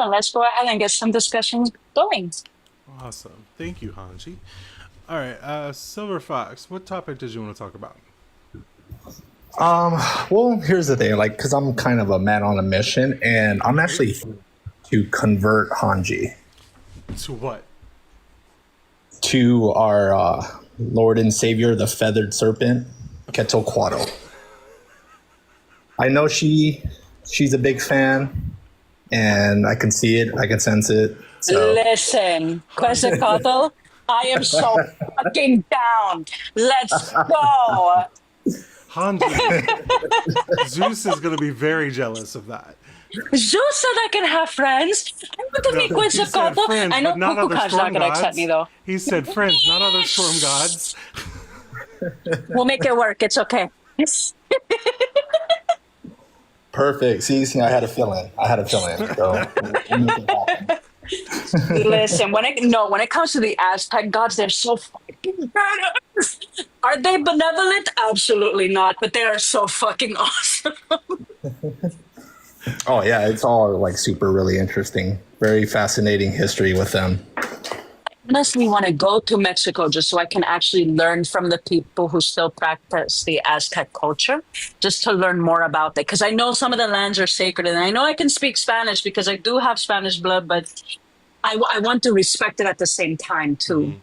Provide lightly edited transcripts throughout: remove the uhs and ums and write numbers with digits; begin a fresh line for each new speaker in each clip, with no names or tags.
and let's go ahead and get some discussions going.
Awesome. Thank you, Hanji. All right, Silver Fox, what topic did you want to talk about?
Well, here's the thing, like, because I'm kind of a man on a mission, and I'm actually to convert Hanji
To what?
to our Lord and Savior, the feathered serpent, Quetzalcoatl. I know she's a big fan, and I can see it, I can sense it. So
Listen, Quetzalcoatl, I am so fucking down. Let's go.
Hanji. Zeus is going to be very jealous of that.
Zeus said I can have friends. I want to meet
He said
Quetzalcoatl.
friends,
I know
but not other
Kukulkan's not
storm
going to accept
gods.
me, though.
He said friends, not other storm gods.
We'll make it work. It's okay.
perfect. See, I had a feeling. So we'll make it happen.
Listen, when it comes to the Aztec gods, they're so fucking badass. Are they benevolent? Absolutely not. But they are so fucking awesome.
Oh yeah, it's all like super really interesting. Very fascinating history with them.
Honestly, want to go to Mexico just so I can actually learn from the people who still practice the Aztec culture, just to learn more about it. Because I know some of the lands are sacred, and I know I can speak Spanish because I do have Spanish blood, but I want to respect it at the same time too.
Mm-hmm.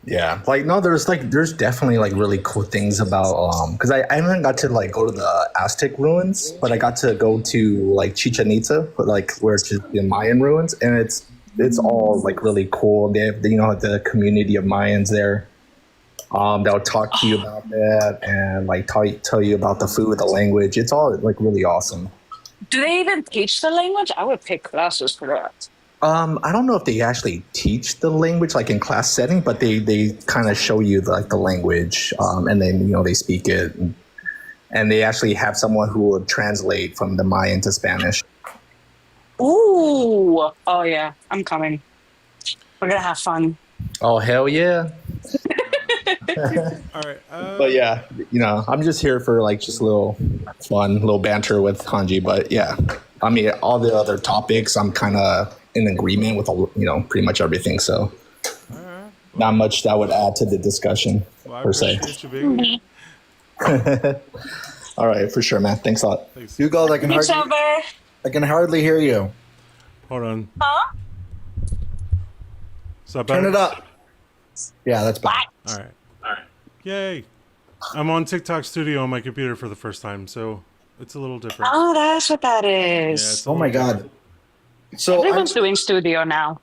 Yeah, like no, there's definitely like really cool things about because I haven't got to like go to the Aztec ruins, but I got to go to like Chichen Itza, but like where it's just the Mayan ruins, and it's all like really cool. They have the community of Mayans there. They'll talk to you about that and like tell you about the food, the language. It's all like really awesome.
Do they even teach the language? I would take classes for that.
I don't know if they actually teach the language like in class setting, but they kind of show you the language, and then they speak it, and they actually have someone who will translate from the Mayan to Spanish.
Ooh, oh yeah, I'm coming. We're gonna have fun.
Oh hell yeah!
All right.
But yeah, I'm just here for like just a little fun, little banter with Hanji. But yeah, I mean, all the other topics, I'm kind of in agreement with pretty much everything. So not much that would add to the discussion per se.
You being here.
All right, for sure, man. Thanks a lot.
Thanks.
Dugald, I can hardly hear you.
Hold on.
Huh?
Is that
Turn
better?
it up. Yeah, that's better.
All right. Yay. I'm on TikTok Studio on my computer for the first time, so it's a little different.
Oh, that's what that is.
it's a
Oh my
little
God.
different.
So
Everyone's doing studio now.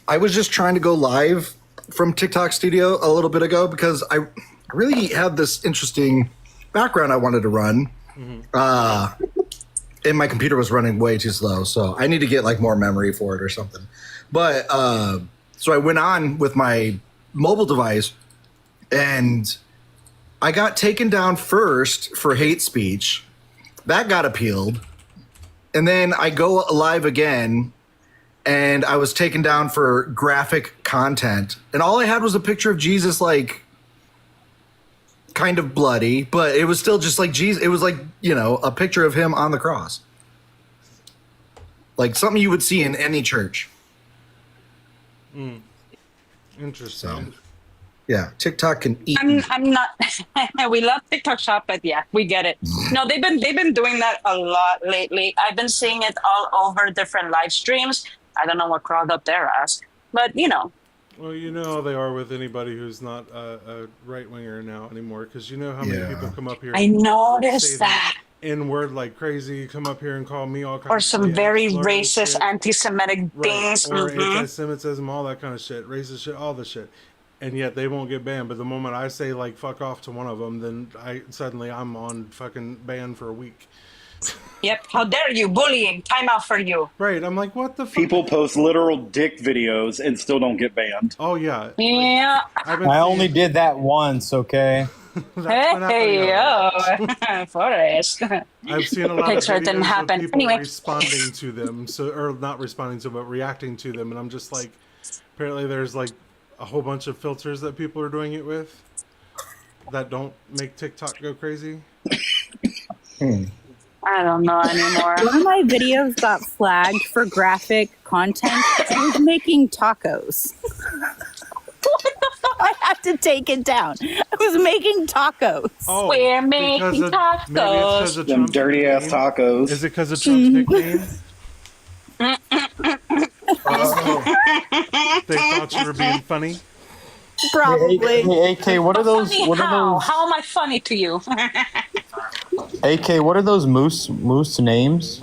I was just trying to go live from TikTok Studio a little bit ago because I really have this interesting background I wanted to run. And my computer was running way too slow, so I need to get like more memory for it or something. But so I went on with my mobile device, and I got taken down first for hate speech. That got appealed, and then I go live again, and I was taken down for graphic content, and all I had was a picture of Jesus, like kind of bloody, but it was still just like Jesus. It was like, a picture of him on the cross. Like something you would see in any church.
Interesting.
So, yeah, TikTok can eat.
I'm not. We love TikTok Shop, but yeah, we get it. No, they've been doing that a lot lately. I've been seeing it all over different live streams. I don't know what crawled up their ass, but
Well, you know how they are with anybody who's not a right winger now anymore, because you know how many people come up here.
I noticed
say
that.
N-word like crazy, come up here and call me all kinds
Or
of
some very
slurs and
racist,
shit.
anti-Semitic things.
Or
Mhm.
anti-Semitism, all that kind of shit, racist shit, all the shit. And yet they won't get banned. But the moment I say like fuck off to one of them, then I'm on fucking ban for a week.
Yep. How dare you? Bullying. Time out for you.
Right. I'm like, what the fuck?
People post literal dick videos and still don't get banned.
Oh yeah.
Yeah.
I only did that once, okay?
Hey, yo. Forrest.
I've seen a lot
Picture
of
it didn't
videos
happen.
of people
Anyway.
responding to them, or not responding to, but reacting to them, and I'm just like, apparently there's like a whole bunch of filters that people are doing it with that don't make TikTok go crazy.
I don't know anymore.
One of my videos got flagged for graphic content. I was making tacos. I have to take it down. I was making tacos.
Oh,
We're making
because of-
tacos.
Maybe it's because of
Them
Trump's
dirty ass
nickname?
tacos.
Is it because of Trump's nickname? They thought you were being funny.
Probably.
Hey, AK, what are those?
Funny
What
how?
are those?
How am I funny to you?
AK, what are those moose names?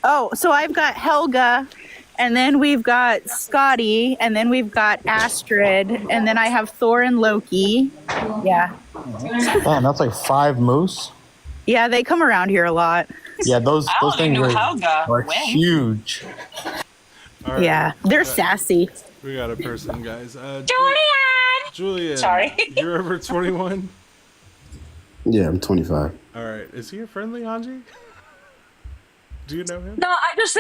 Oh, so I've got Helga, and then we've got Scotty, and then we've got Astrid, and then I have Thor and Loki. Yeah.
Man, that's like 5 moose.
Yeah, they come around here a lot.
Yeah, those
only
things
knew
are
Helga.
are
Wink.
huge.
All right,
Yeah, they're sassy.
we got a person, guys.
Julian!
Julian.
Sorry.
You're over 21?
Yeah, I'm 25.
All right. Is he a friendly Hanji? Do you know him?
No, I just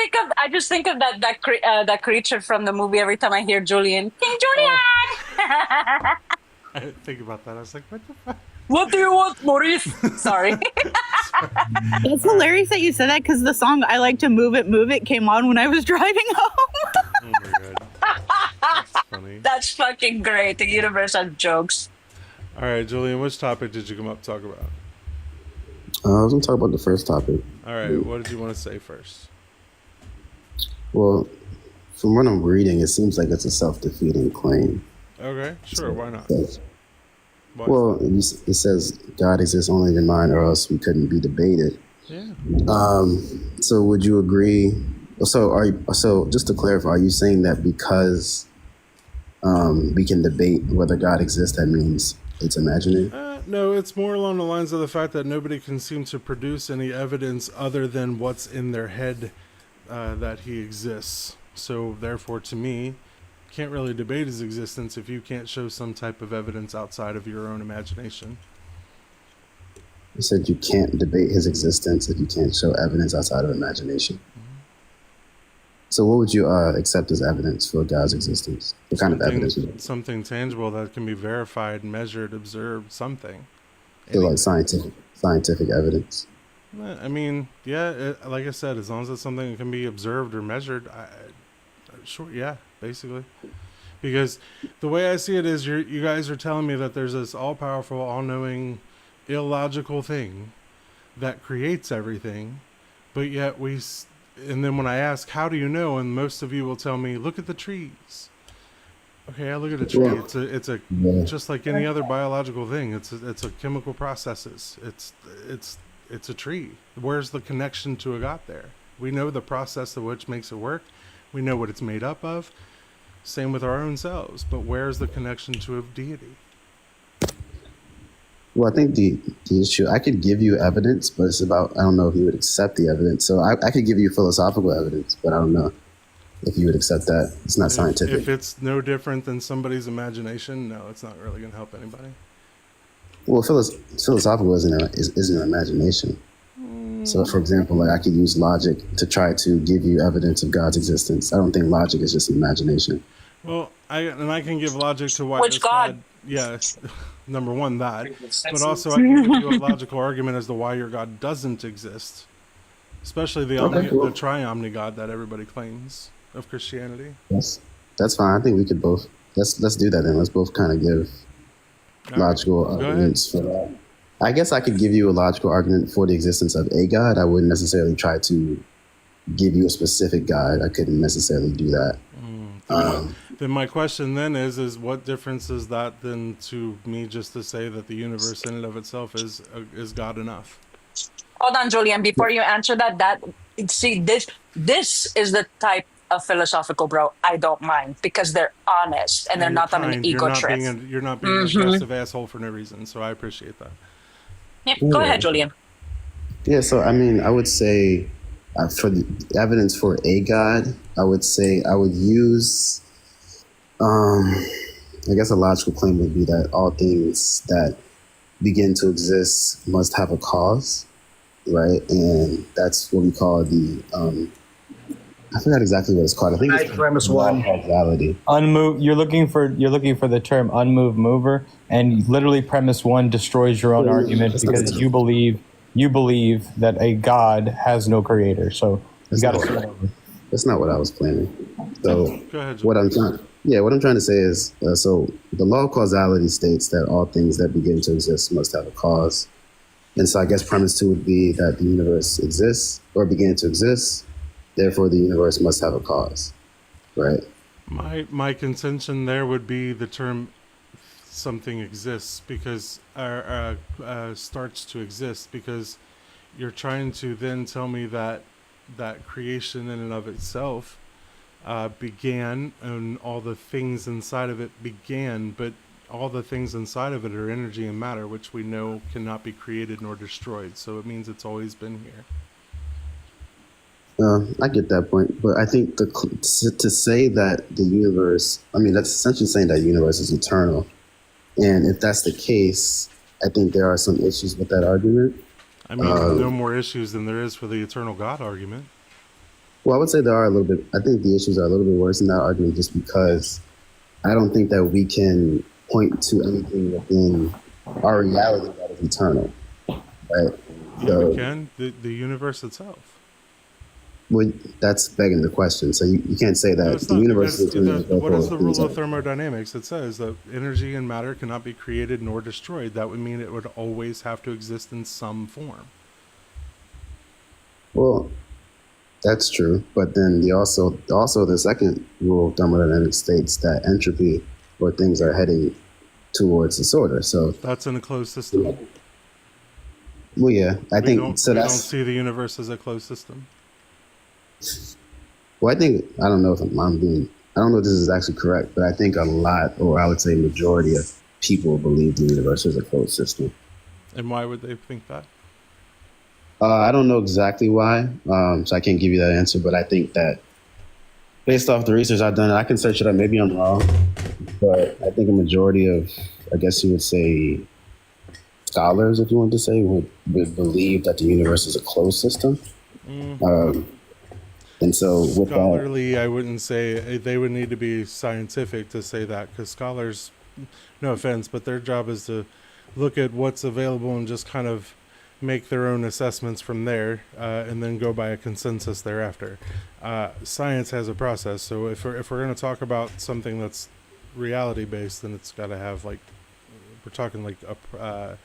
think of that creature from the movie every time I hear Julian. King Julian!
I didn't think about that. I was like, what the fuck?
What do you want, Maurice? Sorry.
It's hilarious that you said that because the song I Like to Move It came on when I was driving home.
Oh my god. That's funny.
That's fucking great. The universe has jokes.
All right, Julian, which topic did you come up to talk about?
I was going to talk about the first topic.
All right, what did you want to say first?
Well, from what I'm reading, it seems like it's a self-defeating claim.
Okay, sure, why not? Why?
Well, it says God exists only in your mind, or else we couldn't be debated.
Yeah.
So would you agree? So just to clarify, are you saying that because we can debate whether God exists, that means it's imaginary?
No, it's more along the lines of the fact that nobody can seem to produce any evidence other than what's in their head that he exists. So therefore, to me, can't really debate his existence if you can't show some type of evidence outside of your own imagination.
You said you can't debate his existence if you can't show evidence outside of imagination. So what would you accept as evidence for God's existence? What kind of evidence?
Something tangible that can be verified, measured, observed, something.
So like scientific evidence.
I mean, yeah, like I said, as long as it's something that can be observed or measured, sure, yeah, basically. Because the way I see it is you guys are telling me that there's this all-powerful, all-knowing, illogical thing that creates everything, but yet and then when I ask, how do you know? And most of you will tell me, look at the trees. Okay, I look at a tree. It's a just like any other biological thing. It's a chemical processes. It's a tree. Where's the connection to a God there? We know the process of which makes it work. We know what it's made up of. Same with our own selves. But where's the connection to a deity?
Well, I think the issue, I could give you evidence, but it's about, I don't know if you would accept the evidence. So I could give you philosophical evidence, but I don't know if you would accept that. It's not scientific.
If it's no different than somebody's imagination, no, it's not really going to help anybody.
Well, philosophical isn't an imagination. So, for example, like I could use logic to try to give you evidence of God's existence. I don't think logic is just imagination.
Well, I can give logic to why
Which
this
God?
Yeah, number one, that. But also I can give you a logical argument as to why your God doesn't exist. Especially the tri-omni God that everybody claims of Christianity.
Yes, that's fine. I think we could both, let's do that then. Let's both kind of give logical arguments for that. I guess I could give you a logical argument for the existence of a God. I wouldn't necessarily try to give you a specific God. I couldn't necessarily do that.
Then my question then is what difference is that then to me just to say that the universe in and of itself is God enough?
Hold on, Julian. Before you answer this is the type of philosophical bro I don't mind because they're honest and they're not on an ego trip.
You're not being an aggressive asshole for no reason, so I appreciate that.
Yeah, go ahead, Julian.
Yeah, so I mean, I would say for the evidence for a God, I would say I would use, I guess a logical claim would be that all things that begin to exist must have a cause, right? And that's what we call the, I forgot exactly what it's called. I think it's
premise one.
Causality.
You're looking for the term unmoved mover, and literally premise one destroys your own argument because you believe you believe that a God has no creator. So you got to.
That's not what I was planning. So
Go ahead, Jim.
what I'm trying to say is, so the law of causality states that all things that begin to exist must have a cause. And so I guess premise 2 would be that the universe exists or began to exist. Therefore, the universe must have a cause, right?
My contention there would be the term something exists because starts to exist, because you're trying to then tell me that creation in and of itself began and all the things inside of it began, but all the things inside of it are energy and matter, which we know cannot be created nor destroyed. So it means it's always been here.
I get that point, but I think to say that the universe, I mean, that's essentially saying that the universe is eternal. And if that's the case, I think there are some issues with that argument.
I mean, no more issues than there is for the eternal God argument.
Well, I would say there are a little bit. I think the issues are a little bit worse in that argument just because I don't think that we can point to anything within our reality that is eternal, right?
Yeah,
So,
we can. The universe itself.
well, that's begging the question. So you can't say that the universe is eternal.
What is the rule of thermodynamics? It says that energy and matter cannot be created nor destroyed. That would mean it would always have to exist in some form.
Well, that's true, but then the second rule of thermodynamics states that entropy or things are heading towards disorder. So
That's in a closed system.
well, yeah, I think so.
We don't
That's
see the universe as a closed system.
well, I think I don't know if I don't know if this is actually correct, but I think a lot, or I would say majority of people believe the universe is a closed system.
And why would they think that?
I don't know exactly why, so I can't give you that answer, but I think that based off the research I've done, I can search it up, maybe I'm wrong, but I think a majority of, I guess you would say, scholars, if you want to say, would believe that the universe is a closed system. And so with
Scholarly, I wouldn't say. They would need to be scientific to say that, because scholars, no offense, but their job is to look at what's available and just kind of make their own assessments from there, and then go by a consensus thereafter. Science has a process, so if we're going to talk about something that's reality based, then it's got to have, like, we're talking like a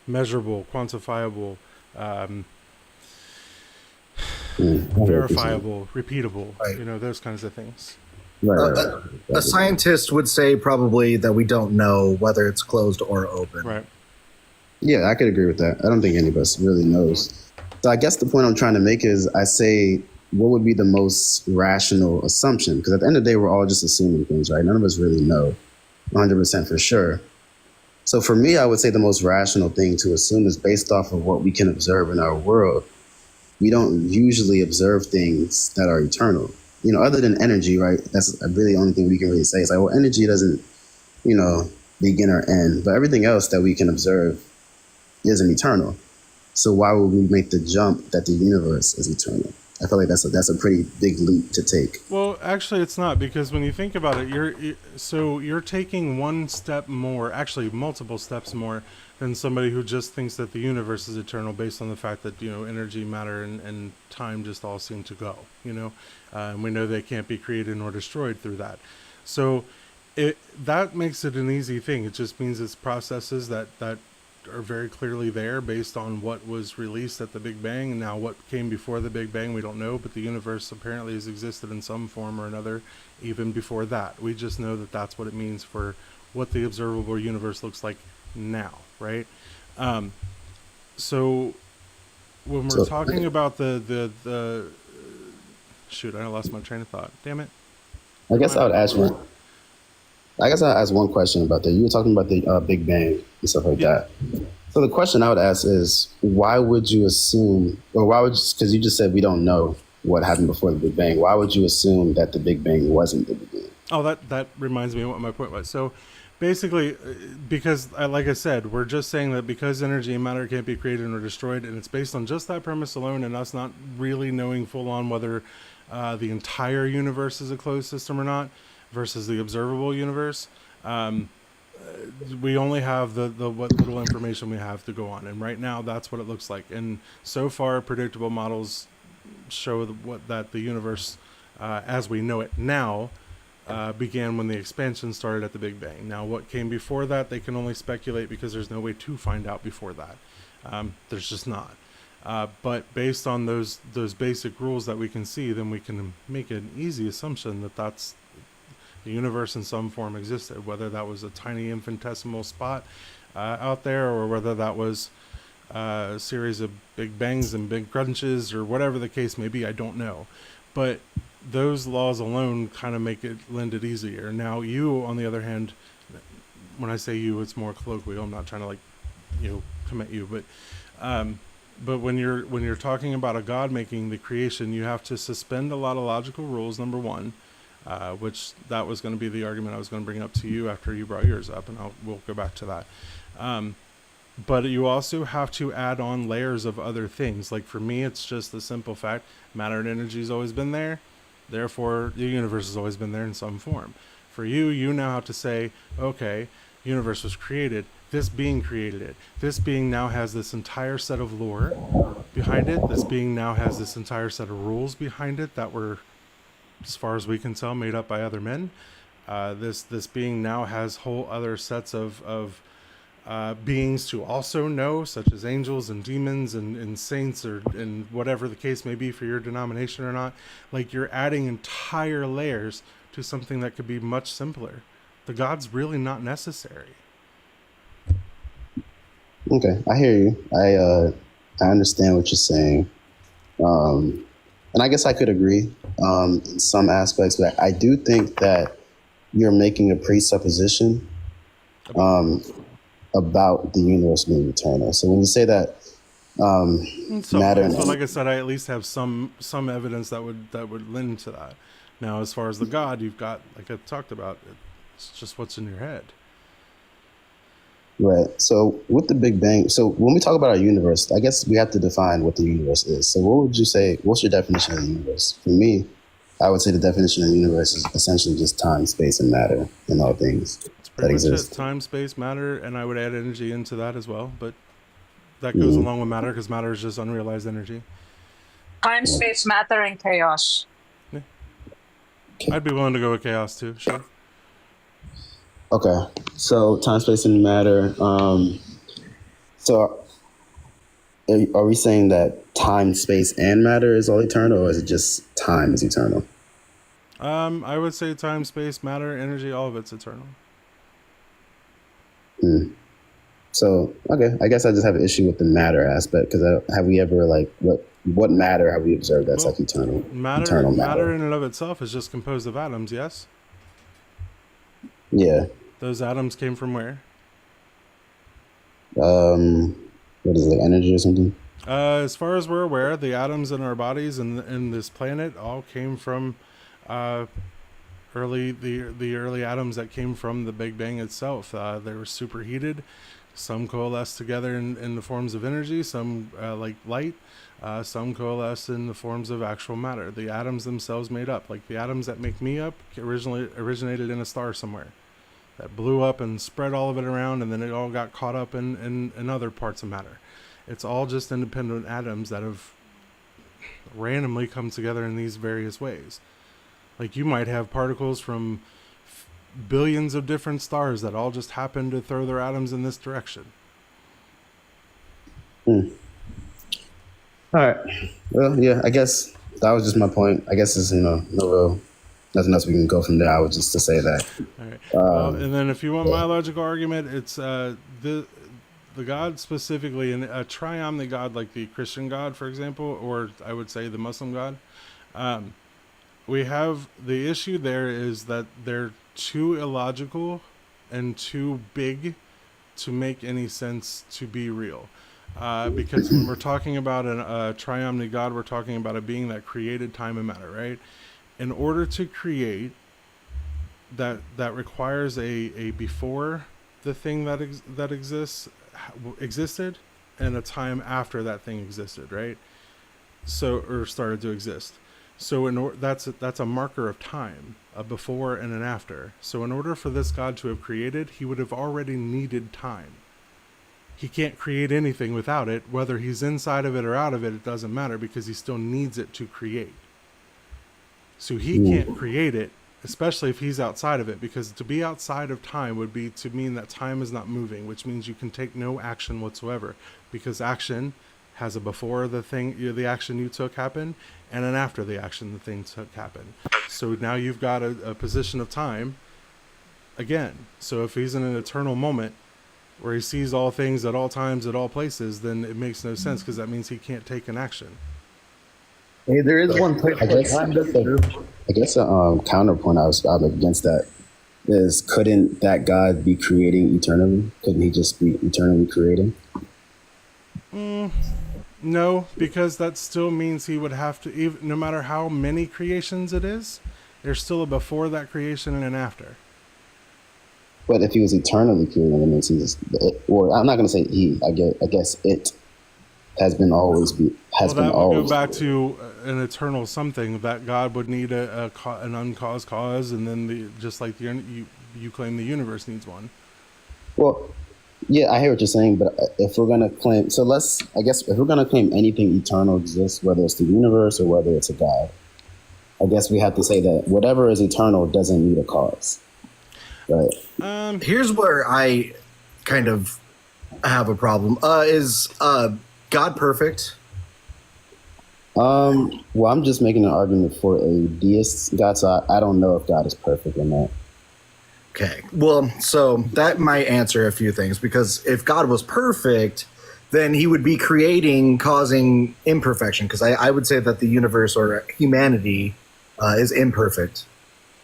measurable, quantifiable, verifiable, repeatable,
Right.
you know, those kinds of things.
A scientist would say probably that we don't know whether it's closed or open.
Right.
Yeah, I could agree with that. I don't think any of us really knows. So I guess the point I'm trying to make is I say, what would be the most rational assumption? Because at the end of the day, we're all just assuming things, right? None of us really know 100% for sure. So for me, I would say the most rational thing to assume is based off of what we can observe in our world. We don't usually observe things that are eternal, you know, other than energy, right? That's really the only thing we can really say. It's like, well, energy doesn't, you know, begin or end, but everything else that we can observe isn't eternal. So why would we make the jump that the universe is eternal? I feel like that's a pretty big leap to take.
Well, actually, it's not, because when you think about it, you're taking one step more, actually multiple steps more, than somebody who just thinks that the universe is eternal based on the fact that, you know, energy, matter, and time just all seem to go, you know, and we know they can't be created nor destroyed through that. So that makes it an easy thing. It just means it's processes that are very clearly there based on what was released at the Big Bang. And now what came before the Big Bang, we don't know, but the universe apparently has existed in some form or another even before that. We just know that that's what it means for what the observable universe looks like now, right? So when we're talking about the shoot, I lost my train of thought. Damn it.
I guess I'll ask one question about that. You were talking about the Big Bang and stuff like that. So the question I would ask is, why would you assume, or because you just said we don't know what happened before the Big Bang, why would you assume that the Big Bang wasn't the Big Bang?
Oh, that reminds me of what my point was. So basically, because like I said, we're just saying that because energy and matter can't be created or destroyed, and it's based on just that premise alone, and us not really knowing full on whether the entire universe is a closed system or not, versus the observable universe. we only have the what little information we have to go on, and right now that's what it looks like. And so far, predictable models show that the universe, as we know it now, began when the expansion started at the Big Bang. Now, what came before that, they can only speculate because there's no way to find out before that. There's just not. But based on those basic rules that we can see, then we can make an easy assumption that that's the universe in some form existed, whether that was a tiny infinitesimal spot out there, or whether that was a series of big bangs and big crunches, or whatever the case may be. I don't know. But those laws alone kind of make it lend it easier. Now, you, on the other hand, when I say you, it's more colloquial. I'm not trying to come at you, but when you're talking about a God making the creation, you have to suspend a lot of logical rules. Number one, which that was going to be the argument I was going to bring up to you after you brought yours up, and we'll go back to that. But you also have to add on layers of other things. Like for me, it's just the simple fact matter and energy has always been there. Therefore, the universe has always been there in some form. For you now have to say, okay, universe was created. This being created it. This being now has this entire set of lore behind it. This being now has this entire set of rules behind it that were, as far as we can tell, made up by other men. This being now has whole other sets of beings to also know, such as angels and demons and saints, and whatever the case may be for your denomination or not. Like, you're adding entire layers to something that could be much simpler. The God's really not necessary.
Okay, I hear you. I understand what you're saying, and I guess I could agree in some aspects, but I do think that you're making a presupposition about the universe being eternal. So when you say that matter,
so like I said, I at least have some evidence that would lend to that. Now, as far as the God, you've got, like I talked about, it's just what's in your head.
Right. So with the Big Bang, so when we talk about our universe, I guess we have to define what the universe is. So what would you say, what's your definition of the universe? For me, I would say the definition of the universe is essentially just time, space, and matter, and all things that exist.
Time, space, matter, and I would add energy into that as well. But that goes along with matter, because matter is just unrealized energy.
Time, space, matter, and chaos.
Yeah. I'd be willing to go with chaos too. Sure.
Okay, so time, space, and matter. So are we saying that time, space, and matter is all eternal, or is it just time is eternal?
I would say time, space, matter, energy, all of it's eternal.
So, okay, I guess I just have an issue with the matter aspect, because have we ever, like, what matter have we observed that's like eternal?
Matter. Matter in and of itself is just composed of atoms, yes?
Yeah.
Those atoms came from where?
What is it, like energy or something?
As far as we're aware, the atoms in our bodies and in this planet all came from the early atoms that came from the Big Bang itself. They were superheated. Some coalesced together in the forms of energy, some like light, some coalesced in the forms of actual matter. The atoms themselves made up. Like the atoms that make me up originally originated in a star somewhere that blew up and spread all of it around, and then it all got caught up in other parts of matter. It's all just independent atoms that have randomly come together in these various ways. Like you might have particles from billions of different stars that all just happen to throw their atoms in this direction.
All right. Well, yeah, I guess that was just my point. I guess it's, nothing else we can go from there. I was just to say that.
All right. And then if you want my logical argument, it's the God specifically, and a triomni God like the Christian God, for example, or I would say the Muslim God. We have the issue there is that they're too illogical and too big to make any sense to be real. Because when we're talking about a triomni God, we're talking about a being that created time and matter, right? In order to create, that requires a before the thing that existed, and a time after that thing existed, right? So, or started to exist. So that's a marker of time, a before and an after. So in order for this God to have created, he would have already needed time. He can't create anything without it. Whether he's inside of it or out of it, it doesn't matter, because he still needs it to create. So he can't create it, especially if he's outside of it, because to be outside of time would be to mean that time is not moving, which means you can take no action whatsoever, because action has a before the action you took happened, and an after the action the thing took happened. So now you've got a position of time again. So if he's in an eternal moment where he sees all things at all times at all places, then it makes no sense, because that means he can't take an action.
Hey, there is one place.
I guess a counterpoint I was against that is, couldn't that God be creating eternally? Couldn't he just be eternally creating?
No, because that still means he would have to, even no matter how many creations it is, there's still a before that creation and an after.
But if he was eternally creating, it means he's, or I'm not going to say he. I guess it has been always be has been always.
That would go back to an eternal something, that God would need an uncaused cause, and then just like you claim the universe needs one.
Well, yeah, I hear what you're saying, but if we're going to claim, if we're going to claim anything eternal exists, whether it's the universe or whether it's a God, I guess we have to say that whatever is eternal doesn't need a cause. Right.
Here's where I kind of have a problem. Is God perfect?
Well, I'm just making an argument for a deist God, so I don't know if God is perfect or not.
Okay. Well, so that might answer a few things, because if God was perfect, then he would be creating, causing imperfection, because I would say that the universe or humanity is imperfect.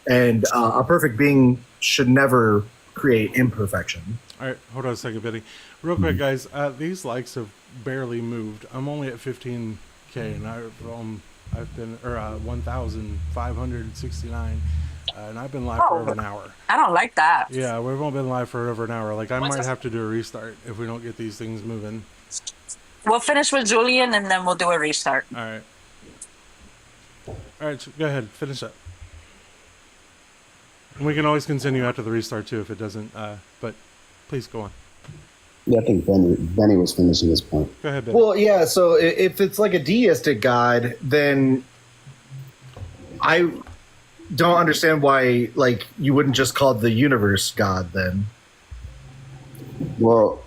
And a perfect being should never create imperfection.
All right, hold on a second, Benny. Real quick, guys. These likes have barely moved. I'm only at 15K, and I've been 1,569, and I've been live for over an hour.
I don't like that.
Yeah, we've only been live for over an hour. Like, I might have to do a restart if we don't get these things moving.
We'll finish with Julian, and then we'll do a restart.
All right. All right, so go ahead, finish up. And we can always continue after the restart too if it doesn't. But please go on.
Yeah, I think Benny was finishing his point.
Go ahead, Benny.
Well, yeah. So if it's like a deistic God, then I don't understand why you wouldn't just call the universe God then.
Well,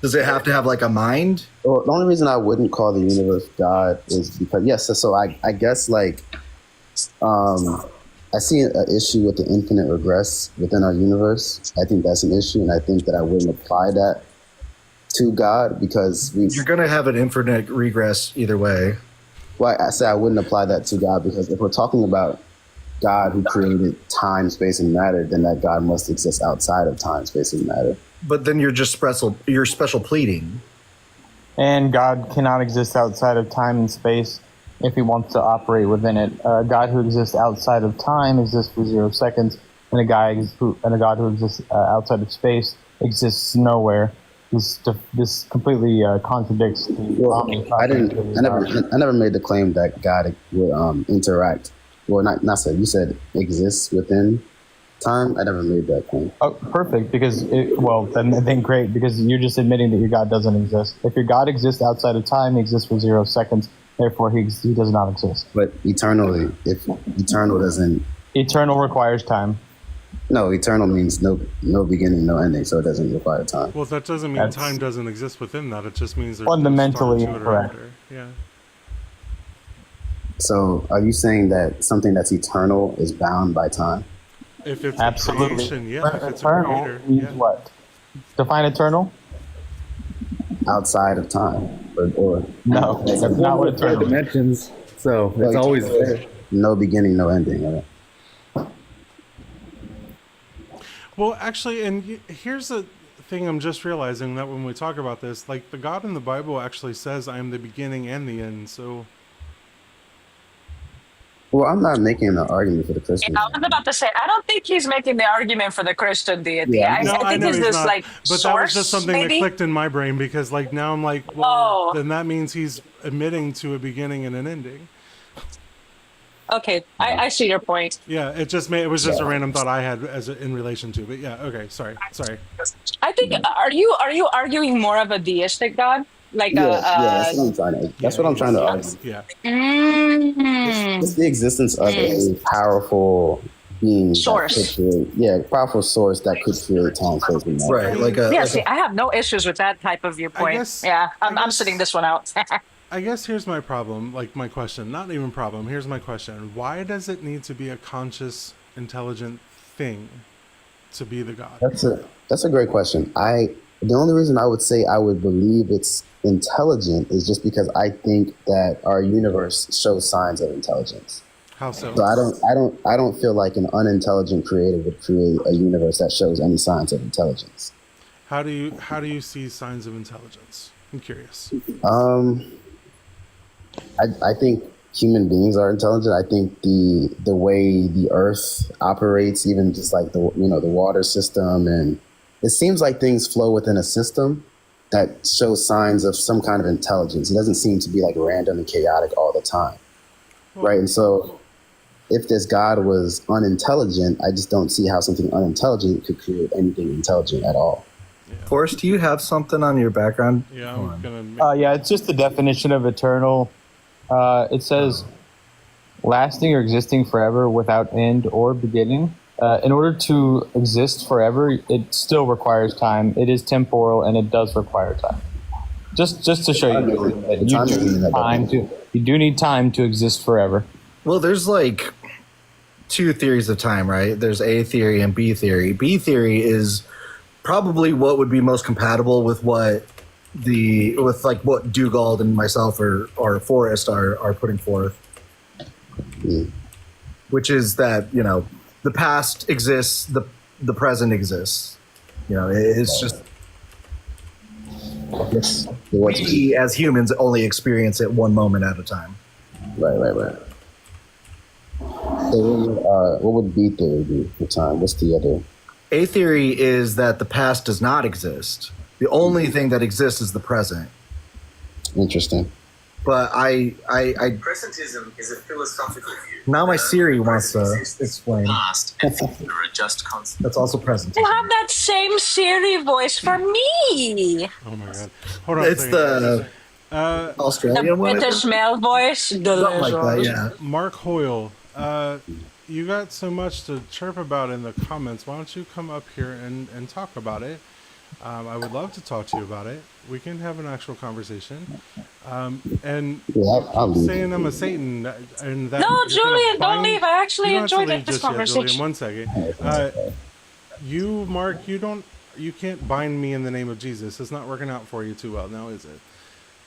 does it have to have a mind?
Well, the only reason I wouldn't call the universe God is because So I guess I see an issue with the infinite regress within our universe. I think that's an issue, and I think that I wouldn't apply that to God, because
you're going to have an infinite regress either way.
Well, I say I wouldn't apply that to God, because if we're talking about God who created time, space, and matter, then that God must exist outside of time, space, and matter.
But then you're just special pleading.
And God cannot exist outside of time and space if he wants to operate within it. A God who exists outside of time exists for 0 seconds, and a God who exists outside of space exists nowhere. This completely contradicts the.
I never made the claim that God would interact. Well, not said. You said exists within time. I never made that claim.
Oh, perfect. Because then great. Because you're just admitting that your God doesn't exist. If your God exists outside of time, he exists for 0 seconds. Therefore, he does not exist.
But eternally, if eternal doesn't...
Eternal requires time.
No, eternal means no beginning, no ending, so it doesn't require time.
Well, that doesn't mean time doesn't exist within that. It just means there's
fundamentally incorrect.
Yeah.
So, are you saying that something that's eternal is bound by time?
If it's
absolutely
a creation, yeah. If it's
eternal
a creator,
means what? Define eternal.
Outside of time, or
no, that's not what eternal
dimensions. So it's always there.
No beginning, no ending. Right?
Well, actually, and here's the thing I'm just realizing, that when we talk about this, the God in the Bible actually says, I am the beginning and the end, so...
Well, I'm not making an argument for the Christian.
I was about to say, I don't think he's making the argument for the Christian deity.
Yeah.
I think he's just
but
source,
that was just something
maybe?
that clicked in my brain, because now I'm then that means he's admitting to a beginning and an ending.
Okay, I see your point.
Yeah, it was just a random thought I had in relation to. But yeah, okay, sorry.
I think are you arguing more of a deistic God, like
Yeah, that's what I'm trying to. That's what I'm trying to argue.
Yeah.
It's the existence of a powerful being
Source.
that could create, powerful source that could create time, space, and matter.
Right, like a
Yeah,
like
see, I have no issues with that type of viewpoint.
guess-
Yeah,
I
I'm
guess-
sitting this one out.
I guess here's my problem, like my question. Not even problem. Here's my question. Why does it need to be a conscious, intelligent thing to be the God?
That's a great question. The only reason I would say I would believe it's intelligent is just because I think that our universe shows signs of intelligence.
How so?
So I don't feel like an unintelligent creator would create a universe that shows any signs of intelligence.
How do you see signs of intelligence? I'm curious.
I think human beings are intelligent. I think the way the earth operates, even just like the water system, and it seems like things flow within a system that shows signs of some kind of intelligence. It doesn't seem to be like random and chaotic all the time. Right. And so if this God was unintelligent, I just don't see how something unintelligent could create anything intelligent at all.
Forrest, do you have something on your background?
Yeah, I'm gonna.
Yeah, it's just the definition of eternal. It says lasting or existing forever without end or beginning. In order to exist forever, it still requires time. It is temporal and it does require time. Just to show you that you do need time to exist forever.
Well, there's like two theories of time, right? There's A theory and B theory. B theory is probably what would be most compatible with what Dugald and myself or Forrest are putting forth, which is that the past exists, the present exists. It's just we as humans only experience it one moment at a time.
Right. So what would B theory be for time? What's the other?
A theory is that the past does not exist. The only thing that exists is the present.
Interesting.
But
Presentism is a philosophical view.
Now my Siri wants to explain.
Past and future are just concepts.
That's also presentism.
You have that same Siri voice for me.
Oh my god! Hold on.
It's the
The
Australian one.
British male voice.
Something like that, yeah.
Mark Hoyle, you got so much to chirp about in the comments. Why don't you come up here and talk about it? I would love to talk to you about it. We can have an actual conversation. And
I'll leave.
saying I'm a Satan, and that
No,
you're
Julian,
gonna
don't leave. I actually
you don't have to
enjoyed
leave
this
just yet,
conversation.
Julian. 1 second. You, Mark, you can't bind me in the name of Jesus. It's not working out for you too well now, is it?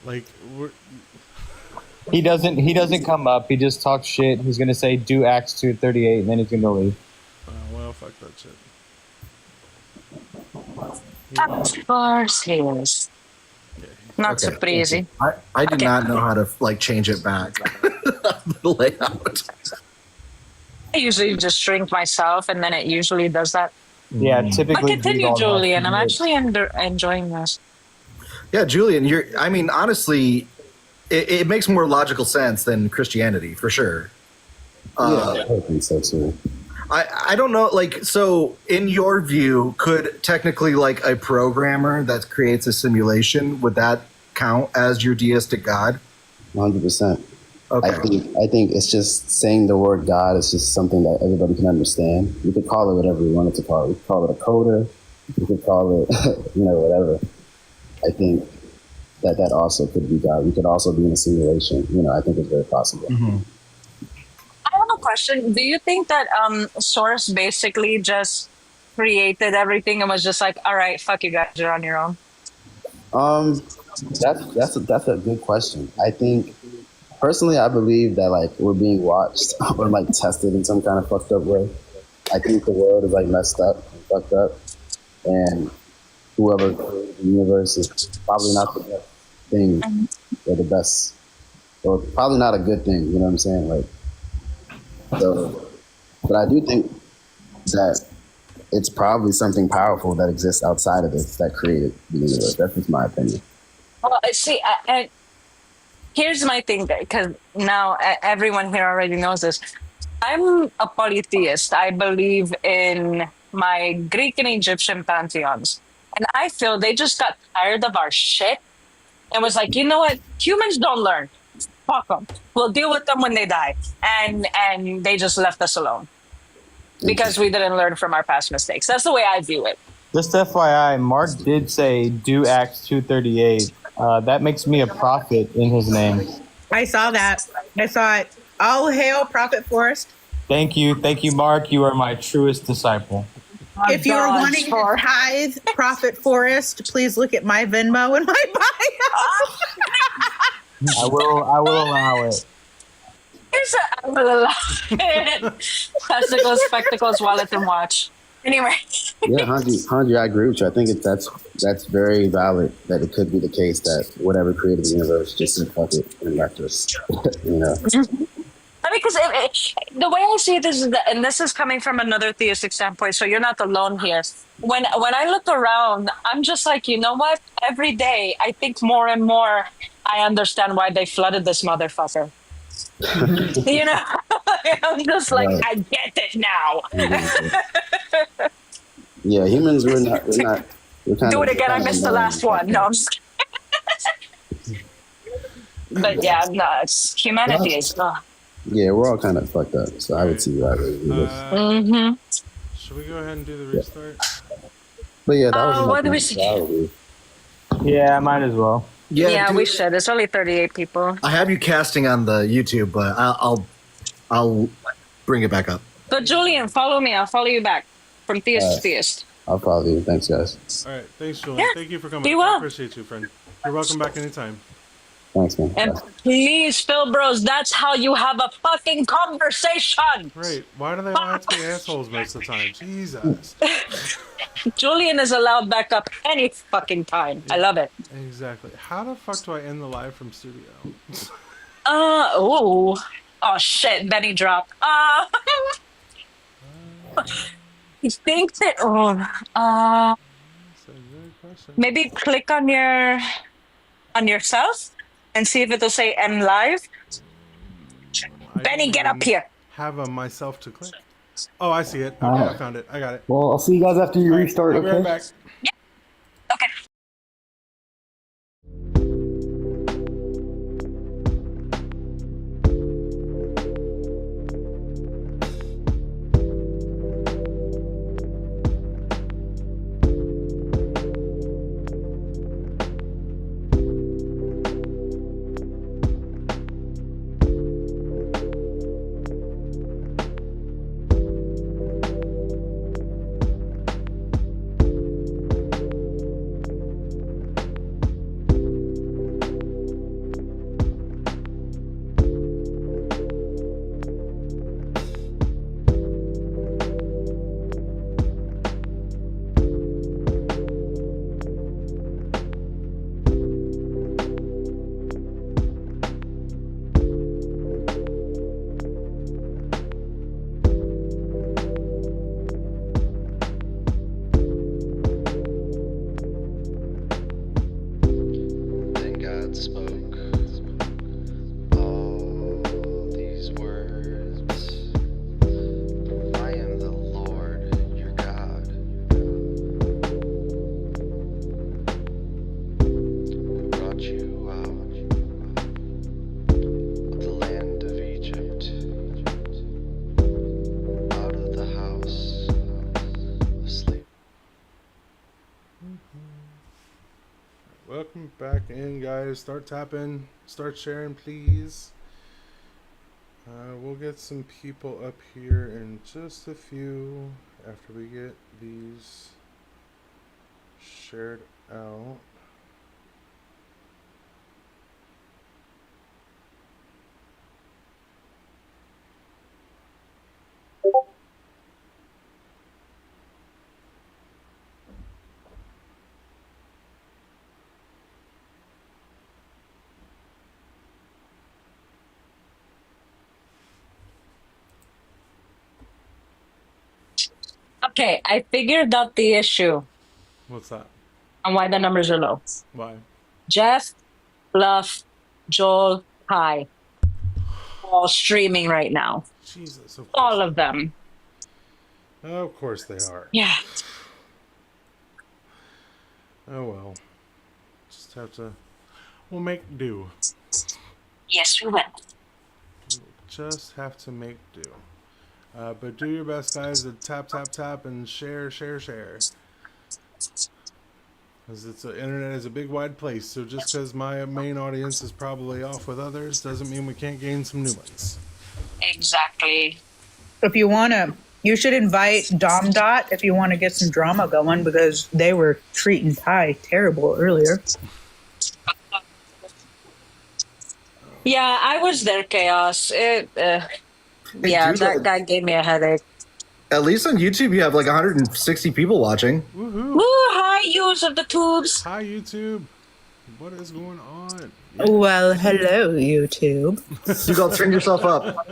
Like,
He doesn't come up. He just talks shit. He's gonna say do Acts 2:38, and then he's gonna leave.
well, fuck that shit.
Of course he is. Not
Okay.
surprising.
I did not know how to change it back. The layout.
I usually just shrink myself, and then it usually does that.
Yeah,
But
typically.
continue, Julian. I'm actually enjoying this.
Yeah, Julian, honestly, it makes more logical sense than Christianity, for sure.
I think so too.
I don't know, so in your view, could technically a programmer that creates a simulation, would that count as your deistic God?
100%.
Okay.
I think it's just saying the word God is just something that everybody can understand. You could call it whatever you wanted to call it. You could call it a coder. You could call it, whatever. I think that also could be God. We could also be in a simulation. I think it's very possible.
Mm-hmm.
I have a question. Do you think that Source basically just created everything and was just like, all right, fuck you guys, you're on your own?
That's a good question. I think personally, I believe that we're being watched or tested in some kind of fucked up way. I think the world is messed up and fucked up, and whoever created the universe is probably not the best thing or the best, or probably not a good thing. You know what I'm saying? So, but I do think that it's probably something powerful that exists outside of this that created the universe. That's just my opinion.
Well, see, Here's my thing, because now everyone here already knows this. I'm a polytheist. I believe in my Greek and Egyptian pantheons. And I feel they just got tired of our shit and was like, you know what? Humans don't learn. Fuck them. We'll deal with them when they die. And they just left us alone because we didn't learn from our past mistakes. That's the way I view it.
Just FYI, Mark did say do Acts 2:38. That makes me a prophet in his name.
I saw that. I saw it. All hail Prophet Forrest.
Thank you, Mark. You are my truest disciple.
If you are wanting to tithe Prophet Forrest, please look at my Venmo and my bio.
I will allow it.
I will allow it. Testicles, spectacles, wallet, and watch. Anyway.
Yeah, Hanji, I agree with you. I think that's very valid that it could be the case that whatever created the universe just said fuck it and left us. You know.
I mean, because the way I see it is that, and this is coming from another theistic standpoint, so you're not alone here. When I look around, I'm just like, you know what? Every day, I think more and more I understand why they flooded this motherfucker. You know, I'm just like, right. I get it now.
Yeah, humans, we're kind
do it again. I missed the last one. No, I'm just kidding. But yeah, no, it's humanity is.
Yeah, we're all kind of fucked up, so I would see why they do this.
Should we go ahead and do the restart?
But yeah, that was
what do we see?
Yeah, I might as well.
Yeah, we should. There's only 38 people.
I have you casting on the YouTube, but I'll bring it back up.
So Julian, follow me. I'll follow you back from theist to theist.
I'll follow you. Thanks, guys.
All right, thanks, Julian.
Yeah.
Thank you for coming.
Be well.
I appreciate you, friend. You're welcome back anytime.
Thanks, man.
And please, Phil Bros, that's how you have a fucking conversation.
Right. Why do they all have to be assholes most of the time? Jesus.
Julian is allowed back up any fucking time. Yeah, I love it.
Exactly. How the fuck do I end the live from studio?
Oh shit, Benny dropped. You think that maybe click on yourself and see if it'll say end live. Benny, get up here.
Have a myself to click. Oh, I see it. Okay, I found it. I got it.
Well, I'll see you guys after you restart.
I'll be right back.
Yeah. Okay.
Welcome back in, guys. Start tapping, start sharing, please. We'll get some people up here in just a few after we get these shared out.
Okay, I figured out the issue.
What's that?
And why the numbers are low.
Why?
Jeff, Bluff, Joel, hi. All streaming right now.
Jesus, of course.
All of them.
Of course they are.
Yeah.
Oh well. Just have to. We'll make do.
Yes, we will.
Just have to make do. But do your best, guys, to tap, tap, tap, and share. Because the internet is a big, wide place. So just because my main audience is probably off with others doesn't mean we can't gain some new ones.
Exactly.
If you want to, you should invite Dom Dot if you want to get some drama going, because they were treating Ty terrible earlier.
Yeah, I was there, Chaos.
Hey,
Yeah,
dude,
that guy gave me a headache.
At least on YouTube, you have like 160 people watching.
Woohoo!
Woo, hi, use of the tubes.
Hi, YouTube. What is going on?
Well, hello, YouTube.
Dugald, turn yourself up.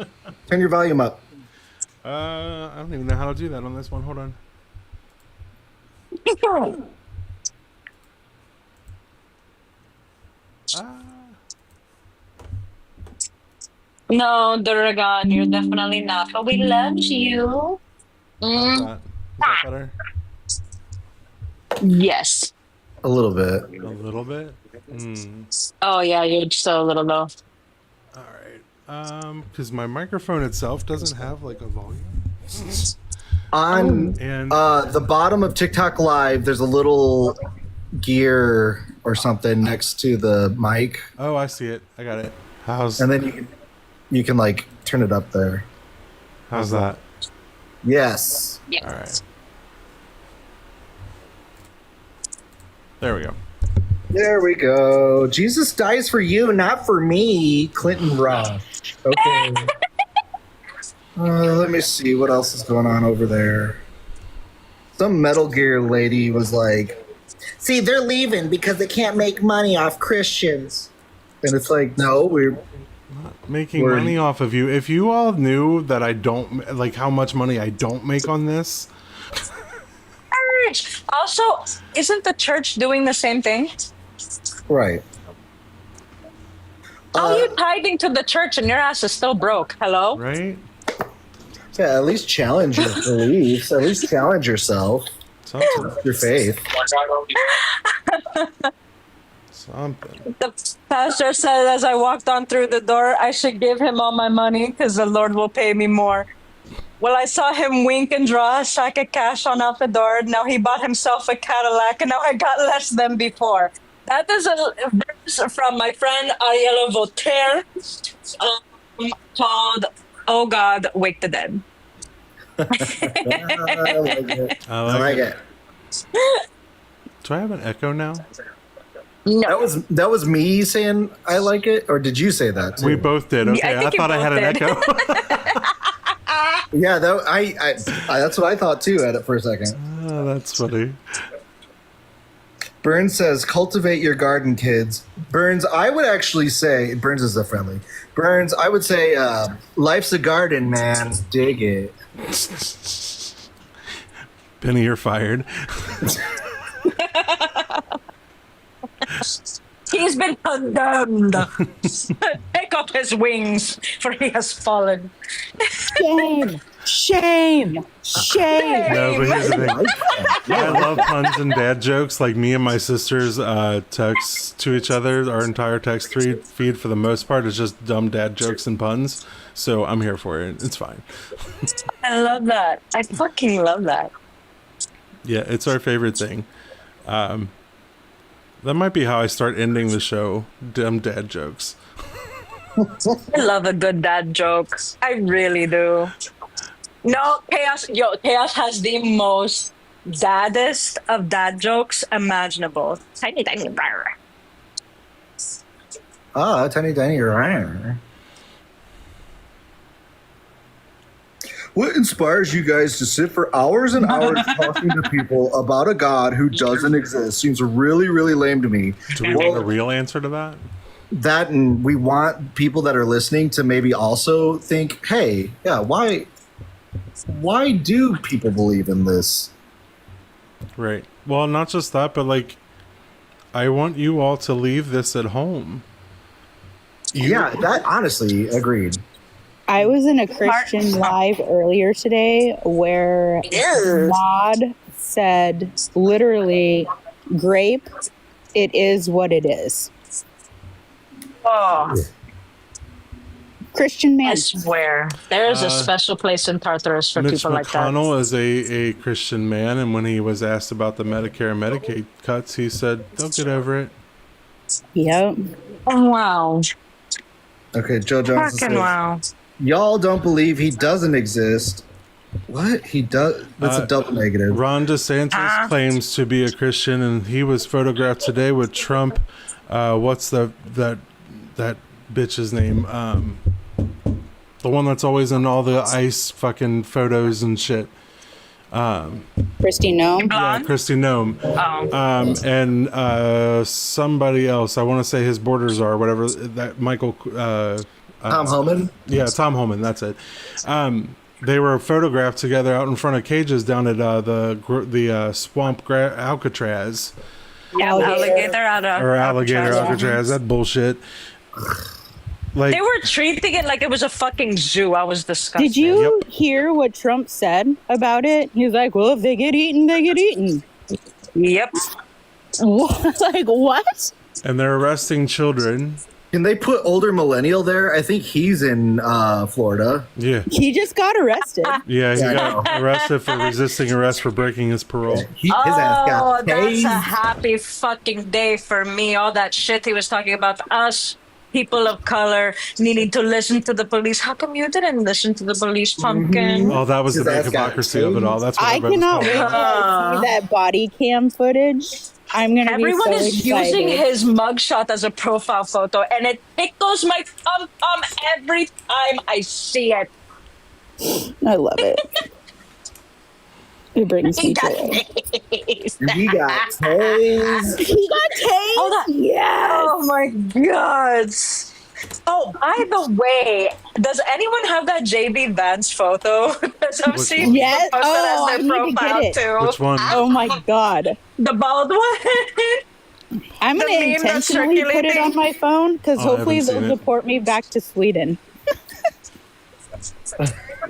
Turn your volume up.
I don't even know how to do that on this one. Hold on.
No, Duragon, you're definitely not. But we love you.
How's that? Is that better?
Yes.
A little bit.
A little bit?
Oh, yeah, you're still a little low.
Alright. Because my microphone itself doesn't have like a volume.
On
And
the bottom of TikTok Live, there's a little gear or something next to the mic,
oh, I see it. I got it. How's
and then you can like turn it up there.
how's that?
Yes.
Yeah.
All right. There we go.
There we go. Jesus dies for you, not for me. Clinton Rush. Okay. Let me see what else is going on over there. Some Metal Gear lady was like, "See, they're leaving because they can't make money off Christians." And it's like, no, we're
Making money off of you. If you all knew that I don't like how much money I don't make on this.
Church. Also, isn't the church doing the same thing?
right.
How are you tithing to the church and your ass is still broke? Hello?
Right?
Yeah, at least challenge your beliefs. At least challenge yourself.
Something.
Your faith.
Something.
The pastor said as I walked on through the door, I should give him all my money because the Lord will pay me more. Well, I saw him wink and draw a sack of cash on out the door. Now he bought himself a Cadillac, and now I got less than before. That is a verse from my friend Ariella Voltaire called, "Oh God, Wake the Dead."
I like it.
Do I have an echo now?
No.
That was me saying I like it, or did you say that too?
We both did. Okay,
I
I,
think you
thought I had an
both
echo.
Yeah, that's what I thought too at it for a second.
Oh, that's funny.
Burns says, "Cultivate your garden, kids." Burns, I would actually say, Burns is a friendly. Burns, I would say, life's a garden, man. Dig it.
Penny, you're fired.
He's been condemned. Take up his wings, for he has fallen.
Shame! Shame! Shame!
No, but here's the thing. I love puns and dad jokes. Like me and my sisters text to each other. Our entire text feed for the most part is just dumb dad jokes and puns. So I'm here for it. It's fine.
I love that. I fucking love that.
Yeah, it's our favorite thing. That might be how I start ending the show. Dumb dad jokes.
I love a good dad joke. I really do. No, Chaos has the most daddest of dad jokes imaginable. Tiny, tiny, brr.
Ah, tiny. What inspires you guys to sit for hours and hours talking to people about a God who doesn't exist? Seems really, really lame to me.
Do we want a real answer to that?
That, and we want people that are listening to maybe also think, hey, yeah, why do people believe in this?
Right. Well, not just that, but like, I want you all to leave this at home.
Yeah, that honestly agreed.
I was in a Christian live earlier today where Mod said literally, grape, it is what it is.
Oh,
Christian man.
I swear. There's a special place in Tartarus for
Mitch
people like that.
McConnell is a Christian man, and when he was asked about the Medicare and Medicaid cuts, he said, they'll get over it.
Yep.
Oh, wow.
Okay, Joe Johnson
Fucking
says,
wow.
y'all don't believe he doesn't exist. What? He does? That's a double negative.
Ron DeSantis claims to be a Christian, and he was photographed today with Trump. What's that bitch's name? The one that's always in all the ICE fucking photos and shit.
Christy Nome.
Yeah, Christy Nome. And somebody else. I want to say his borders are whatever. That Michael.
Tom Homan.
Yeah, Tom Homan. That's it. They were photographed together out in front of cages down at the swamp Alcatraz.
Yeah, alligator
Alcatraz. That bullshit. Like,
they were treating it like it was a fucking zoo. I was disgusted.
Did you hear what Trump said about it? He was like, well, if they get eaten, they get eaten.
Yep.
Like, what?
And they're arresting children.
Can they put older millennial there? I think he's in Florida.
Yeah.
He just got arrested.
Yeah, he got arrested for resisting arrest for breaking his parole.
His ass got
that's
tased.
a happy fucking day for me. All that shit he was talking about us, people of color, needing to listen to the police. How come you didn't listen to the police, pumpkin?
Oh, that was the
His
big
ass got
hypocrisy of it all. That's what
I
everybody was
cannot
calling
wait
it.
to see that body cam footage. I'm gonna
Everyone
be so
is
excited.
using his mugshot as a profile photo, and it tickles my tum every time I see it.
I love it. It brings me joy.
He got tased.
He got tased.
Hold on.
Yes.
Oh my god. Oh, by the way, does anyone have that JB Vance photo? Because I've
Which
seen
one?
people
Yes.
post
Oh,
it
I
as
need
their
to
profile
get it.
too.
Which one?
Oh my god.
The bald one.
I'm
The
gonna
meme that's
intentionally put it
circulating.
on my phone because
Oh, I
hopefully
haven't
they'll
seen it.
deport me back to Sweden.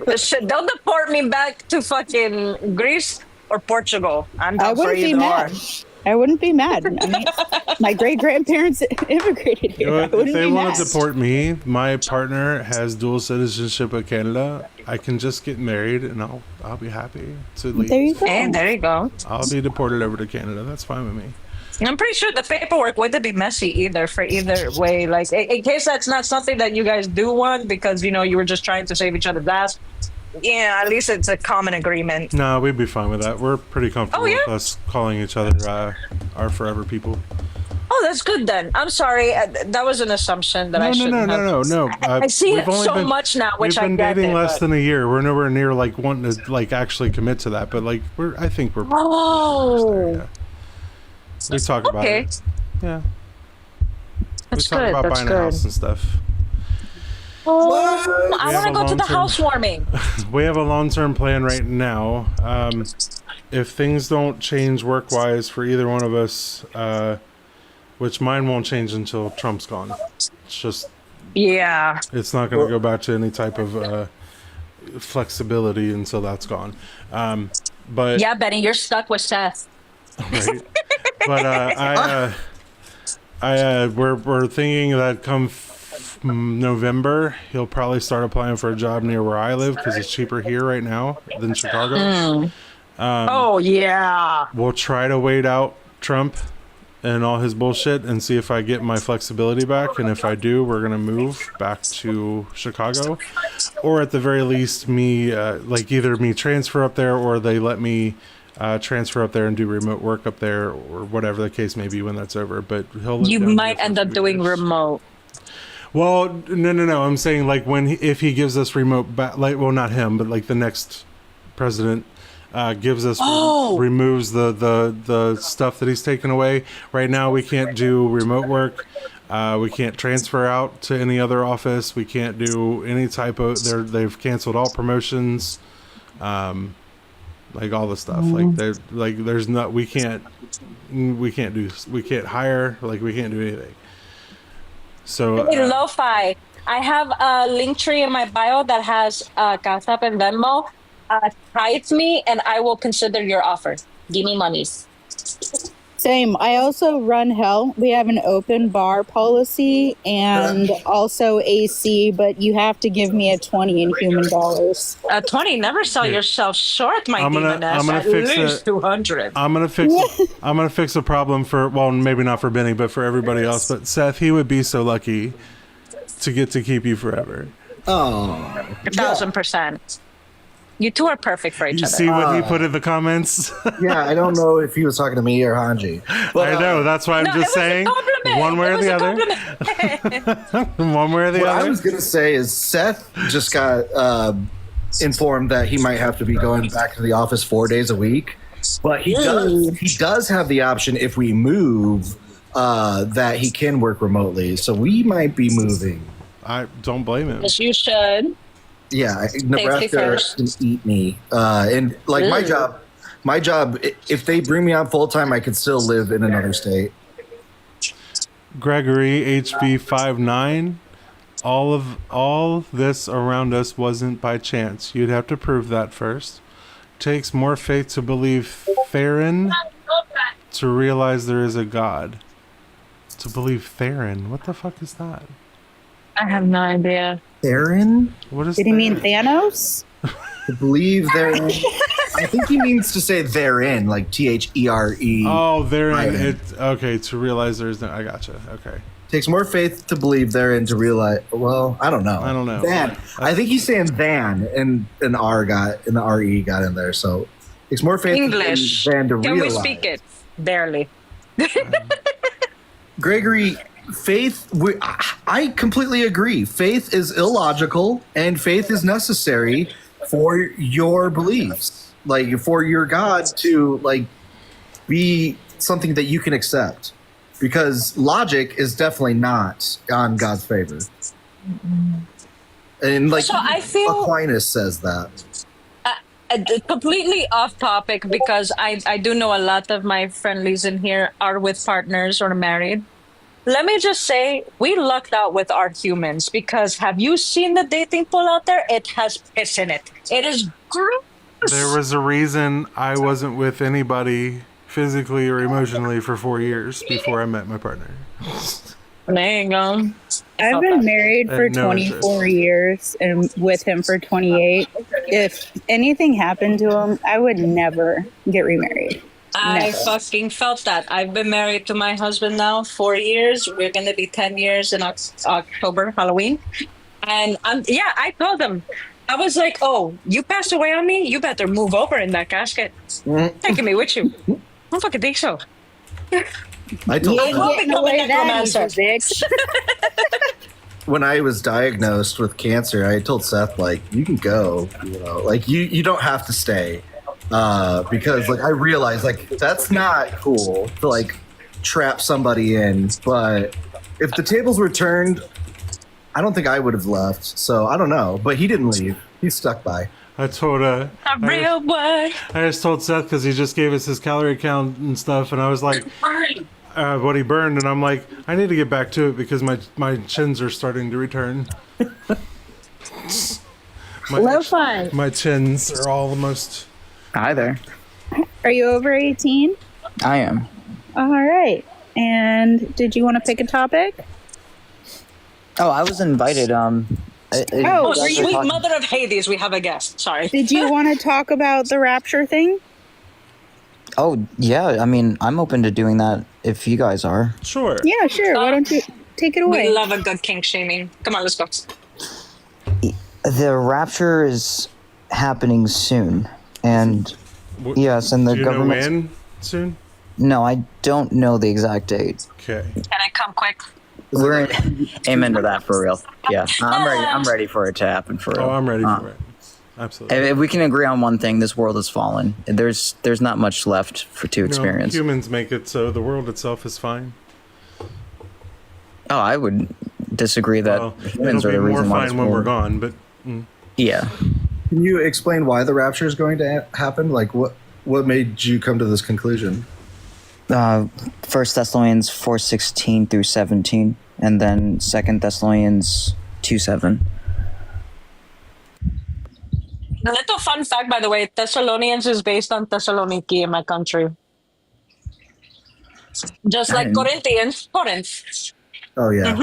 They'll deport me back to fucking Greece or Portugal. I'm
I
down for
wouldn't be
either
mad.
or.
I wouldn't be mad. I mean, my great grandparents immigrated
You
here.
know
I
what? If
wouldn't
they
be
want
mad.
to deport me, my partner has dual citizenship of Canada. I can just get married and I'll be happy to leave.
There you go.
And there you go.
I'll be deported over to Canada. That's fine with me.
I'm pretty sure the paperwork wouldn't be messy either for either way. Like, in case that's not something that you guys do want because, you know, you were just trying to save each other's ass. Yeah, at least it's a common agreement.
No, we'd be fine with that. We're pretty comfortable
Oh, yeah?
with us calling each other our forever people.
Oh, that's good then. I'm sorry. That was an assumption that I shouldn't have.
No.
I see
We've
it
only
so much now, which I
We've
get
been dating
it,
less
but-
than a year. We're nowhere near like wanting to like actually commit to that, but like I think we're
Oh,
yeah. We talk about
okay.
it. Yeah.
That's
we talk
good.
about
That's
buying a
good.
house and stuff.
Oh, I
We
want to
have a
go to the
long-term-
housewarming.
We have a long-term plan right now. If things don't change work-wise for either one of us, which mine won't change until Trump's gone. It's just,
Yeah.
it's not going to go back to any type of flexibility until that's gone. But
Yeah, Benny, you're stuck with Seth.
right? But we're thinking that come November he'll probably start applying for a job near where I live because it's cheaper here right now than Chicago.
Oh, yeah.
We'll try to wait out Trump and all his bullshit and see if I get my flexibility back, and if I do, we're gonna move back to Chicago, or at the very least me like either me transfer up there or they let me transfer up there and do remote work up there, or whatever the case may be when that's over. But he'll live
You
down here
might
for
end
a
up
few
doing
years.
remote.
Well, no. I'm saying like if he gives us remote back, like, well, not him, but like the next president gives us removes the stuff that he's taken away. Right now, we can't do remote work. We can't transfer out to any other office. We can't do any type of. They've canceled all promotions. Like all the stuff. Like there's not. We can't hire. Like we can't do anything. So
Hey, Lo-Fi. I have a link tree in my bio that has Cash App and Venmo. Tithe me, and I will consider your offer. Give me monies.
Same. I also run Hell. We have an open bar policy and also AC, but you have to give me a 20 in human dollars.
20. Never sell yourself short, my demoness. At least 200.
I'm gonna fix a problem for, well, maybe not for Benny, but for everybody else. But Seth, he would be so lucky to get to keep you forever.
Oh,
1,000%. You two are perfect for each
You
other.
see what he put in the comments?
yeah. I don't know if he was talking to me or Hanji. But,
I know. That's why I'm just saying. One way or the other. One way or the
what
other.
I was gonna say is Seth just got informed that he might have to be going back to the office 4 days a week, but he does have the option if we move that he can work remotely. So we might be moving.
I don't blame him.
Yes, you should.
Yeah, Nebraska can eat me. And like my job, if they bring me on full time, I could still live in another state.
Gregory HB59. All this around us wasn't by chance. You'd have to prove that first. Takes more faith to believe Theron to realize there is a God. To believe Theron. What the fuck is that?
I have no idea.
Theron?
What is
Did he mean Thanos?
To believe therein. I think he means to say therein, like THERE.
Oh, therein. It's okay to realize there's no. I gotcha. Okay.
Takes more faith to believe therein to realize. Well, I don't know. Than. I think he's saying than, and an R got and the RE got in there. So takes more faith
English.
than to
Can
realize.
we speak it? Barely.
Gregory, faith. I completely agree. Faith is illogical, and faith is necessary for your beliefs, like for your God to like be something that you can accept. Because logic is definitely not on God's favor. And like
So I feel
Aquinas says that.
Completely off topic because I do know a lot of my friendlies in here are with partners or married. Let me just say, we lucked out with our humans because have you seen the dating pool out there? It has piss in it. It is gross.
There was a reason I wasn't with anybody physically or emotionally for 4 years before I met my partner.
There you go.
I've been married for
no
24 years and with him for 28. If anything happened to him, I would never get remarried.
I
Never.
fucking felt that. I've been married to my husband now 4 years. We're going to be 10 years in October, Halloween. And I told him, I was like, oh, you passed away on me? You better move over in that casket. Taking me with you. I don't fucking think so.
I told
You
Seth,
ain't getting away that easy, bitch.
when I was diagnosed with cancer, I told Seth, like, you can go, like you don't have to stay. Because like I realized like that's not cool to like trap somebody in. But if the tables were turned, I don't think I would have left. So I don't know. But he didn't leave. He stuck by.
I told
A real boy.
I just told Seth because he just gave us his calorie count and stuff, and I was like, what he burned, and I'm like, I need to get back to it because my chins are starting to return. My chins are almost.
Hi there.
Are you over 18?
I am.
All right. And did you want to pick a topic?
Oh, I was invited.
Sweet mother of Hades, we have a guest. Sorry.
Did you want to talk about the rapture thing?
Oh, yeah. I mean, I'm open to doing that if you guys are.
Sure.
Yeah, sure. Why don't you take it away?
We love a good kink shaming. Come on, let's go.
The rapture is happening soon. And yes, and the government.
Do you know when soon?
No, I don't know the exact date.
Okay.
Can I come quick?
We're in, amen to that for real. Yeah, I'm ready. I'm ready for it to happen for real.
Oh, I'm ready for it. Absolutely.
If we can agree on one thing, this world has fallen. There's not much left to experience.
Humans make it so the world itself is fine.
Oh, I would disagree that humans are the reason why it's
fine when we're gone, but
yeah.
Can you explain why the rapture is going to happen? Like, what made you come to this conclusion?
1 Thessalonians 4:16 through 17. and then 2 Thessalonians 2:7.
A little fun fact, by the way, Thessalonians is based on Thessaloniki in my country. Just like Corinthians, Corinth.
Oh yeah.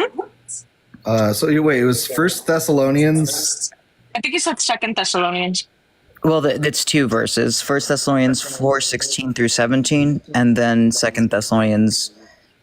So you wait, it was First Thessalonians.
I think he said 2 Thessalonians.
Well, it's two verses: 1 Thessalonians 4:16 through 17, and then 2 Thessalonians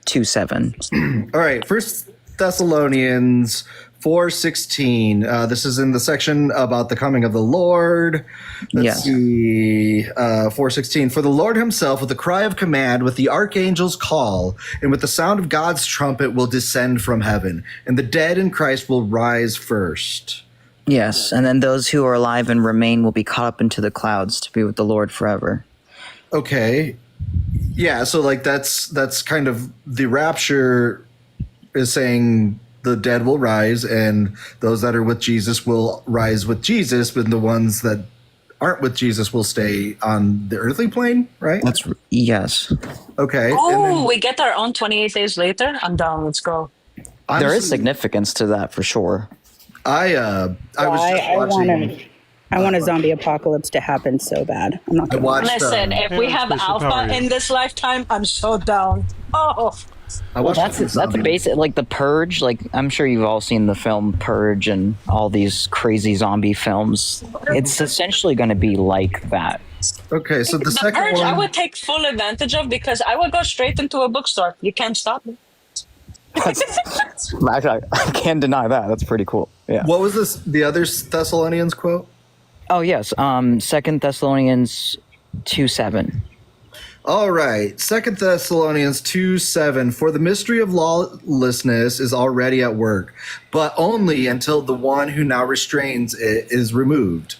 2:7.
All right, First Thessalonians 4:16. This is in the section about the coming of the Lord. Let's see. 4:16. For the Lord himself, with the cry of command, with the archangel's call, and with the sound of God's trumpet, will descend from heaven, and the dead in Christ will rise first.
Yes, and then those who are alive and remain will be caught up into the clouds to be with the Lord forever.
Okay. Yeah, so like that's kind of the rapture is saying the dead will rise and those that are with Jesus will rise with Jesus, but the ones that aren't with Jesus will stay on the earthly plane, right?
Yes.
Okay.
Oh, we get our own 28 days later? I'm down. Let's go.
Honestly,
there is significance to that for sure.
I was just watching.
I want a zombie apocalypse to happen so bad. I'm not gonna
Listen, if we have alpha in this lifetime, I'm so down. Oh.
Well, that's basic, like the Purge. Like I'm sure you've all seen the film Purge and all these crazy zombie films. It's essentially going to be like that.
Okay, so the second
Purge,
one
I would take full advantage of because I would go straight into a bookstore. You can't stop me.
I can't deny that. That's pretty cool. Yeah.
What was this? The other Thessalonians quote?
Oh yes, 2 Thessalonians 2:7.
All right, 2 Thessalonians 2:7. For the mystery of lawlessness is already at work, but only until the one who now restrains it is removed.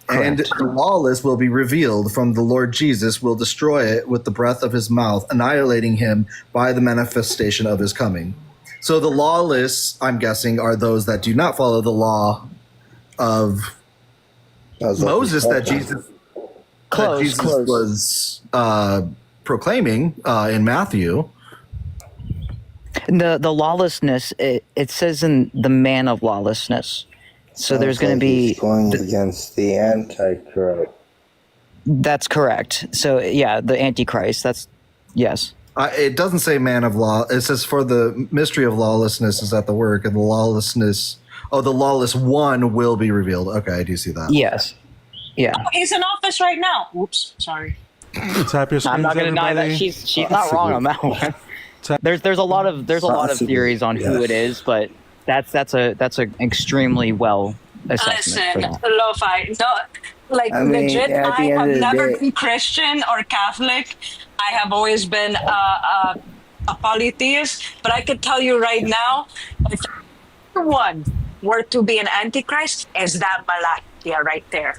Correct.
And the lawless will be revealed from the Lord Jesus will destroy it with the breath of his mouth, annihilating him by the manifestation of his coming. So the lawless, I'm guessing, are those that do not follow the law of Moses that Jesus was proclaiming in Matthew.
The lawlessness, it says in the man of lawlessness. So there's going to be
going against the Antichrist.
That's correct. So yeah, the Antichrist. That's yes.
It doesn't say man of law. It says for the mystery of lawlessness is at the work, and the lawlessness. Oh, the lawless one will be revealed. Okay, I do see that.
Yes. Yeah.
Oh, he's in office right now. Oops, sorry.
Tap your screens,
I'm not going to deny that
everybody.
she's not wrong on that one. There's a lot of theories on who it is, but that's an extremely well assessment.
Listen, lo-fi. No, like legit. I have never been Christian or Catholic. I have always been a polytheist. But I could tell you right now, if one were to be an antichrist, is that Malachi right there?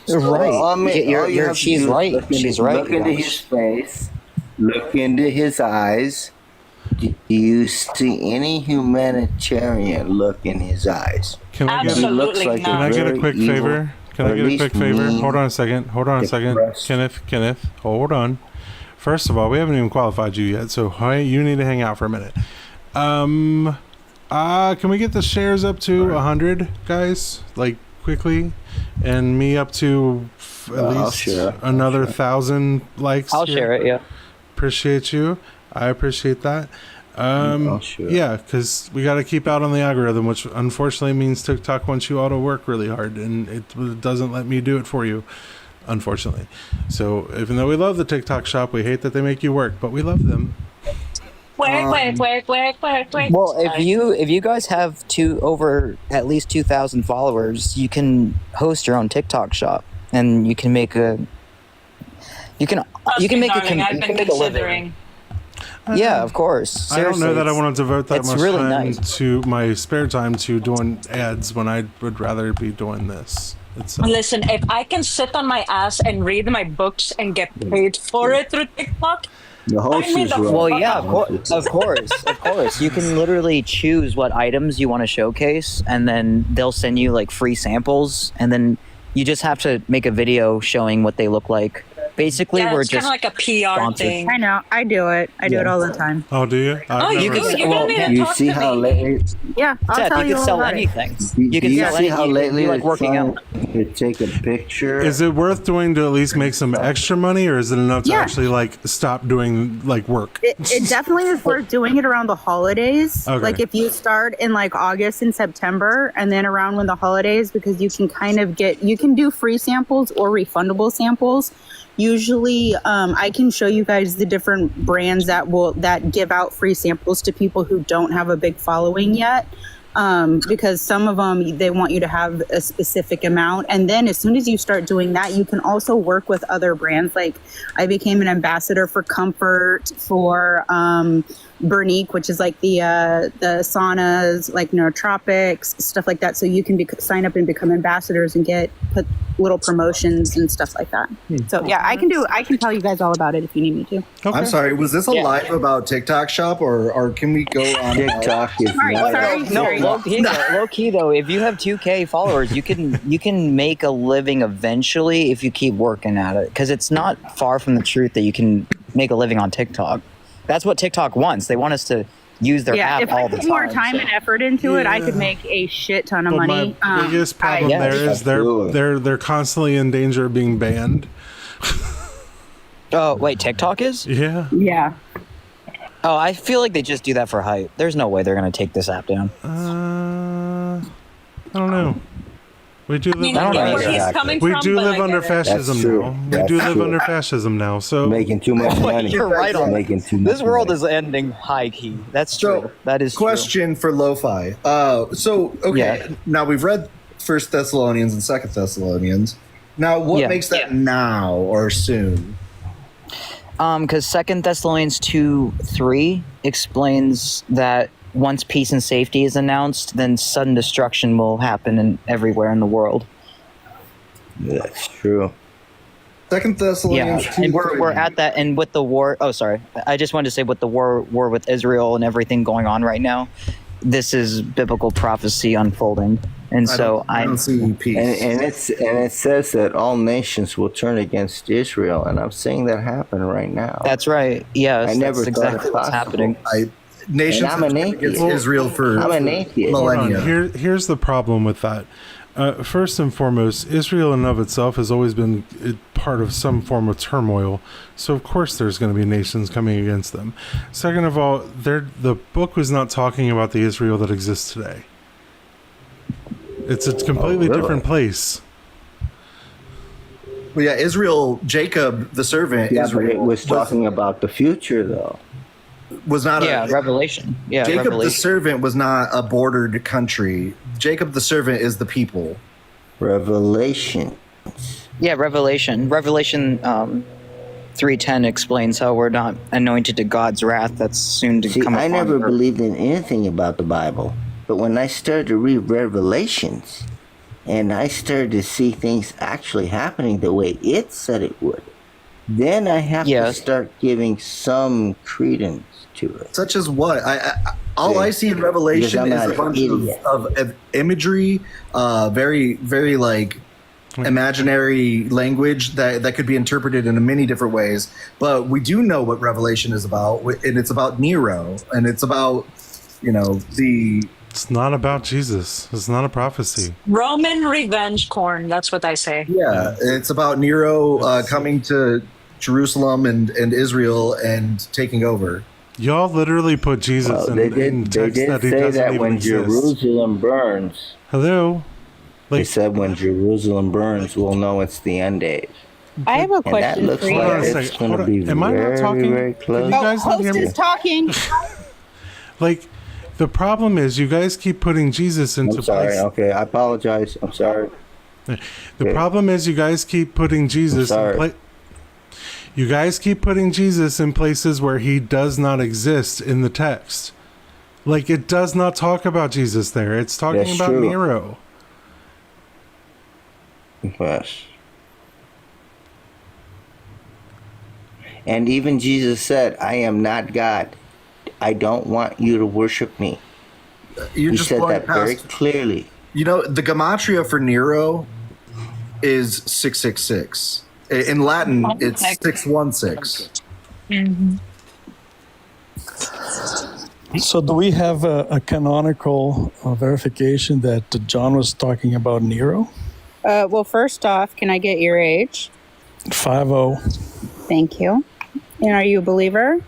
Right.
Well,
she's right. She's right.
Look into his face. Look into his eyes. Do you see any humanitarian look in his eyes?
Can I get a quick favor? Can I get a quick favor? Hold on a second. Kenneth, hold on. First of all, we haven't even qualified you yet, so you need to hang out for a minute. Can we get the shares up to 100, guys? Like quickly, and me up to at least another 1,000 likes.
I'll share it. Yeah.
Appreciate you. I appreciate that. Yeah, because we got to keep out on the algorithm, which unfortunately means TikTok wants you all to work really hard, and it doesn't let me do it for you, unfortunately. So even though we love the TikTok shop, we hate that they make you work, but we love them.
Work.
Well, if you guys have over at least 2,000 followers, you can host your own TikTok shop, and you can make a
I've been considering.
Yeah, of course. Seriously,
I don't know that I want to devote that much
really
time
nice.
to my spare time to doing ads when I would rather be doing this.
Listen, if I can sit on my ass and read my books and get paid for it through TikTok,
the host is right.
Well, yeah, of course. You can literally choose what items you want to showcase, and then they'll send you like free samples, and then you just have to make a video showing what they look like, Basically,
Yeah,
we're
it's kind
just
of like a PR
sponsored.
thing.
I know. I do it. I do it all the time.
Oh, do you?
Oh, you
never-
do? You're
Well,
gonna need to
You
talk
see
to
how
me.
lately,
Yeah, I'll
Seth,
tell
you
you
can
all
sell
about it.
anything.
do
You can
you
sell
see how
anything.
lately
You like
it's
working
fun
out.
to take a picture?
Is it worth doing to at least make some extra money, or is it enough to
Yeah.
actually like stop doing like work?
It definitely is worth doing it around the holidays.
Okay.
Like if you start in like August and September and then around when the holidays, because you can kind of you can do free samples or refundable samples. Usually I can show you guys the different brands that give out free samples to people who don't have a big following yet. Because some of them, they want you to have a specific amount. And then as soon as you start doing that, you can also work with other brands. Like I became an ambassador for Comfort, for Bernique, which is like the saunas, like nootropics, stuff like that. So you can sign up and become ambassadors and put little promotions and stuff like that. So yeah, I can tell you guys all about it if you need me to.
Okay.
I'm sorry, was this a live about TikTok shop or can we go on
TikTok is
Sorry.
Low key though, if you have 2K followers, you can make a living eventually if you keep working at it. Because it's not far from the truth that you can make a living on TikTok. That's what TikTok wants. They want us to use their app
If
all
I
the
put
time.
more time and effort into it, I could make a shit ton of
But
money.
my biggest problem
Yeah,
there is they're constantly in danger of being banned.
Oh wait, TikTok is?
Yeah.
Yeah.
Oh, I feel like they just do that for hype. There's no way they're gonna take this app down.
I don't know. We do
I mean,
live.
I get
know.
where he's coming
We
from,
do
but
live
I
under
get it.
fascism
That's true.
now. We
That's
do live
true.
under fascism now. So
making too much money.
You're right on.
Making too much
This world
money.
is ending high key. That's
So,
true. That is
question for lo-fi?
Yeah.
Now we've read First Thessalonians and Second Thessalonians. Now what
Yeah.
makes that now or soon?
true. Because 2 Thessalonians 2:3 explains that once peace and safety is announced, then sudden destruction will happen everywhere in the world.
That's true.
Second
Yeah,
Thessalonians 2.
and we're at that, and with the war. Oh, sorry, I just wanted to say with the war with Israel and everything going on right now, this is biblical prophecy unfolding, and
I don't see peace.
And it says that all nations will turn against Israel, and I'm seeing that happen right now.
That's right. Yes,
I never
that's
thought it
exactly what's
possible.
happening.
Nations
And I'm
have
an
turned against
atheist.
Israel for
I'm an atheist.
hold on.
millennia.
Here's the problem with that. First and foremost, Israel in and of itself has always been part of some form of turmoil. So of course there's going to be nations coming against them. Second of all, the book was not talking about the Israel that exists today. It's a completely
really?
different place.
Well, yeah, Israel, Jacob, the servant,
Yeah, but
Israel
it was talking about the future, though.
was not
Yeah,
a
Revelation. Yeah,
Jacob the
Revelation.
servant was not a bordered country. Jacob the servant is the people.
Revelation.
Yeah, Revelation. Revelation 3:10 explains how we're not anointed to God's wrath that's soon to
See,
come
I
upon
never
earth.
believed in anything about the Bible, but when I started to read Revelations, and I started to see things actually happening the way it said it would, then I have to
Yes.
start giving some credence to it.
Such as what? All
Yeah.
I see in Revelation
Because I'm
is a
not
bunch
an idiot.
of imagery, very, very like imaginary language that could be interpreted in many different ways. But we do know what Revelation is about, and it's about Nero, and it's about,
It's not about Jesus. It's not a prophecy.
Roman revenge corn. That's what I say.
Yeah, it's about Nero coming to Jerusalem and Israel and taking over.
Y'all literally put Jesus
Well,
in,
they
in
did
text
say
that he doesn't
that
even
when
exist.
Jerusalem burns.
Hello?
They
Like,
said when Jerusalem burns, we'll know it's the end days.
I have a
And that
question
looks
for you.
Hold on a
like
second.
it's going
Hold
to
on.
be
Am I not
very,
talking?
very close.
You guys not hear
Host
me?
is talking.
Like, the problem is you guys keep putting Jesus into
I'm sorry.
place.
Okay, I apologize. I'm sorry.
The problem is you guys keep putting Jesus in
sorry.
place. You guys keep putting Jesus in places where he does not exist in the text. Like, it does not talk about Jesus there. It's talking
That's
about
true.
Nero.
Yes. And even Jesus said, I am not God. I don't want you to worship me.
You're
He
just
said
going
that very
past.
clearly.
The gematria for Nero is 666. In Latin, it's 616.
Mm-hmm.
So do we have a canonical verification that John was talking about Nero?
Well, first off, can I get your age?
50.
Thank you. And are you a believer?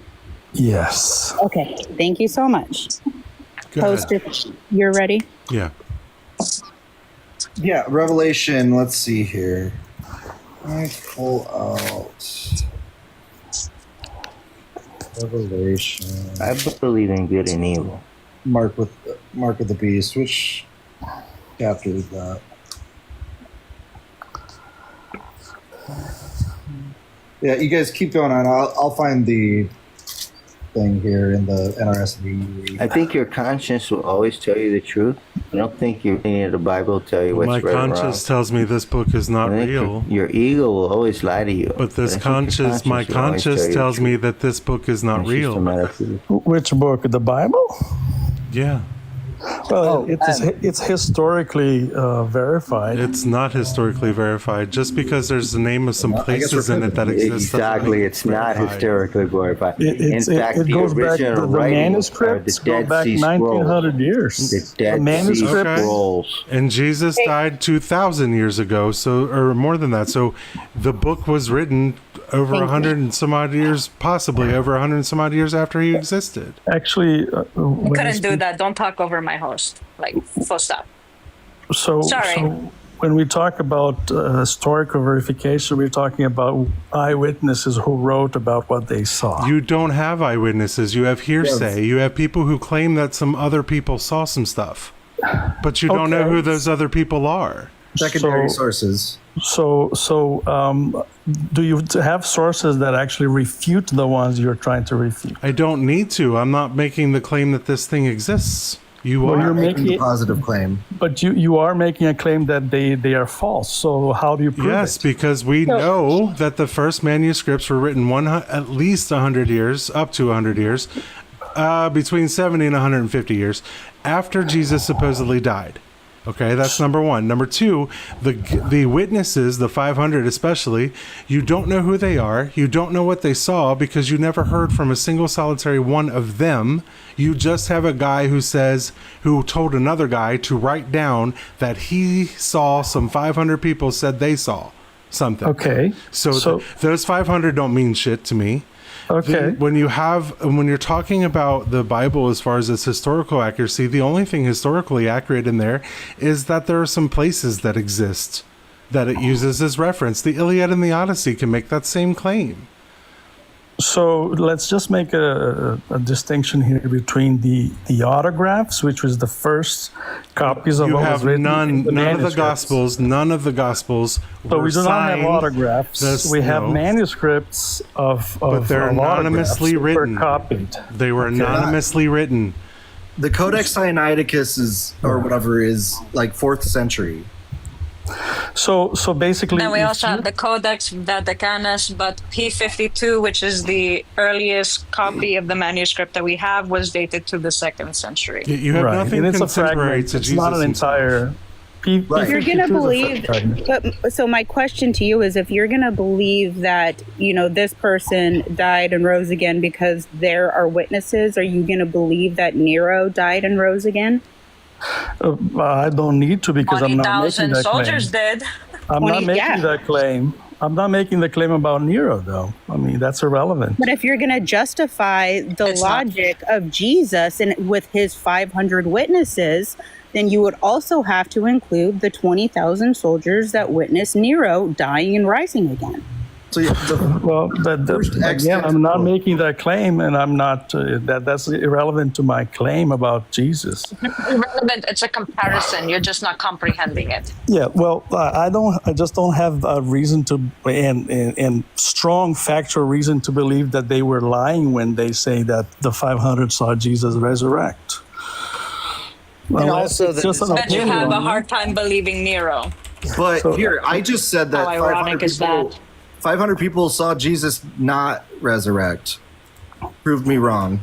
Yes.
Okay. Thank you so much.
Go
Host,
ahead.
if you're ready.
Yeah.
Yeah, Revelation. Let's see here. I pull out Revelation.
I believe in good and evil.
Mark of the Beast. Which chapter is that? Yeah, you guys keep going on. I'll find the thing here in the NRSV.
I think your conscience will always tell you the truth. I don't think your reading of the Bible will tell you what's
My
right or wrong.
conscience tells me this book is not
I think
real.
Your ego will always lie to you.
But this
I think your
conscience, my
will always tell
conscience
you
tells
the
me
truth.
that this book is not
It's just a
real.
matter of-
Which book? The Bible?
Yeah.
Well, it's historically verified.
It's not historically verified. Just because there's the name of some
Well, I guess
places
we're
in it that exist. doesn't
Exactly,
make
it's not
verified.
historically verified.
It goes back, the manuscripts go back 1900 years.
The Dead Sea
manuscripts.
Scrolls.
And Jesus died 2,000 years ago, or more than that. So the book was written over 100 and some odd years, possibly over 100 and some odd years after he existed.
Actually,
You couldn't do that. Don't talk over my host. Like, full stop.
So when we talk about historical verification, we're talking about eyewitnesses who wrote about what they saw.
You don't have eyewitnesses. You have hearsay. You have people who claim that some other people saw some stuff, but you don't know who those other people are.
Secondary sources.
Do you have sources that actually refute the ones you're trying to refute?
I don't need to. I'm not making the claim that this thing exists.
You're making
a positive claim.
But you are making a claim that they are false. So how do you prove
Yes,
it?
because we know that the first manuscripts were written at least 100 years, up to 100 years, between 70 and 150 years after Jesus supposedly died. Okay, that's number one. Number two, the witnesses, the 500 especially, you don't know who they are. You don't know what they saw because you never heard from a single solitary one of them. You just have a guy who told another guy to write down that he saw some 500 people said they saw something.
Okay.
So those 500 don't mean shit to me.
Okay.
When you're talking about the Bible as far as its historical accuracy, the only thing historically accurate in there is that there are some places that exist that it uses as reference. The Iliad and the Odyssey can make that same claim.
So let's just make a distinction here between the autographs, which was the first copies of
You
what was
have
written.
none of the
manuscripts.
Gospels. None of the Gospels.
So
were
we do not have
signed.
autographs. We have manuscripts of
But they're anonymously
autographs
written.
Were copied.
They were anonymously written.
The Codex Sinaiticus or whatever is like 4th century.
So basically,
Then we also have the Codex Vaticanus, but P52, which is the earliest copy of the manuscript that we have, was dated to the 2nd century.
You have nothing
and it's a
contemporary
fragment.
to
It's
Jesus
not an
himself.
entire.
If you're going to believe, so my question to you is, if you're going to believe that, this person died and rose again because there are witnesses, are you going to believe that Nero died and rose again?
I don't need to because I'm not making
20,000
that
soldiers
claim.
did.
I'm not making that claim. I'm not making the claim about Nero, though. I mean, that's irrelevant.
But if you're going to justify the logic of Jesus and with his 500 witnesses, then you would also have to include the 20,000 soldiers that witnessed Nero dying and rising again.
So
again, I'm not making that claim, and I'm not. That's irrelevant to my claim about Jesus.
Irrelevant. It's a comparison. You're just not comprehending it.
Yeah, well, I just don't have a reason to, and strong factual reason to believe that they were lying when they say that the 500 saw Jesus resurrect.
And also,
But you have a hard time believing Nero.
But here, I just said that
How ironic is that?
500 people saw Jesus not resurrect. Proved me wrong.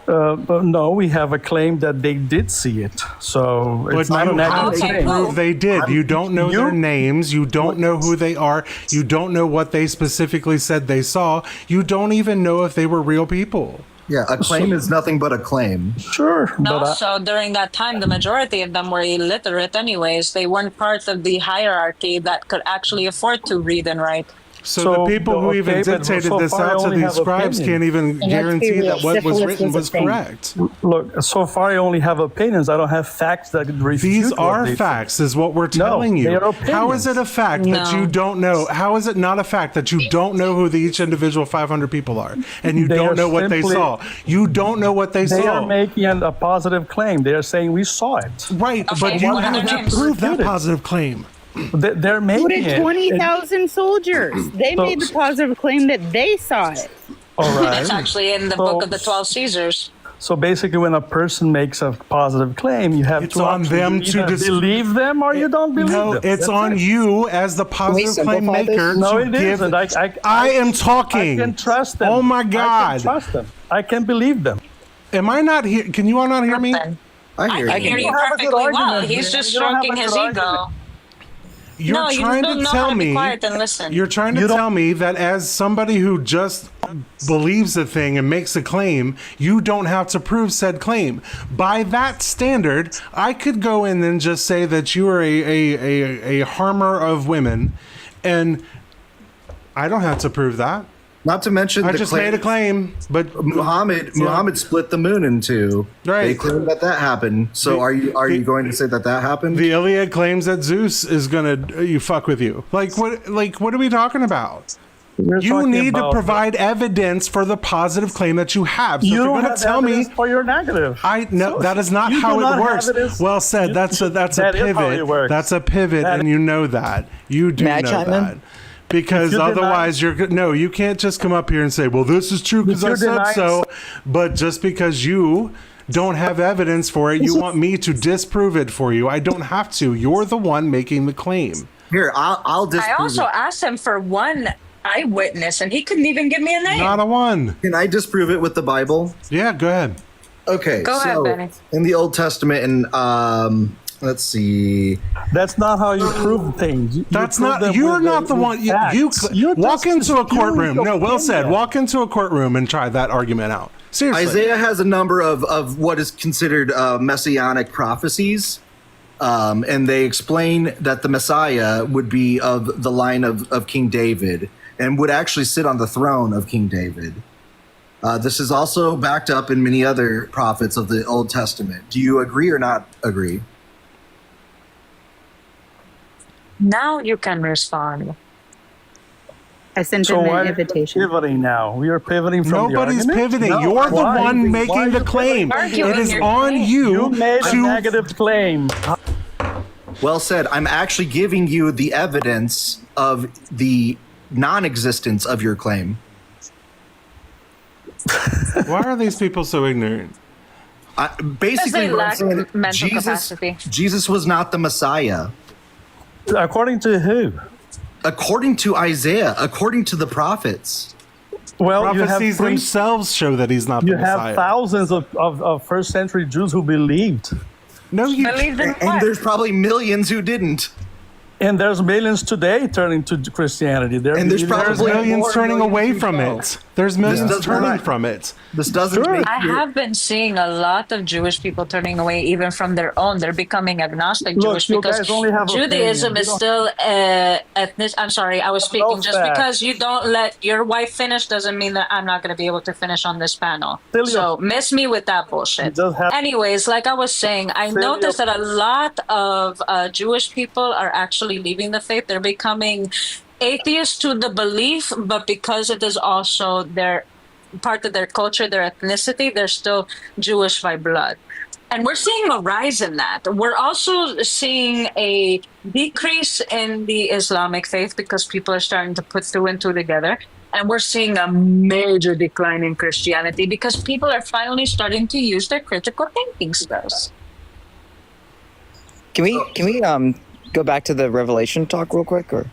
But no, we have a claim that they did see it. So it's
But
not an
you have
accurate
to
claim.
prove they did. You don't know their names. You don't know who they are. You don't know what they specifically said they saw. You don't even know if they were real people.
Yeah, a claim is nothing but a claim.
Sure.
And also, during that time, the majority of them were illiterate anyways. They weren't part of the hierarchy that could actually afford to read and write.
So the people who even dictated this out to these scribes can't even guarantee that what was written was correct.
Look, so far I only have opinions. I don't have facts that refute.
These are facts, is what we're telling you. How is it a fact that you don't know? How is it not a fact that you don't know who each individual 500 people are, and you don't know what they saw? You don't know what they saw.
They are making a positive claim. They are saying we saw it.
Right, but you have to prove that positive claim.
They're making
Put it 20,000 soldiers. They made the positive claim that they saw it.
All right.
That's actually in the book of the 12 Caesars.
So basically, when a person makes a positive claim, you have
It's
to
on them to
believe them or you don't believe them.
It's on you as the positive claim maker
No,
to
it
give.
isn't.
I am talking.
I can trust them.
Oh my God!
I can trust them. I can believe them.
Am I not here? Can you all not hear me?
I can hear you perfectly well. He's just stroking his ego.
You're trying to tell me. You're trying to tell me that as somebody who just believes a thing and makes a claim, you don't have to prove said claim. By that standard, I could go in and just say that you are a harmer of women, and I don't have to prove that.
Not to mention,
I just made a claim, but
Muhammad split the moon in two.
Right.
They claim that happened. So are you going to say that happened?
The Iliad claims that Zeus is gonna you fuck with you. Like what are we talking about? You need to provide evidence for the positive claim that you have. So
You
if you're
don't
going
have
to tell me
evidence for your negative.
that is not
You
how
do
it
not have
works.
evidence.
Well said. That's a
That is how
pivot.
it works.
That's a pivot, and you know that. You do
May I
know
chime in?
that. Because
If you
otherwise, you can't just come up here and say, "Well, this is true because I said so." But just because you don't have evidence for it, you want me to disprove it for you. I don't have to. You're the one making the claim.
Here, I'll disprove
I also
it.
asked him for one eyewitness, and he couldn't even give me a name.
Not a one.
Can I disprove it with the Bible?
Yeah, go ahead.
Okay,
Go ahead, Benny.
in the Old Testament, and let's see.
That's not how you prove things.
That's not. You're not the one. You walk into a courtroom. No, well said. Walk into a courtroom and try that argument out. Seriously.
Isaiah has a number of what is considered messianic prophecies, and they explain that the Messiah would be of the line of King David and would actually sit on the throne of King David. This is also backed up in many other prophets of the Old Testament. Do you agree or not agree?
Now you can respond.
I sent him an invitation.
Pivoting now. We are pivoting from
Nobody's
the argument?
pivoting.
No.
You're the
Why?
one
Why
making
are
the
you
claim.
pivoting?
It is on you.
You made a negative claim.
Well said. I'm actually giving you the evidence of the non-existence of your claim.
Why are these people so ignorant?
Basically,
they
what I'm
lack
saying,
mental capacity.
Jesus was not the Messiah.
According to who?
According to Isaiah, according to the prophets.
Well,
Prophecies themselves show that he's not the
You
Messiah.
have thousands of first century Jews who believed.
No, you
Believed in
And
what?
there's probably millions who didn't.
And there's millions today turning to Christianity.
And there's probably
millions
more
turning
millions
away
who
from
don't.
it. There's millions
does
turning
not-
from it.
This doesn't
Sure.
make
I have been seeing a lot of Jewish people turning away even from their own. They're becoming agnostic
Look,
Jewish
you
because
guys only have
Judaism
opinions.
is
You
still ethnic. I'm sorry, I was speaking. Just
facts.
because you don't let your wife finish doesn't mean that I'm not going to be able to finish on this panel.
Still
So miss me with that bullshit.
just have-
Anyways, like I was saying, I
Still
noticed that a lot of Jewish people are actually leaving the faith. They're becoming atheists to the belief, but because it is also their part of their culture, their ethnicity, they're still Jewish by blood. And we're seeing a rise in that. We're also seeing a decrease in the Islamic faith because people are starting to put two and two together. And we're seeing a major decline in Christianity because people are finally starting to use their critical thinking skills.
Can we go back to the Revelation talk real quick, or?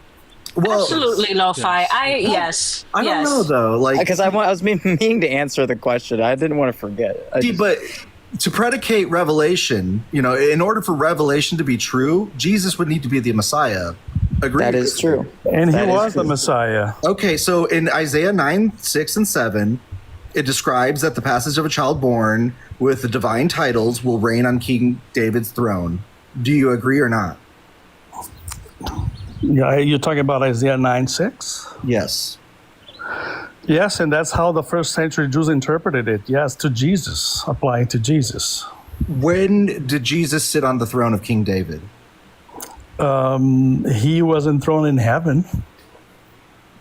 Well,
Absolutely, lo-fi. Yes.
I don't know though, like
because I was meaning to answer the question. I didn't want to forget.
But to predicate revelation, in order for revelation to be true, Jesus would need to be the Messiah. Agree?
That is true.
And he was the Messiah.
Okay, so in Isaiah 9, 6, and 7, it describes that the passage of a child born with the divine titles will reign on King David's throne. Do you agree or not?
Yeah, you're talking about Isaiah 9:6?
Yes.
Yes, and that's how the first century Jews interpreted it. Yes, to Jesus, applying to Jesus.
When did Jesus sit on the throne of King David?
He was enthroned in heaven.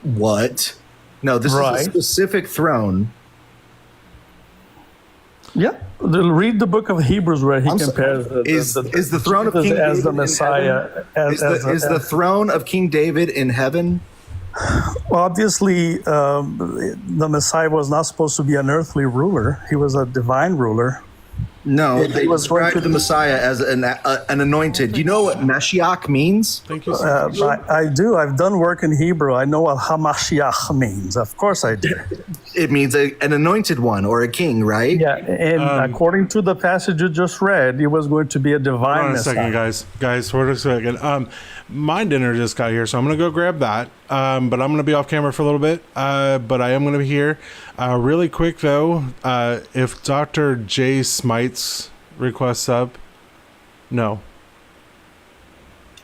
What? No, this is a specific throne.
Yeah, read the book of Hebrews where he compares
is the throne of King
as
David
the Messiah.
Is the throne of King David in heaven?
Well, obviously, the Messiah was not supposed to be an earthly ruler. He was a divine ruler.
No, they described the Messiah as an anointed. Do you know what Mashiach means?
Thank you.
I do. I've done work in Hebrew. I know what Hamashiach means. Of course I do.
It means an anointed one or a king, right?
Yeah, and according to the passage you just read, he was going to be a divine
Hold on a
Messiah.
second, guys. Hold on a second. My dinner just got here, so I'm gonna go grab that. But I'm gonna be off camera for a little bit. But I am gonna be here. Really quick though, if Dr. J Smites requests sub, no.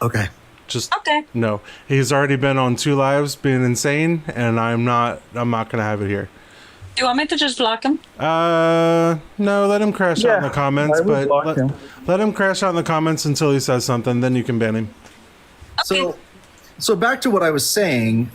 Okay.
Just no. He's already been on 2 lives being insane, and I'm not gonna have it here.
Do you want me to just block him?
No, let him crash out in the comments,
I would block
but
him.
let him crash out in the comments until he says something, then you can ban him.
So back to what I was saying,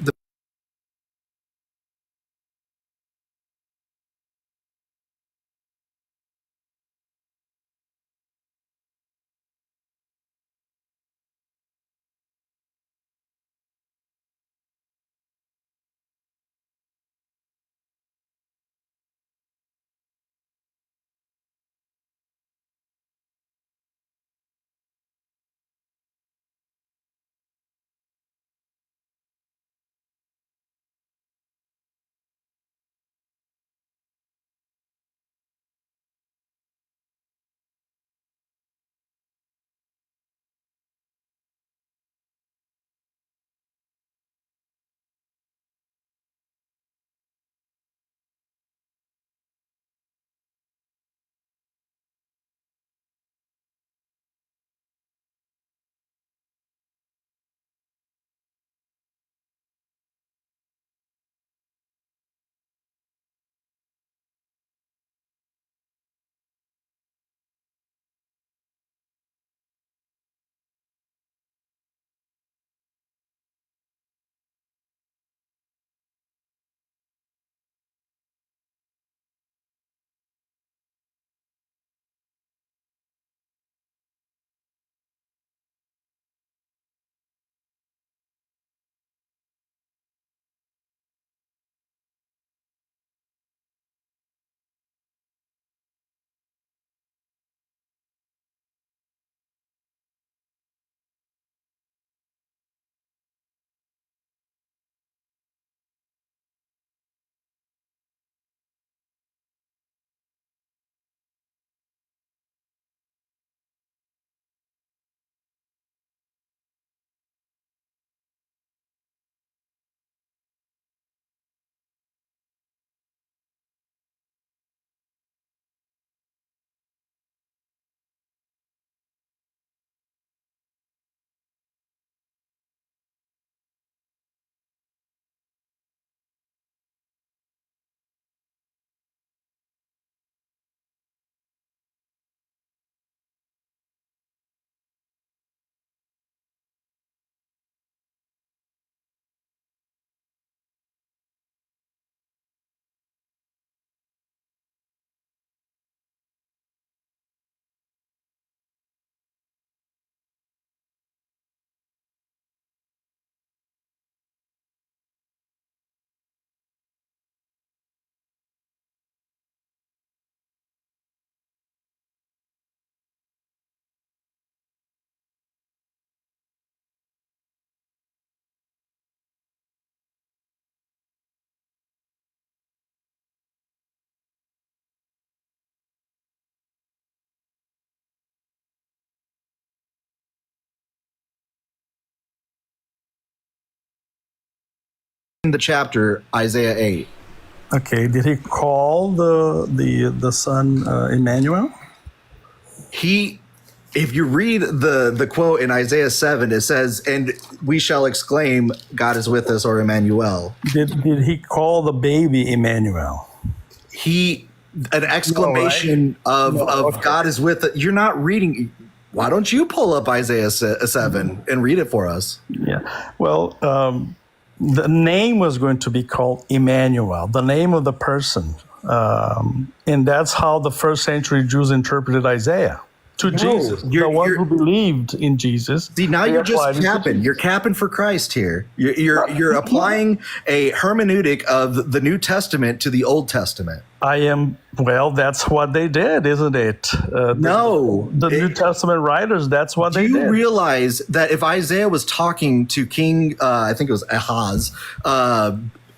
in the chapter Isaiah 8.
Okay, did he call the son Emmanuel?
If you read the quote in Isaiah 7, it says, "And we shall exclaim, God is with us," or Emmanuel.
Did he call the baby Emmanuel?
An exclamation of God is with us. You're not reading. Why don't you pull up Isaiah 7 and read it for us?
Yeah. Well, the name was going to be called Emmanuel, the name of the person. And that's how the first century Jews interpreted Isaiah. To Jesus, the one who believed in Jesus.
See, now you're just capping. You're capping for Christ here. You're applying a hermeneutic of the New Testament to the Old Testament.
Well, that's what they did, isn't it?
No.
The New Testament writers, that's what they did.
Do you realize that if Isaiah was talking to King, I think it was Ahaz,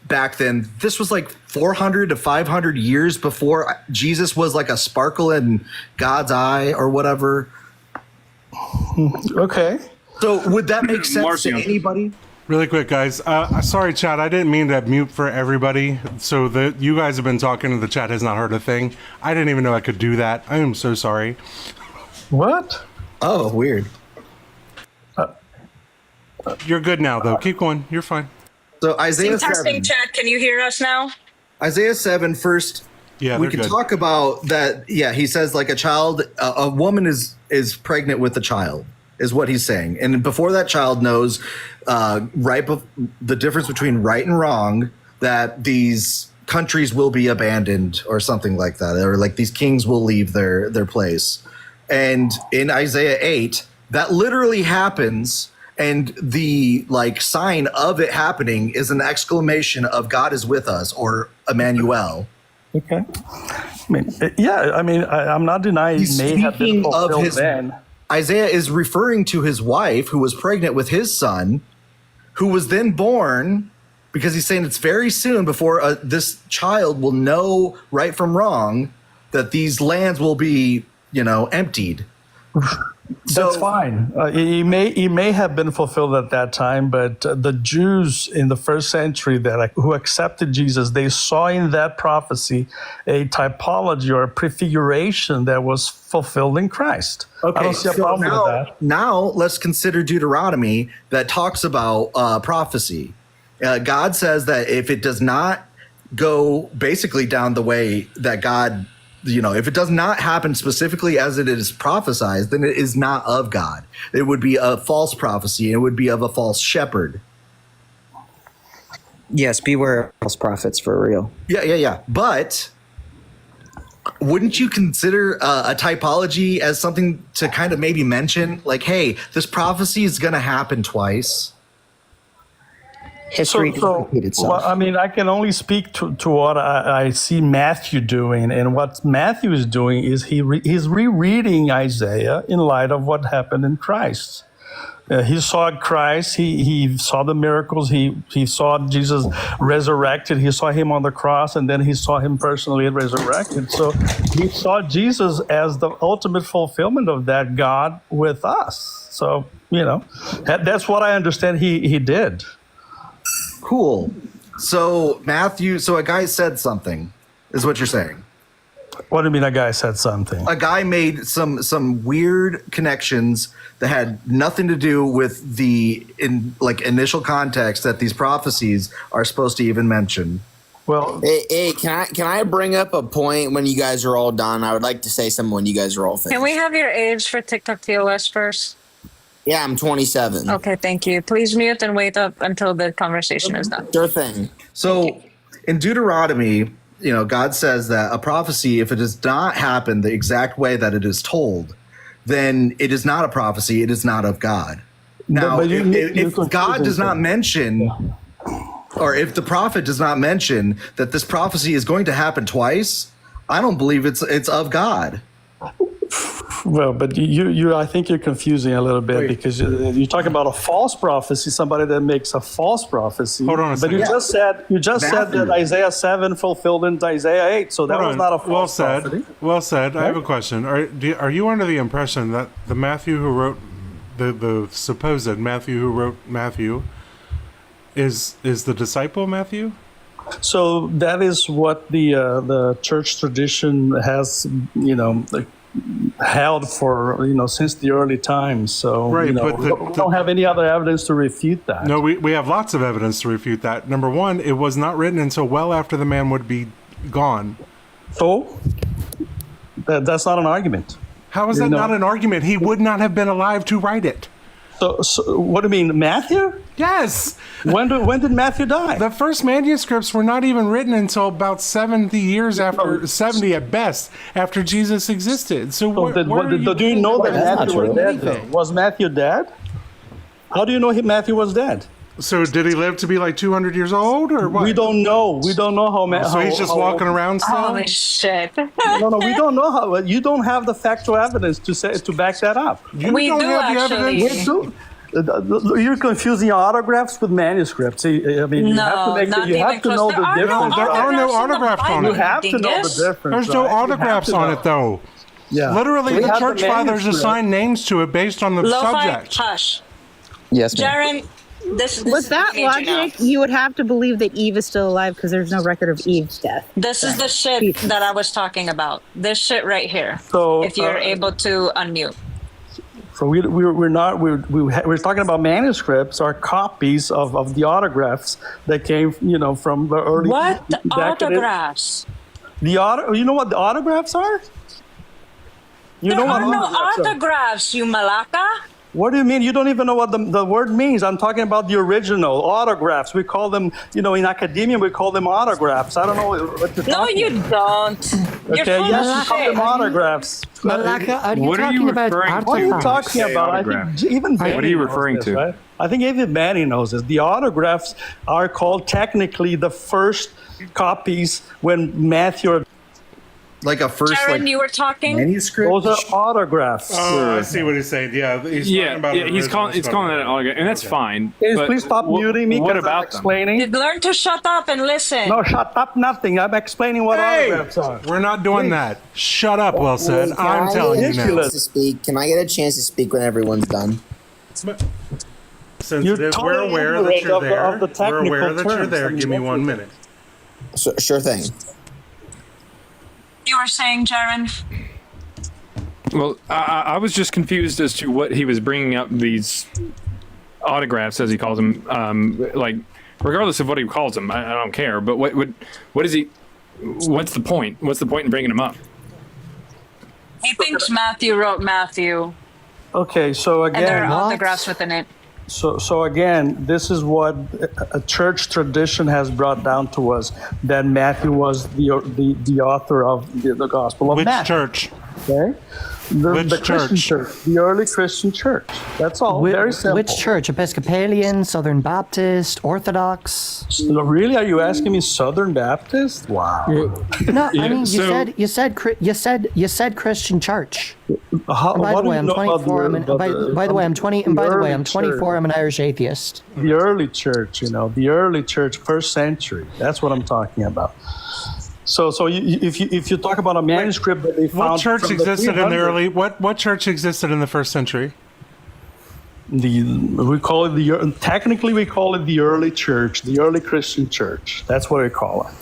back then, this was like 400 to 500 years before Jesus was like a sparkle in God's eye or whatever.
Okay.
So would that make sense to anybody?
Really quick, guys. Sorry, chat. I didn't mean to mute for everybody. So you guys have been talking and the chat has not heard a thing. I didn't even know I could do that. I am so sorry.
What?
Oh, weird.
You're good now, though. Keep going. You're fine.
So Isaiah
testing
7.
chat. Can you hear us now?
Isaiah 7 first.
Yeah,
we can talk about that. Yeah, he says like a woman is pregnant with a child, is what he's saying. And before that child knows the difference between right and wrong, that these countries will be abandoned or something like that, or like these kings will leave their place. And in Isaiah 8, that literally happens. And the sign of it happening is an exclamation of God is with us, or Emmanuel.
Okay. I'm not denying
He's
may have been
speaking of
fulfilled
his.
then.
Isaiah is referring to his wife who was pregnant with his son, who was then born, because he's saying it's very soon before this child will know right from wrong, that these lands will be, emptied.
That's fine. It may have been fulfilled at that time, but the Jews in the first century who accepted Jesus, they saw in that prophecy a typology or a prefiguration that was fulfilled in Christ.
Okay,
I don't see a problem with that.
Now let's consider Deuteronomy that talks about prophecy. God says that if it does not go basically down the way that God, if it does not happen specifically as it is prophesied, then it is not of God. It would be a false prophecy. It would be of a false shepherd.
Yes, beware of false prophets for real.
Yeah. But wouldn't you consider a typology as something to kind of maybe mention? Like, hey, this prophecy is going to happen twice.
History repeat itself.
Well, I can only speak to what I see Matthew doing, and what Matthew is doing is he's rereading Isaiah in light of what happened in Christ. He saw Christ. He saw the miracles. He saw Jesus resurrected. He saw him on the cross, and then he saw him personally resurrected. So he saw Jesus as the ultimate fulfillment of that, God with us. So that's what I understand he did.
Cool. So a guy said something, is what you're saying.
What do you mean a guy said something?
A guy made some weird connections that had nothing to do with the initial context that these prophecies are supposed to even mention.
Well,
hey, can I bring up a point when you guys are all done? I would like to say something when you guys are all finished.
Can we have your age for TikTok TOS first?
Yeah, I'm 27.
Okay, thank you. Please mute and wait up until the conversation is done.
Sure thing.
So in Deuteronomy, God says that a prophecy, if it does not happen the exact way that it is told, then it is not a prophecy. It is not of God. Now, if God does not mention, or if the prophet does not mention that this prophecy is going to happen twice, I don't believe it's of God.
Well, but I think you're confusing a little bit because you talk about a false prophecy, somebody that makes a false prophecy.
Hold on a second.
But you just said that Isaiah 7 fulfilled in Isaiah 8, so that was not a false prophecy.
Well said. Right? I have a question. Are you under the impression that the Matthew who wrote the supposed Matthew who wrote Matthew is the disciple Matthew?
So that is what the church tradition has, held for, since the early times. So
Right, but
we don't have any other evidence to refute that.
No, we have lots of evidence to refute that. Number one, it was not written until well after the man would be gone.
So that's not an argument.
How is that not an argument? He would not have been alive to write it.
So what do you mean, Matthew?
Yes.
When did Matthew die?
The first manuscripts were not even written until about 70 years after, 70 at best, after Jesus existed. So
do you know that Matthew was dead, though? Was Matthew dead? How do you know Matthew was dead?
So did he live to be like 200 years old, or what?
We don't know. We don't know how.
So he's just walking around still?
Holy shit.
No, we don't know how. You don't have the factual evidence to back that up.
We do actually.
We do. You're confusing autographs with manuscripts. I mean, you have to know the difference.
There are no autographs on it.
You have to know the difference.
There's no autographs on it, though.
Yeah.
Literally, the church fathers assign names to it based on the subject.
Hush.
Yes, ma'am.
Jaren,
with that logic, you would have to believe that Eve is still alive because there's no record of Eve's death.
This is the shit that I was talking about. This shit right here.
So,
if you're able to unmute.
So we're talking about manuscripts or copies of the autographs that came, from the early.
What autographs?
You know what the autographs are?
There are no autographs, you malaka.
What do you mean? You don't even know what the word means. I'm talking about the original autographs. We call them, in academia, we call them autographs. I don't know what to
No, you don't.
Okay, yes, we call them autographs.
Malaka, are you talking about artifacts?
What are you talking about? I think even Manny
what are you referring
knows this,
to?
right? I think even Manny knows this. The autographs are called technically the first copies when Matthew.
Like a first
Jaren, you were talking?
manuscript?
Those are autographs.
Oh, I see what he's saying. Yeah, he's talking about
he's calling that an autograph, and that's fine.
Please stop muting me.
What
I'm
about
explaining?
You learn to shut up and listen.
No, shut up, nothing. I'm explaining what autographs are.
We're not doing that. Shut up, well said.
Can
I'm
I
telling
get
you
a
now.
chance to speak? Can I get a chance to speak when everyone's done?
Sensitive, we're aware that you're there. We're aware that you're there. Give me 1 minute.
Sure thing.
You were saying, Jaren?
Well, I was just confused as to what he was bringing up these autographs, as he calls them. Like, regardless of what he calls them, I don't care. But what is he? What's the point? What's the point in bringing them up?
He thinks Matthew wrote Matthew.
Okay, so again,
And there are autographs within it.
So again, this is what a church tradition has brought down to us, that Matthew was the author of the Gospel of Matthew.
Which church?
Okay? The Christian church, the early Christian church. That's all. Very simple.
Which church? Episcopalian, Southern Baptist, Orthodox?
So really, are you asking me Southern Baptist? Wow.
No, I mean you said Christian church. By the way, I'm 24. By the way, I'm 20. And by the way, I'm 24. I'm an Irish atheist.
The early church, the early church, first century. That's what I'm talking about. So if you talk about a manuscript that they found,
what church existed in the early? What church existed in the first century?
We call it technically we call it the early church, the early Christian church. That's what we call it.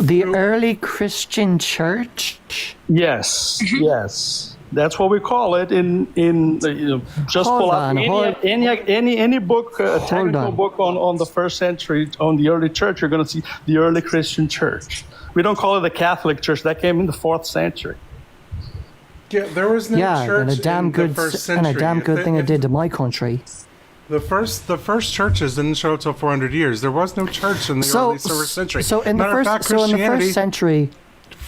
The early Christian church.
Yes, yes. That's what we call it just pull up any book, technical book on the first century, on the early church, you're going to see the early Christian church. We don't call it the Catholic Church. That came in the 4th century.
Yeah, there was no church
and a damn
in
good
the first century.
and a damn good thing it did to my country.
The first churches didn't show until 400 years. There was no church in the early first century.
So in the first century,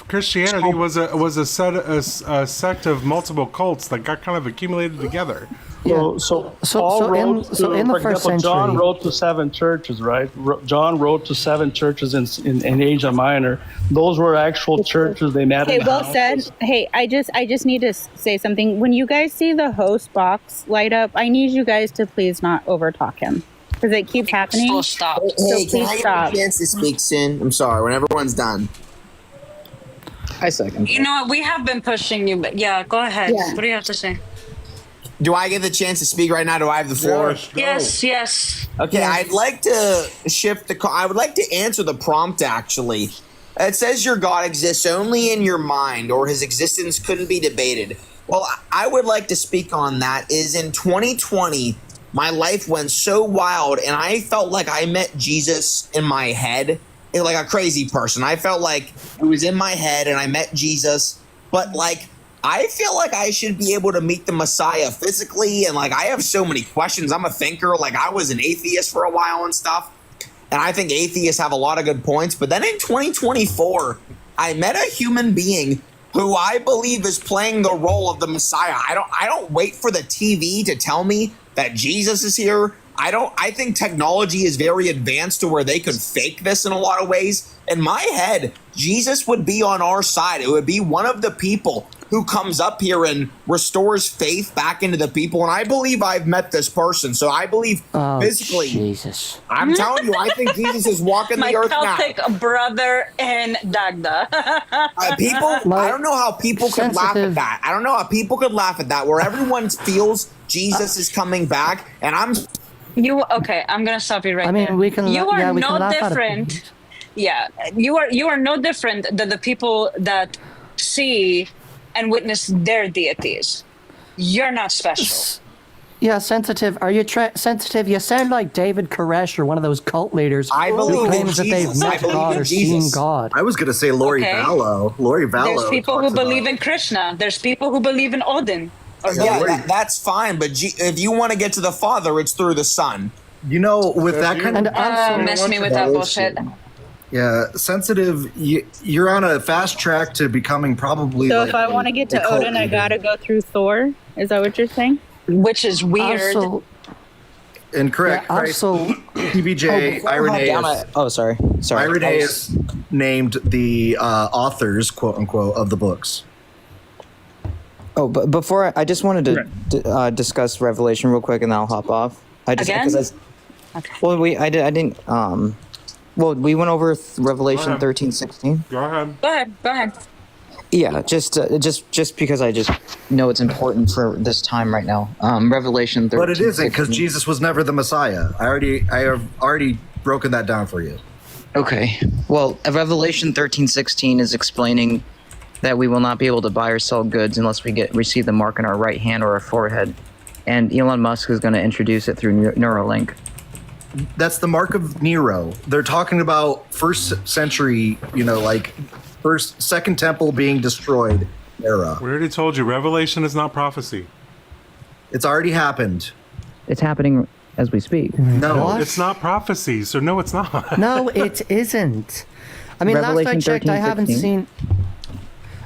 Christianity was a sect of multiple cults that got kind of accumulated together.
So in the first century, John wrote to 7 churches, right? John wrote to 7 churches in Asia Minor. Those were actual churches. They met.
Okay, well said. Hey, I just need to say something. When you guys see the host box light up, I need you guys to please not overtalk him because it keeps happening.
Full stop.
Hey, can I get a chance to speak soon? I'm sorry. When everyone's done.
I second.
You know what? We have been pushing you, but yeah, go ahead.
Yeah.
What do you have to say?
Do I get the chance to speak right now? Do I have the floor?
Yes.
Okay, I'd like to I would like to answer the prompt, actually. It says your God exists only in your mind, or his existence couldn't be debated. Well, I would like to speak on that. Is in 2020, my life went so wild, and I felt like I met Jesus in my head, like a crazy person. I felt like it was in my head, and I met Jesus, but like, I feel like I should be able to meet the Messiah physically, and like I have so many questions. I'm a thinker. Like I was an atheist for a while and stuff, and I think atheists have a lot of good points. But then in 2024, I met a human being who I believe is playing the role of the Messiah. I don't wait for the TV to tell me that Jesus is here. I think technology is very advanced to where they could fake this in a lot of ways. In my head, Jesus would be on our side. It would be one of the people who comes up here and restores faith back into the people. And I believe I've met this person. So I believe physically.
Jesus.
I'm telling you, I think Jesus is walking the earth now.
My Celtic brother in Dagda.
I don't know how people could laugh at that. I don't know how people could laugh at that, where everyone feels Jesus is coming back. And I'm
gonna stop you right there.
we can.
You are
we can
no
laugh at it.
different. Yeah, you are no different than the people that see and witness their deities. You're not special.
Yeah, sensitive. Are you sensitive? You sound like David Koresh or one of those cult leaders who claims that they've met God or seen God.
I was going to say Lori
Okay.
Vallow. Lori Vallow.
There's people who
talks about-
believe in Krishna. There's people who believe in Odin.
that's fine. But if you want to get to the Father, it's through the Son.
You know, with that kind of
Miss me with that bullshit.
Yeah, sensitive. You're on a fast track to becoming probably.
So
like
if I want to get to Odin, I gotta go through Thor. Is that what you're saying?
Which is weird.
Incorrect.
Yeah, also,
TBJ, Irenaeus.
Sorry.
Irenaeus named the authors, quote unquote, of the books.
Oh, but before I just wanted to discuss Revelation real quick, and then I'll hop off. We went over Revelation 13:16.
Go ahead.
Go ahead.
Yeah, just because I just know it's important for this time right now. Revelation 13.
But it isn't, because Jesus was never the Messiah. I have already broken that down for you.
Okay. Well, Revelation 13:16 is explaining that we will not be able to buy or sell goods unless we receive the mark on our right hand or our forehead. And Elon Musk is going to introduce it through Neuralink.
That's the mark of Nero. They're talking about first century, second temple being destroyed era.
We already told you, Revelation is not prophecy.
It's already happened.
It's happening as we speak.
No,
What?
It's not prophecy, so no, it's not.
No, it isn't. I mean, last I checked, I haven't seen.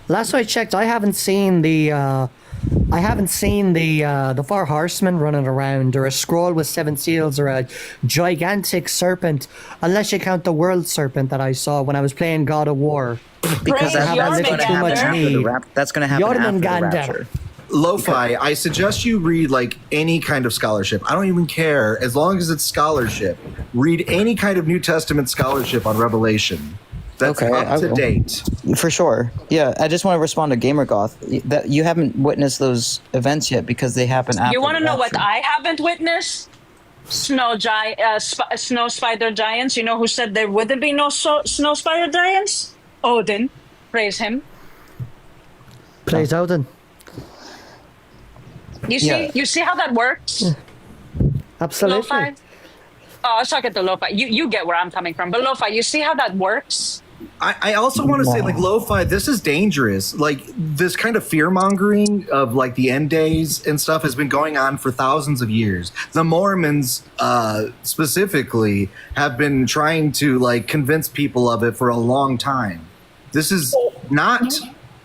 Last I checked, I haven't seen the. I haven't seen the four horsemen running around, or a scroll with 7 seals, or a gigantic serpent, unless you count the world serpent that I saw when I was playing God of War.
Because
I haven't lived too much need.
That's going to happen after the
Jormungandr.
rapture.
Lo-fi, I suggest you read any kind of scholarship. I don't even care, as long as it's scholarship. Read any kind of New Testament scholarship on Revelation. That's up to date.
For sure. Yeah, I just want to respond to GamerGoth. That you haven't witnessed those events yet because they happen after.
You want to
the
know what
rapture.
I haven't witnessed? Snow spider giants. You know who said there wouldn't be no snow spider giants? Odin. Praise him.
Praise Odin.
You see? You see how that works?
Absolutely.
Lo-fi? Oh, I was talking to Lo-fi. You get where I'm coming from. But Lo-fi, you see how that works?
I also want to say, lo-fi, this is dangerous. This kind of fear-mongering of, the end days and stuff has been going on for thousands of years. The Mormons, specifically, have been trying to, convince people of it for a long time. This is not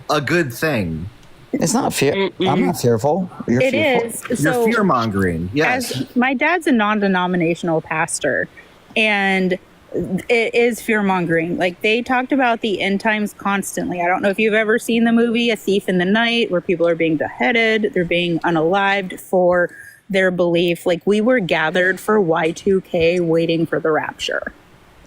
a good thing.
It's not fear. I'm not fearful. You're
It
fearful.
is.
You're
So,
fear-mongering, yes.
as my dad's a non-denominational pastor, and it is fear-mongering. They talked about the end times constantly. I don't know if you've ever seen the movie A Thief in the Night, where people are being beheaded, they're being unalived for their belief. We were gathered for Y2K waiting for the rapture.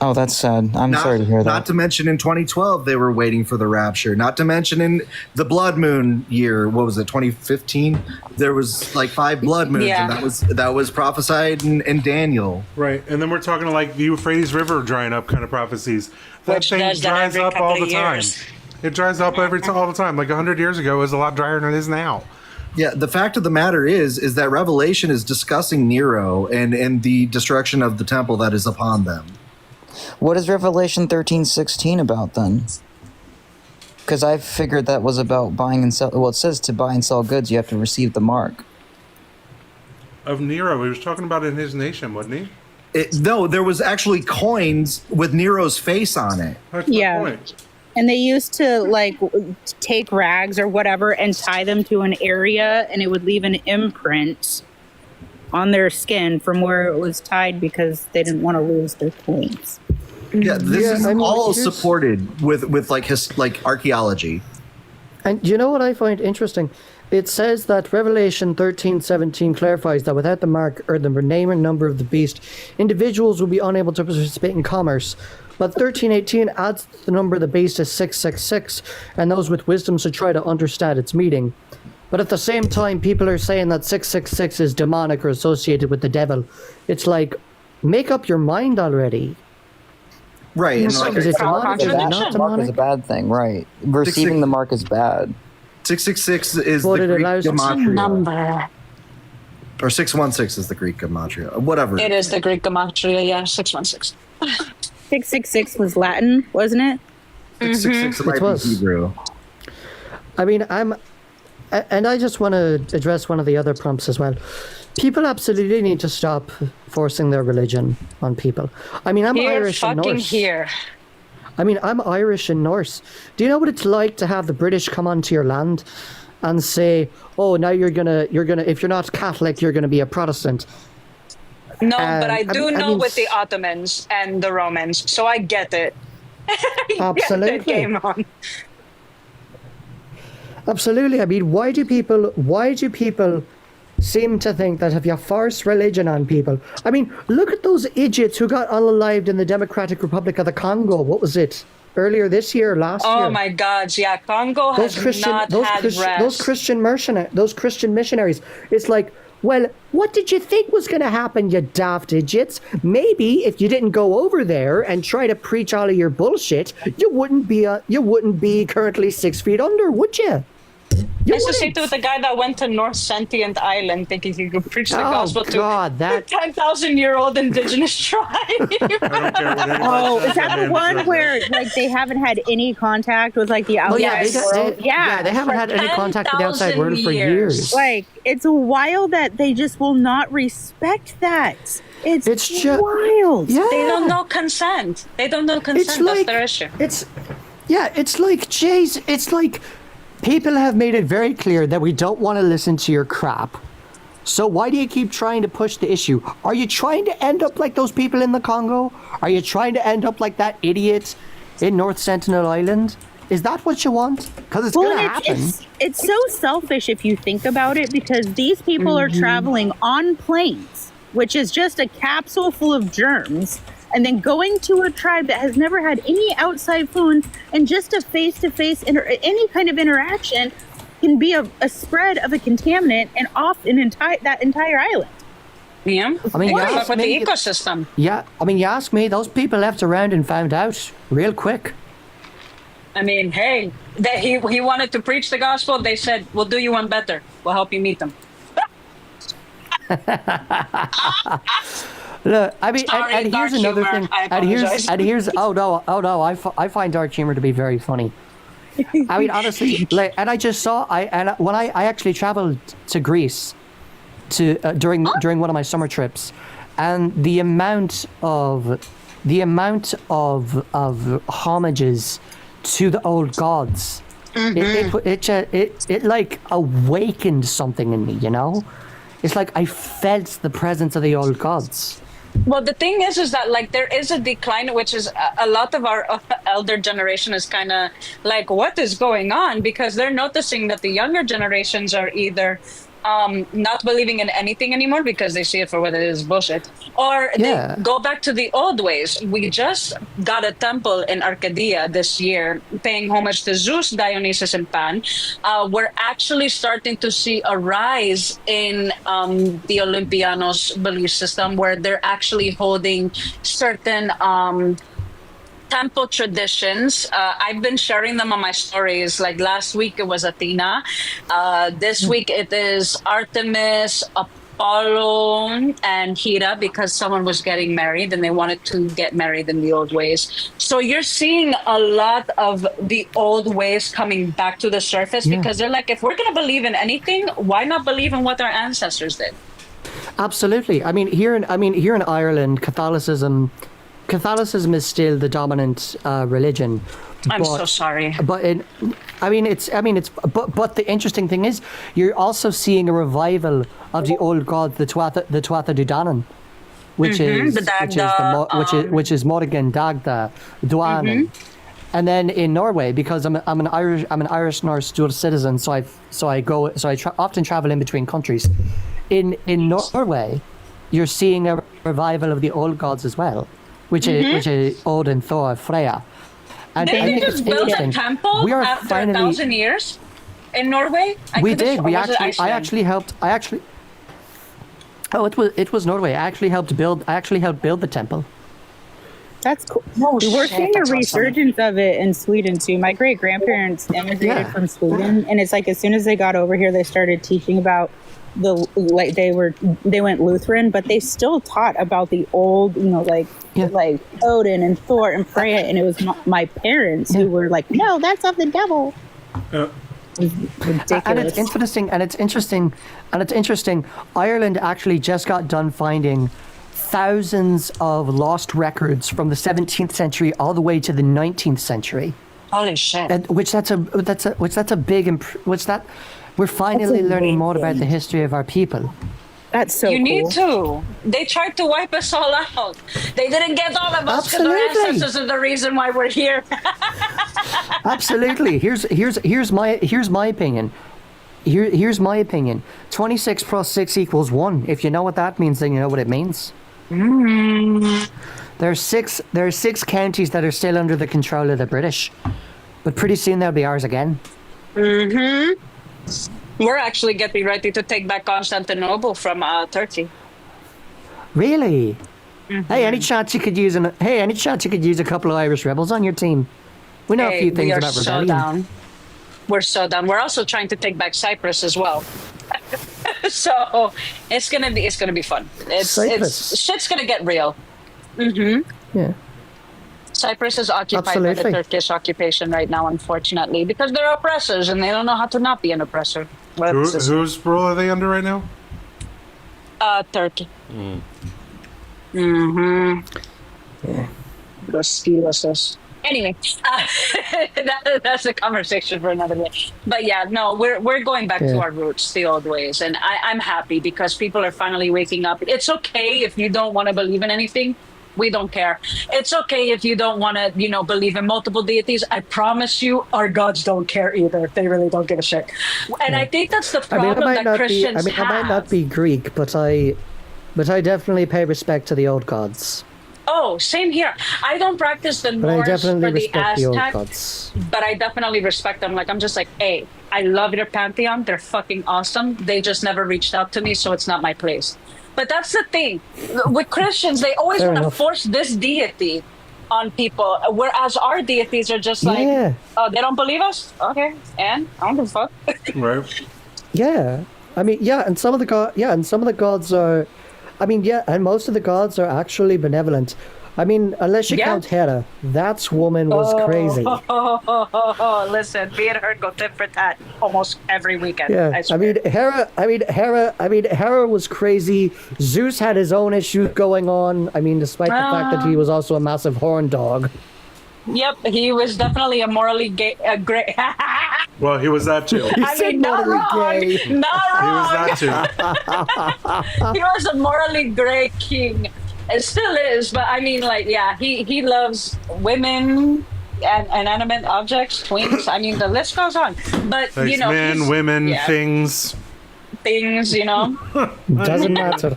Oh, that's sad. I'm sorry to hear that.
Not to mention in 2012 they were waiting for the rapture. Not to mention in the blood moon year, what was it, 2015? There was like 5 blood moons, and that was prophesied in Daniel.
Right, and then we're talking like the Euphrates River drying up kind of prophecies. That thing dries up all the time. It dries up all the time. Like 100 years ago, it was a lot drier than it is now.
Yeah, the fact of the matter is that Revelation is discussing Nero and the destruction of the temple that is upon them.
What is Revelation 13:16 about then? Because I figured that was about buying and sell. Well, it says to buy and sell goods, you have to receive the mark.
Of Nero, he was talking about in his nation, wasn't he?
No, there was actually coins with Nero's face on it.
That's the point.
And they used to like take rags or whatever and tie them to an area, and it would leave an imprint on their skin from where it was tied because they didn't want to lose their coins.
Yeah, this is all supported with like archaeology.
And you know what I find interesting? It says that Revelation 13:17 clarifies that without the mark or the name and number of the beast, individuals will be unable to participate in commerce. But 13:18 adds the number of the beast as 666, and those with wisdom should try to understand its meaning. But at the same time, people are saying that 666 is demonic or associated with the devil. It's like, make up your mind already.
Right.
Is it demonic? Is it not
Mark is
demonic?
a bad thing, right? Receiving the mark is bad.
666 is
But
the
it
Greek
allows
gematria.
Number.
Or 616 is the Greek gematria. Whatever.
It is the Greek gematria, yeah, 616.
666 was Latin, wasn't it?
666 might
It was.
be Hebrew.
I mean, I just want to address one of the other prompts as well. People absolutely need to stop forcing their religion on people. I mean, I'm Irish and Norse.
Here.
I mean, I'm Irish and Norse. Do you know what it's like to have the British come onto your land and say, "Oh, now you're gonna, if you're not Catholic, you're gonna be a Protestant"?
No, but I do know
mean,
with the Ottomans and the Romans, so I get it.
Absolutely.
Get that game on.
Absolutely. I mean, why do people seem to think that if you force religion on people? I mean, look at those idiots who got unalived in the Democratic Republic of the Congo. What was it? Earlier this year, last year.
Oh my God! Yeah, Congo has not had rest.
Those Christian missionaries. It's like, well, what did you think was going to happen, you daft idiots? Maybe if you didn't go over there and try to preach all of your bullshit, you wouldn't be currently 6 feet under, would you?
It's the same thing with the guy that went to North Sentient Island thinking he could preach the gospel to a 10,000-year-old indigenous tribe.
Oh, is that the one where like they haven't had any contact with like the outside world?
They haven't had any contact with the outside world for years.
Like, it's wild that they just will not respect that. It's just wild.
Yeah.
They don't know consent. That's their issue.
It's like, jeez, it's like people have made it very clear that we don't want to listen to your crap. So why do you keep trying to push the issue? Are you trying to end up like those people in the Congo? Are you trying to end up like that idiot in North Sentinel Island? Is that what you want? Because it's going to happen.
It's so selfish if you think about it, because these people are traveling on planes, which is just a capsule full of germs, and then going to a tribe that has never had any outside food, and just a face-to-face, any kind of interaction can be a spread of a contaminant and off that entire island.
Yeah,
I mean,
with the ecosystem.
Yeah, I mean, you ask me, those people left around and found out real quick.
I mean, hey, he wanted to preach the gospel. They said, "We'll do you one better. We'll help you meet them."
Look, I mean,
Sorry,
and here's
dark
another
humor.
thing.
I apologize.
Oh no, I find dark humor to be very funny. I mean, honestly, like, and I just saw, when I actually traveled to Greece during one of my summer trips, and the amount of homages to the old gods, it like awakened something in me, you know. It's like I felt the presence of the old gods.
Well, the thing is that like there is a decline, which is a lot of our elder generation is kind of like, what is going on? Because they're noticing that the younger generations are either not believing in anything anymore because they see it for what it is, bullshit. Or they go back to the old ways. We just got a temple in Arcadia this year paying homage to Zeus, Dionysus, and Pan. We're actually starting to see a rise in the Olympianos belief system where they're actually holding certain temple traditions. I've been sharing them on my stories. Like last week it was Athena. This week it is Artemis, Apollo, and Hera, because someone was getting married and they wanted to get married in the old ways. So you're seeing a lot of the old ways coming back to the surface because they're like, if we're going to believe in anything, why not believe in what our ancestors did?
Absolutely. I mean, here in Ireland, Catholicism is still the dominant religion.
I'm so sorry.
But the interesting thing is, you're also seeing a revival of the old god, the Tuatha De Danann, which is Morrigan, Dagda, Duanan. And then in Norway, because I'm an Irish Norse dual citizen, so I often travel in between countries. In Norway, you're seeing a revival of the old gods as well, which is Odin, Thor, Freya. And
didn't they just build a temple after 1,000 years in Norway?
We did. I actually helped. Oh, it was Norway. I actually helped build the temple.
That's cool. We're seeing a resurgence of it in Sweden too. My great grandparents immigrated from Sweden, and it's like as soon as they got over here, they started teaching about they went Lutheran, but they still taught about the old, like Odin and Thor and Freya, and it was my parents who were like, no, that's of the devil.
And it's interesting. Ireland actually just got done finding thousands of lost records from the 17th century all the way to the 19th century.
Holy shit!
We're finally learning more about the history of our people.
That's so
you
cool.
need to. They tried to wipe us all out. They didn't get all of us because our ancestors are the reason why we're here.
Absolutely. Here's my opinion. Here's my opinion. 26 plus 6 equals 1. If you know what that means, then you know what it means. There are six counties that are still under the control of the British, but pretty soon they'll be ours again.
We're actually getting ready to take back Constantinople from Turkey.
Really? Hey, any chance you could use a couple of Irish rebels on your team? We know a few things about rebellion.
We're so down. We're also trying to take back Cyprus as well. So it's gonna be fun. Shit's gonna get real.
Yeah.
Cyprus is occupied by the Turkish occupation right now, unfortunately, because they're oppressors and they don't know how to not be an oppressor.
Whose rule are they under right now?
Turkey.
Yeah.
Anyway, that's a conversation for another day. But yeah, no, we're going back to our roots, the old ways, and I'm happy because people are finally waking up. It's okay if you don't want to believe in anything. We don't care. It's okay if you don't want to, believe in multiple deities. I promise you, our gods don't care either. They really don't give a shit. And I think that's the problem that Christians have.
I might not be Greek, but I definitely pay respect to the old gods.
Oh, same here. I don't practice the Norse or the Aztec, but I definitely respect them. Like, I'm just like, hey, I love your pantheon. They're fucking awesome. They just never reached out to me, so it's not my place. But that's the thing. With Christians, they always want to force this deity on people, whereas our deities are just like, oh, they don't believe us? Okay, and I don't give a fuck.
Right.
Yeah. I mean, and some of the gods are, and most of the gods are actually benevolent. I mean, unless you count Hera, that woman was crazy.
Listen, me and her go tit for tat almost every weekend.
Yeah, Hera was crazy. Zeus had his own issues going on. I mean, despite the fact that he was also a massive horn dog.
Yep, he was definitely a morally gay. Great.
Well, he was that too.
Not wrong. He was
that too.
He was a morally gray king. It still is, but he loves women and inanimate objects, twins. I mean, the list goes on. But
men, women, things.
things, you know.
Doesn't matter.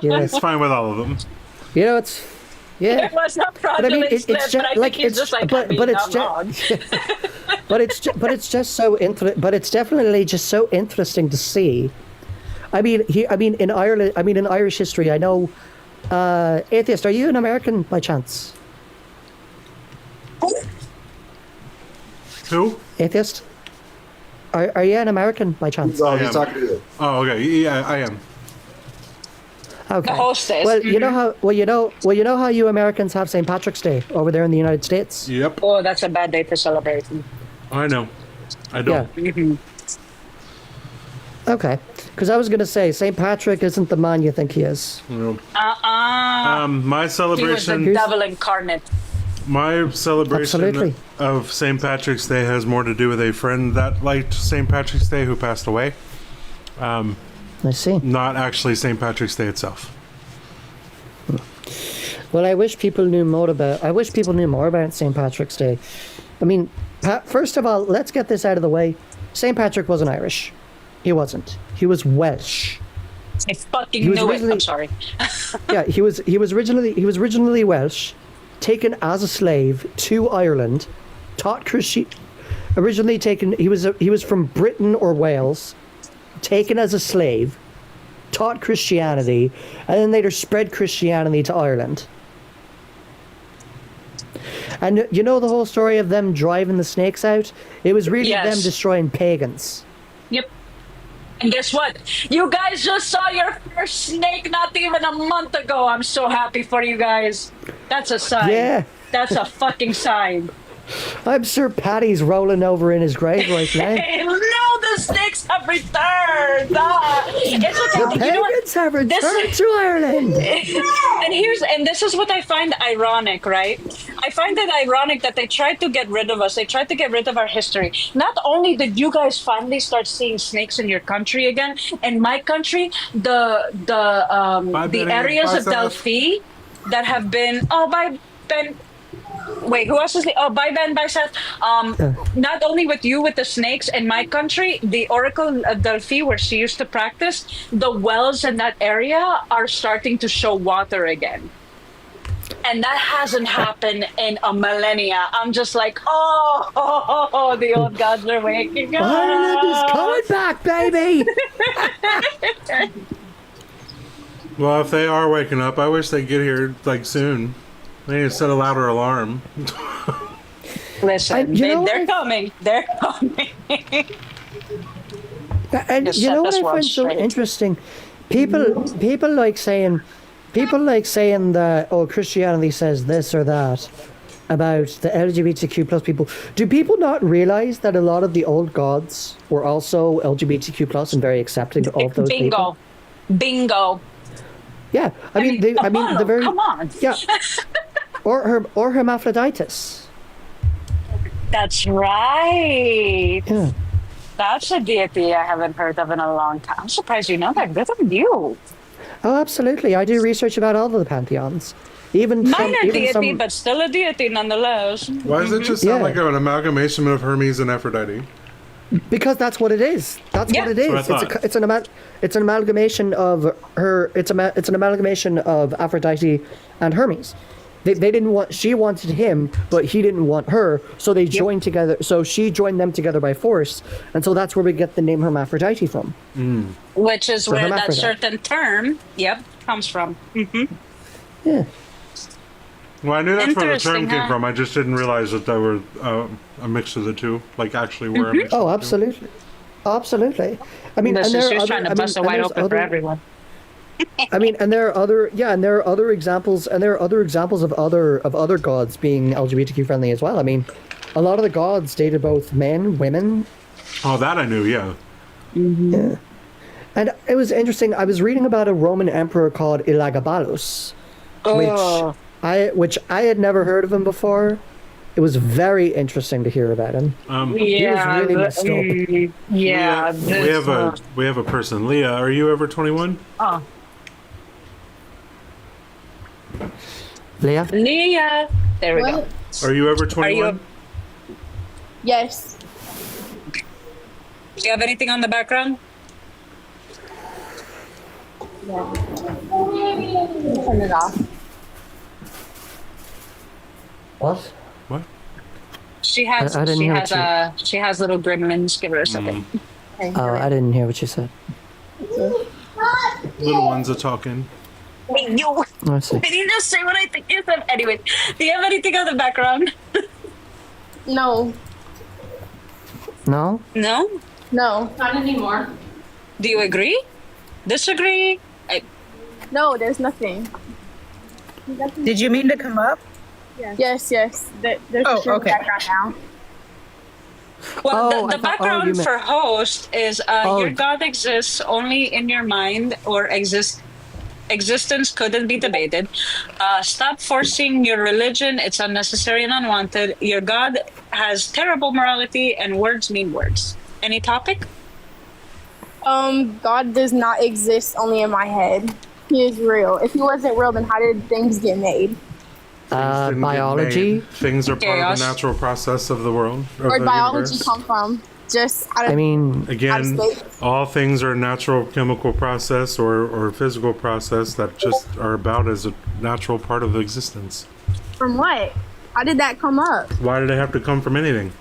It's fine with all of them.
You know, it's yeah.
It was not
But I
fraudulent
mean,
slip,
it's
but I
just
think
like
he's
it's
just like,
but it's just but it's just so but it's definitely just so interesting to see. I mean, in Ireland, in Irish history, I know. Atheist, are you an American by chance?
Who?
Atheist. Are you an American by chance?
Oh, he's talking to you. Oh, okay. Yeah, I am.
Okay.
The hostess.
Well, you know how how you Americans have St. Patrick's Day over there in the United States.
Yep.
Oh, that's a bad day for celebrating.
I know. I don't.
Yeah. Okay, because I was going to say St. Patrick isn't the man you think he is.
No.
My
My celebration.
He was the devil incarnate.
My celebration
Absolutely.
of St. Patrick's Day has more to do with a friend that liked St. Patrick's Day who passed away.
I see.
Not actually St. Patrick's Day itself.
Well, I wish people knew more about St. Patrick's Day. I mean, first of all, let's get this out of the way. St. Patrick wasn't Irish. He wasn't. He was Welsh.
I fucking knew it. I'm sorry.
Yeah, he was originally Welsh, taken as a slave to Ireland, taught originally taken. He was from Britain or Wales, taken as a slave, taught Christianity, and then later spread Christianity to Ireland. And you know the whole story of them driving the snakes out? It was really them destroying pagans.
Yep. And guess what? You guys just saw your first snake not even a month ago. I'm so happy for you guys. That's a sign.
Yeah.
That's a fucking sign.
I'm sure Paddy's rolling over in his grave right now.
No, the snakes have returned. It's okay.
The pagans have returned to Ireland.
And this is what I find ironic, right? I find it ironic that they tried to get rid of us. They tried to get rid of our history. Not only did you guys finally start seeing snakes in your country again, in my country, the areas of Delphi that have been Wait, who else is the? Oh, by Ben, by Seth. Not only with you, with the snakes in my country, the Oracle of Delphi, where she used to practice, the wells in that area are starting to show water again. And that hasn't happened in a millennia. I'm just like, the old gods are waking up.
Ireland is coming back, baby.
Well, if they are waking up, I wish they'd get here like soon. They need to set a louder alarm.
Listen, they're coming. They're coming.
And you know what I find so interesting? People like saying that Christianity says this or that about the LGBTQ plus people. Do people not realize that a lot of the old gods were also LGBTQ plus and very accepting of those people?
Bingo.
Yeah, I mean the very
come on.
Yeah. Or hermaphroditus.
That's right.
Yeah.
That's a deity I haven't heard of in a long time. I'm surprised you know that. Good of you.
Oh, absolutely. I do research about all of the pantheons.
Minor deity, but still a deity nonetheless.
Why does it just sound like an amalgamation of Hermes and Aphrodite?
Because that's what it is. That's what it is. It's an amalgamation of her. It's an amalgamation of Aphrodite and Hermes. They didn't want. She wanted him, but he didn't want her. So they joined together. So she joined them together by force, and so that's where we get the name Hermaphrodite from.
Which is where that certain term, comes from. Mm-hmm.
Yeah.
Well, I knew that's where the term came from. I just didn't realize that they were a mix of the two. Like actually were a mix.
Oh, absolutely, absolutely. I mean,
and there are trying to bust it wide open for everyone.
I mean, and there are other examples, and there are other examples of other gods being LGBTQ friendly as well. I mean, a lot of the gods dated both men, women.
Oh, that I knew, yeah.
Mm-hmm. Yeah. And it was interesting. I was reading about a Roman emperor called Elagabalus, which I had never heard of him before. It was very interesting to hear about him. He was really messed up.
Yeah.
We have a person. Leah, are you over 21?
Oh.
Leah?
There we go.
Are you over 21?
Yes.
Do you have anything on the background?
Turn it off.
What?
What?
She has
I didn't
she
hear
has
what
she has little gremlins. Give her a second.
Oh, I didn't hear what you said.
Little ones are talking.
Wait, you.
I see.
Did you just say what I think you said? Anyway, do you have anything on the background?
No.
No?
No?
No. Not anymore.
Do you agree? Disagree?
No, there's nothing.
Did you mean to come up?
Yes. There's
Oh,
a
okay.
background now.
Well,
I
the
thought-
background
you meant-
for host is your God exists only in your mind, or existence couldn't be debated. Stop forcing your religion. It's unnecessary and unwanted. Your God has terrible morality, and words mean words. Any topic?
God does not exist only in my head. He is real. If he wasn't real, then how did things get made?
Didn't get
biology.
made. Things are part of the natural process of the world. Of
Where'd
the
biology
universe.
come from? Just out of,
I mean,
Again, all things are a natural chemical process or physical process that just are about as a natural part of existence.
from what? How did that come up?
Why do they have to come from anything?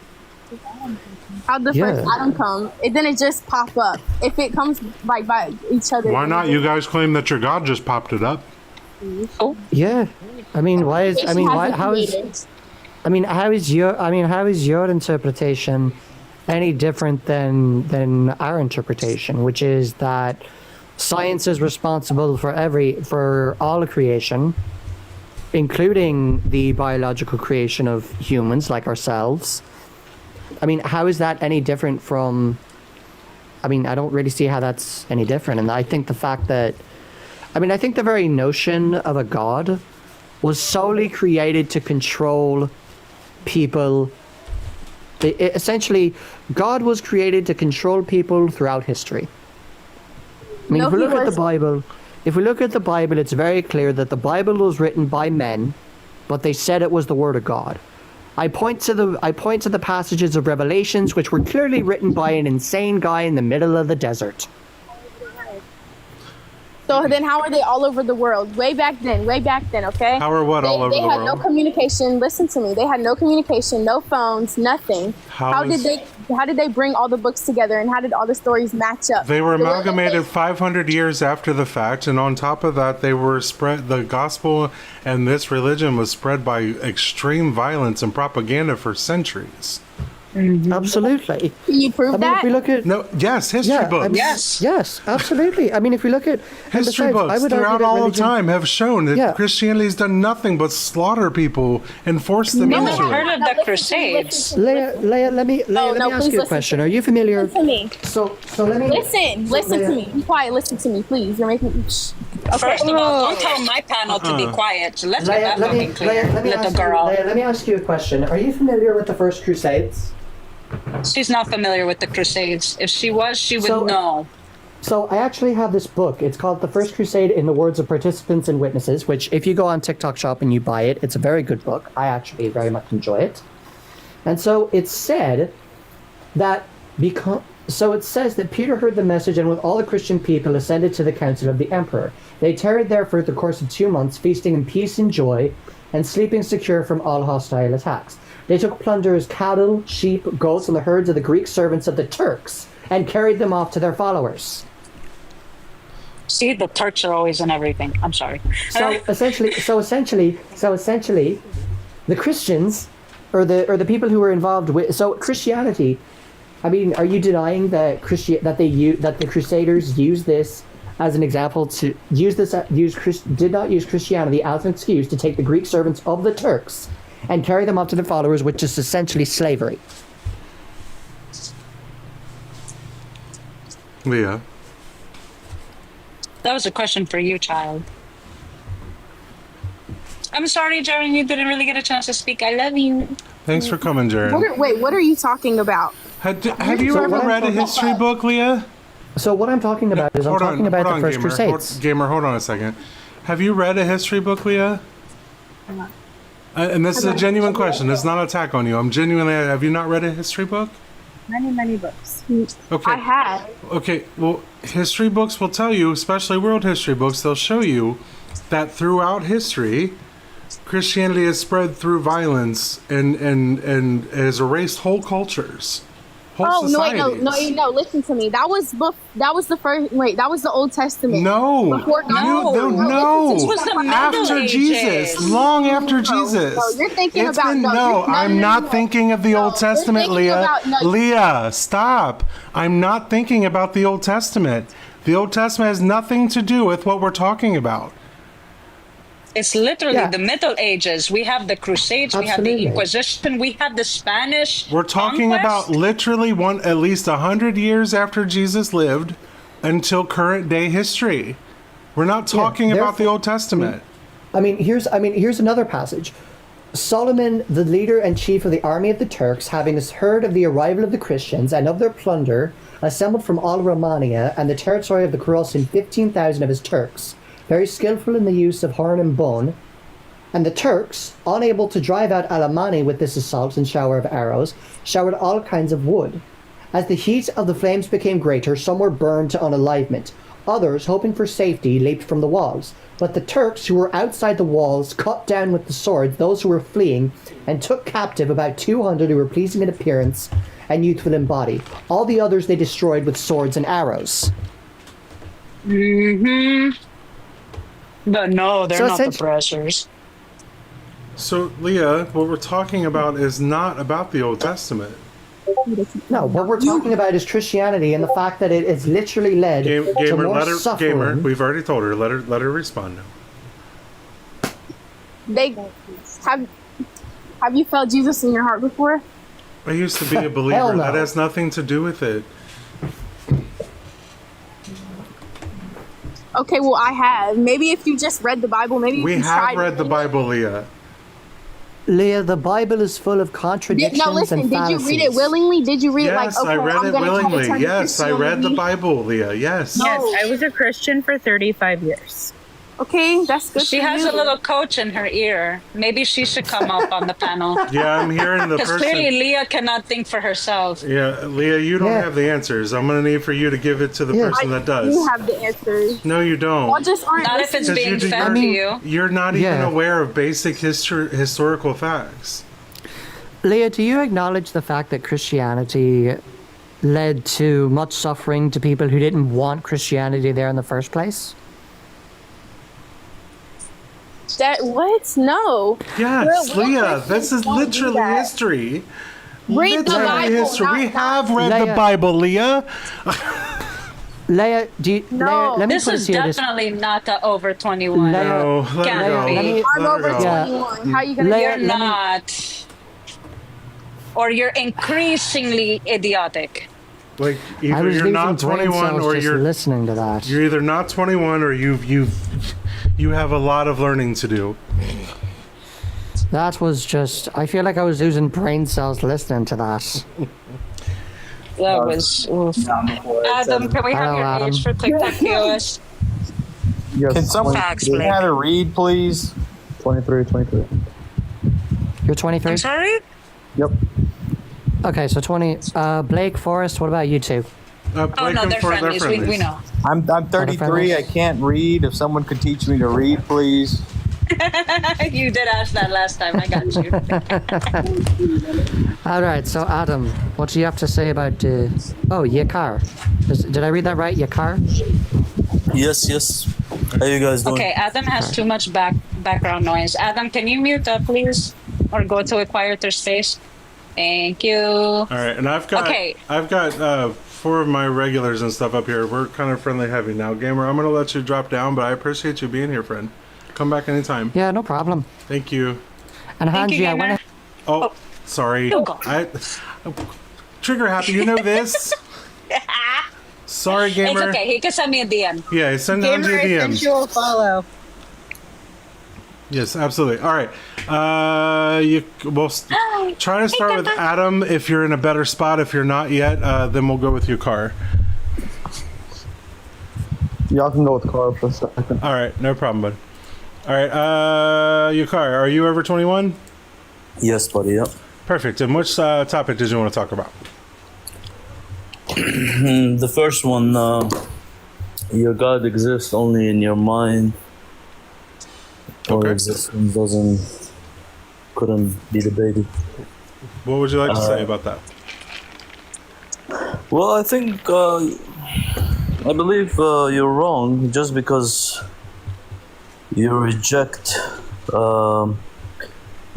How'd the first atom come? It didn't just pop up. If it comes like by each other.
Why not? You guys claim that your God just popped it up.
Oh.
Yeah. I mean, why is I mean, why how is how is your interpretation any different than our interpretation, which is that science is responsible for all creation, including the biological creation of humans like ourselves. I mean, how is that any different from? I mean, I don't really see how that's any different, and I think the fact that, I mean, I think the very notion of a god was solely created to control people. Essentially, God was created to control people throughout history. I mean, if we look at the Bible, it's very clear that the Bible was written by men, but they said it was the word of God. I point to the passages of Revelations, which were clearly written by an insane guy in the middle of the desert.
So then how are they all over the world? Way back then, okay?
How are what all over the
They had
world?
no communication. Listen to me. They had no communication, no phones, nothing. How did they bring all the books together, and how did all the stories match up?
They were amalgamated 500 years after the fact, and on top of that, they were spread. The gospel and this religion was spread by extreme violence and propaganda for centuries.
Absolutely.
Can you prove that?
If we look at
history books.
Yes, absolutely. I mean, if we look at
History books throughout all of time have shown that Christianity has done nothing but slaughter people and force them into it.
Heard of the Crusades?
Leah, let me ask you a question. Are you familiar?
Listen to me.
So let me
Listen to me. Be quiet. Listen to me, please. You're making me.
First of all, don't tell my panel to be quiet. So let's get that fucking clear. Let the girl.
Let me ask you a question. Are you familiar with the First Crusades?
She's not familiar with the Crusades. If she was, she would know.
So I actually have this book. It's called The First Crusade in the Words of Participants and Witnesses, which if you go on TikTok Shop and you buy it, it's a very good book. I actually very much enjoy it. And so it said that it says that Peter heard the message and with all the Christian people ascended to the council of the emperor. They tarried there for the course of 2 months, feasting in peace and joy and sleeping secure from all hostile attacks. They took plunder as cattle, sheep, goats, and the herds of the Greek servants of the Turks and carried them off to their followers.
See, the Turks are always in everything. I'm sorry.
So essentially, the Christians, or the people who were involved with Christianity. I mean, are you denying that that the Crusaders used this as an example to did not use Christianity as an excuse to take the Greek servants of the Turks and carry them up to their followers, which is essentially slavery?
Leah.
That was a question for you, child. I'm sorry, Jaren, you didn't really get a chance to speak. I love you.
Thanks for coming, Jared.
What are you talking about?
Have you ever read a history book, Leah?
So what I'm talking about is I'm talking about the First Crusades.
Gamer, hold on a second. Have you read a history book, Leah? And this is a genuine question. It's not an attack on you. I'm genuinely. Have you not read a history book?
Many books.
Okay.
I have.
Okay, well, history books will tell you, especially world history books, they'll show you that throughout history, Christianity has spread through violence and has erased whole cultures. Whole societies.
No, listen to me. That was the first. Wait, that was the Old Testament.
No,
Before God.
no.
This was the Middle
After
Ages.
Jesus, long after Jesus.
No, you're thinking
It's
about
been,
no.
I'm not thinking of the Old Testament,
thinking
Leah.
about- no.
Leah, stop. I'm not thinking about the Old Testament. The Old Testament has nothing to do with what we're talking about.
It's literally the Middle Ages. We have the Crusades. We have the
Absolutely.
Inquisition. We have the Spanish.
We're talking
conquest.
about literally at least 100 years after Jesus lived until current day history. We're not talking about the Old Testament.
Here's another passage. Solomon, the leader and chief of the army of the Turks, having heard of the arrival of the Christians and of their plunder, assembled from all Romania and the territory of the Croatian 15,000 of his Turks, very skillful in the use of horn and bone. And the Turks, unable to drive out Alemanni with this assault and shower of arrows, showered all kinds of wood. As the heat of the flames became greater, some were burned to unalivement. Others, hoping for safety, leaped from the walls. But the Turks, who were outside the walls, cut down with the swords those who were fleeing, and took captive about 200 who were pleasing in appearance and youthful in body. All the others they destroyed with swords and arrows.
But no, they're
So
not the oppressors.
So, Leah, what we're talking about is not about the Old Testament.
No, what we're talking about is Christianity and the fact that it is literally led to
Gamer,
more suffering.
Gamer, we've already told her. Let her respond now.
They have you felt Jesus in your heart before?
I used to be a believer.
Hell no.
That has nothing to do with it.
Okay, well I have. Maybe if you just read the Bible, maybe
We
you
have
tried
read the Bible, Leah.
Leah, the Bible is full of contradictions
No, listen.
and
Did
fallacies.
you read it willingly? Did you read it like?
Yes,
Okay,
I read
I'm
it
gonna try to
willingly.
turn to
Yes, I read the
Christianity.
Bible, Leah. Yes.
Yes, I was a Christian for 35 years.
Okay, that's good.
She
for
has
you.
a little coach in her ear. Maybe she should come up on the panel.
Yeah, I'm hearing the
Because
person.
clearly Leah cannot think for herself.
Yeah, Leah, you don't have the answers. I'm going to need for you to give it to the person that does.
You have the answers.
No, you don't.
Y'all just aren't
Not if it's
listening.
being fed to you.
You're not even
Yeah.
aware of basic historical facts.
Leah, do you acknowledge the fact that Christianity led to much suffering to people who didn't want Christianity there in the first place?
That what? No.
Yes,
We're
Leah,
Christians,
this is
don't do
literally
that.
history.
Read the
Literally
Bible,
history. We
not-
have read the
Leah.
Bible, Leah.
Leah, do you,
No.
Leah, let me
This
put
is
it to you this.
definitely not the over 21.
Leah,
No, let
Can't
her go.
be.
let me-
I'm
Let her
over
go.
21. How you gonna
Leah,
You're
do that?
let me-
not. Or you're increasingly idiotic.
Like
I
either
was
you're
losing
not
brain
21
cells
or
just
you're
listening to that.
either not 21 or you have a lot of learning to do.
That was just. I feel like I was losing brain cells listening to that.
That was. Oof. Adam, can we have
Hello,
your
Adam.
age for TikTok POS?
Can someone
Facts,
learn
Blake.
how to read, please? 23.
You're 23?
I'm sorry?
Yep.
Okay, so 20. Blake, Forrest, what about you two?
Oh, no, they're friendlies. We know.
I'm 33. I can't read. If someone could teach me to read, please.
You did ask that last time. I got you.
All right, so Adam, what do you have to say about Yakar? Did I read that right? Yakar?
Yes. How you guys doing?
Okay, Adam has too much background noise. Adam, can you mute up, please? Or go to a quieter space? Thank you.
All right, and I've got
Okay.
4 of my regulars and stuff up here. We're kind of friendly heavy now, Gamer. I'm going to let you drop down, but I appreciate you being here, friend. Come back anytime.
Yeah, no problem.
Thank you.
And
Thank you,
Hanji, I
Gamer.
went.
Oh, sorry.
You go.
Trigger happy. You know this. Sorry, Gamer.
It's okay. He can send me a DM.
Yeah, send on your DM.
Sensual follow.
Yes, absolutely. All right. Try to start with Adam if you're in a better spot. If you're not yet, then we'll go with your car.
Y'all can go with Carl for a second.
All right, no problem, bud. All right, Yukar, are you over 21?
Yes, buddy. Yep.
Perfect. And which topic did you want to talk about?
The first one, your God exists only in your mind, or existence couldn't be debated.
What would you like to say about that?
Well, I think I believe you're wrong just because you reject God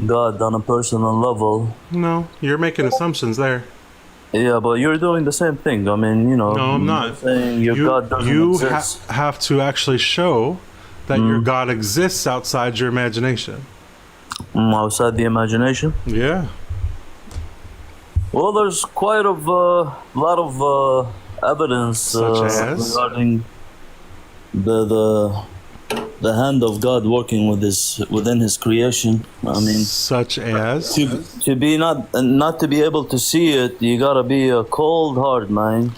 on a personal level.
No, you're making assumptions there.
Yeah, but you're doing the same thing. I mean, you know.
No, I'm not.
Saying your God doesn't exist.
Have to actually show that your God exists outside your imagination.
Outside the imagination?
Yeah.
Well, there's quite a lot of evidence regarding the hand of God working within His creation. I mean,
such as
to be not to be able to see it, you gotta be a cold heart, man.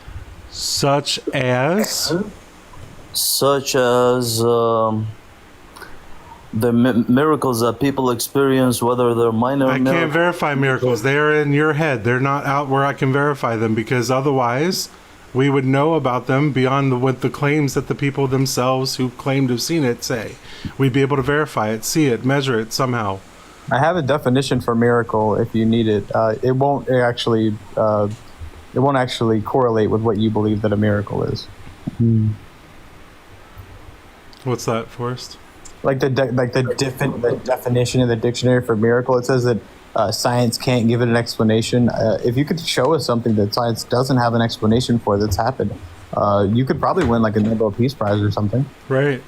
Such as
the miracles that people experience, whether they're minor.
I can't verify miracles. They're in your head. They're not out where I can verify them, because otherwise we would know about them beyond what the claims that the people themselves who claim to have seen it say. We'd be able to verify it, see it, measure it somehow.
I have a definition for miracle if you need it. It won't actually correlate with what you believe that a miracle is.
What's that, Forrest?
Like the definition in the dictionary for miracle, it says that science can't give it an explanation. If you could show us something that science doesn't have an explanation for that's happened, you could probably win like a Nobel Peace Prize or something.
Right.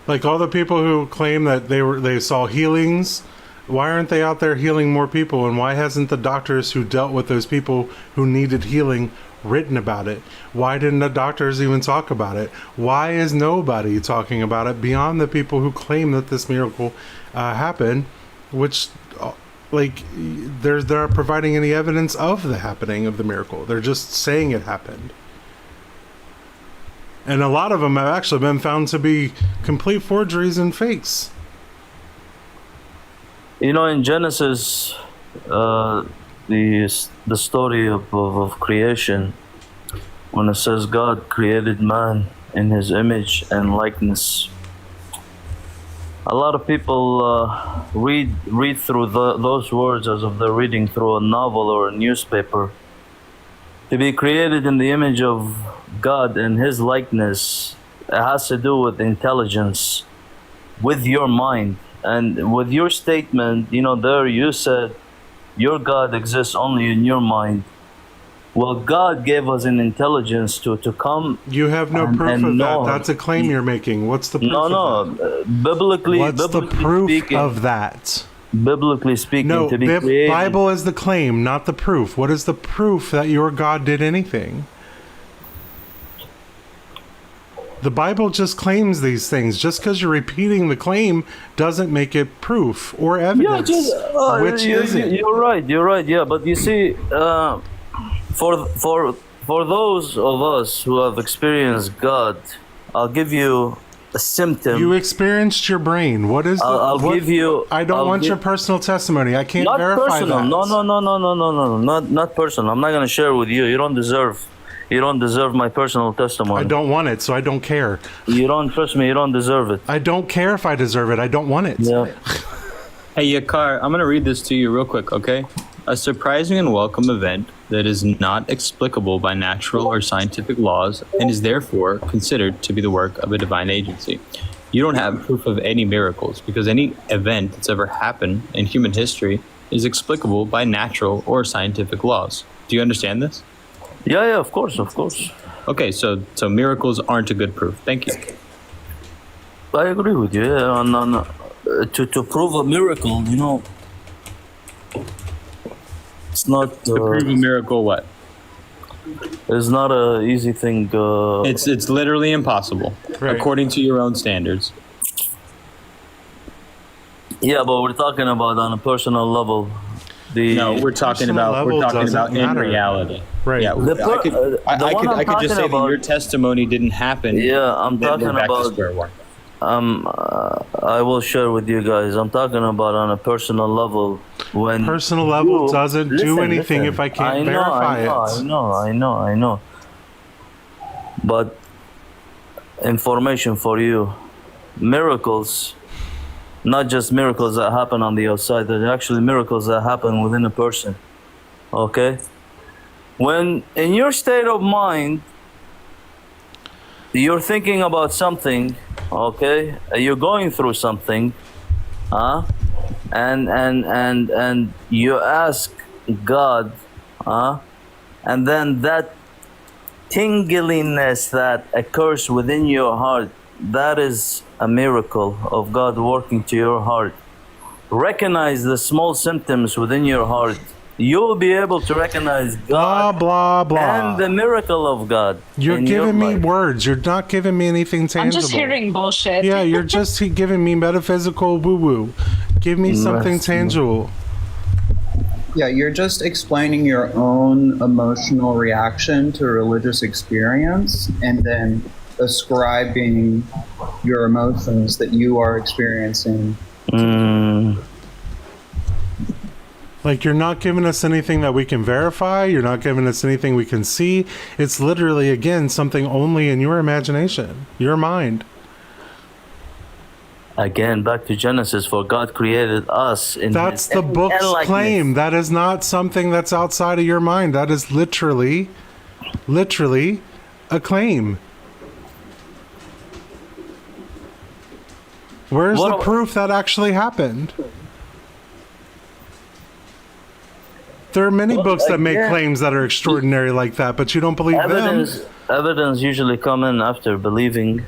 Like all the people who claim that they saw healings, why aren't they out there healing more people? And why hasn't the doctors who dealt with those people who needed healing written about it? Why didn't the doctors even talk about it? Why is nobody talking about it beyond the people who claim that this miracle happened, which like they're not providing any evidence of the happening of the miracle. They're just saying it happened. And a lot of them have actually been found to be complete forgeries and fakes.
You know, in Genesis, the story of creation, when it says God created man in His image and likeness, a lot of people read through those words as if they're reading through a novel or a newspaper. To be created in the image of God and His likeness, it has to do with intelligence, with your mind. And with your statement, you know, there you said your God exists only in your mind. Well, God gave us an intelligence to come.
You have no proof of that. That's a claim you're making. What's the proof of that?
Biblically,
what's the proof
speaking,
of that?
Biblically speaking,
no,
to be created.
Bible is the claim, not the proof. What is the proof that your God did anything? The Bible just claims these things. Just because you're repeating the claim doesn't make it proof or evidence.
Yeah,
which is it?
You're right. Yeah, but you see, for those of us who have experienced God, I'll give you a symptom.
You experienced your brain. What is?
I'll give you.
I don't want your personal testimony. I can't verify
personal.
that.
No, not personal. I'm not going to share with you. You don't deserve my personal testimony.
I don't want it, so I don't care.
You don't trust me. You don't deserve it.
I don't care if I deserve it. I don't want it.
Yeah.
Hey, Yakar, I'm going to read this to you real quick, okay? A surprising and welcome event that is not explicable by natural or scientific laws and is therefore considered to be the work of a divine agency. You don't have proof of any miracles because any event that's ever happened in human history is explicable by natural or scientific laws. Do you understand this?
Yeah, of course.
Okay, so miracles aren't a good proof. Thank you.
I agree with you. Yeah, to prove a miracle, you know, it's not.
To prove a miracle, what?
It's not an easy thing.
It's literally impossible, according to your own standards.
Yeah, but we're talking about on a personal level.
No, we're talking about in reality.
Right.
Yeah, I could say that your testimony didn't happen.
Yeah, I'm talking
back to
about
square one.
I will share with you guys. I'm talking about on a personal level. When
personal level doesn't do anything if I can't verify it.
I know. But information for you: miracles, not just miracles that happen on the outside. They're actually miracles that happen within a person. Okay, when in your state of mind, you're thinking about something. Okay, you're going through something, and you ask God, and then that tingliness that occurs within your heart, that is a miracle of God working to your heart. Recognize the small symptoms within your heart. You'll be able to recognize God and the miracle of God.
You're giving me words. You're not giving me anything tangible.
I'm just hearing bullshit.
Yeah, you're just giving me metaphysical woo-woo. Give me something tangible.
Yeah, you're just explaining your own emotional reaction to a religious experience and then ascribing your emotions that you are experiencing.
Like, you're not giving us anything that we can verify. You're not giving us anything we can see. It's literally, again, something only in your imagination, your mind.
Again, back to Genesis, for God created us in
That's the book's claim. That is not something that's outside of your mind. That is literally a claim. Where's the proof that actually happened? There are many books that make claims that are extraordinary like that, but you don't believe them.
Evidence usually come in after believing,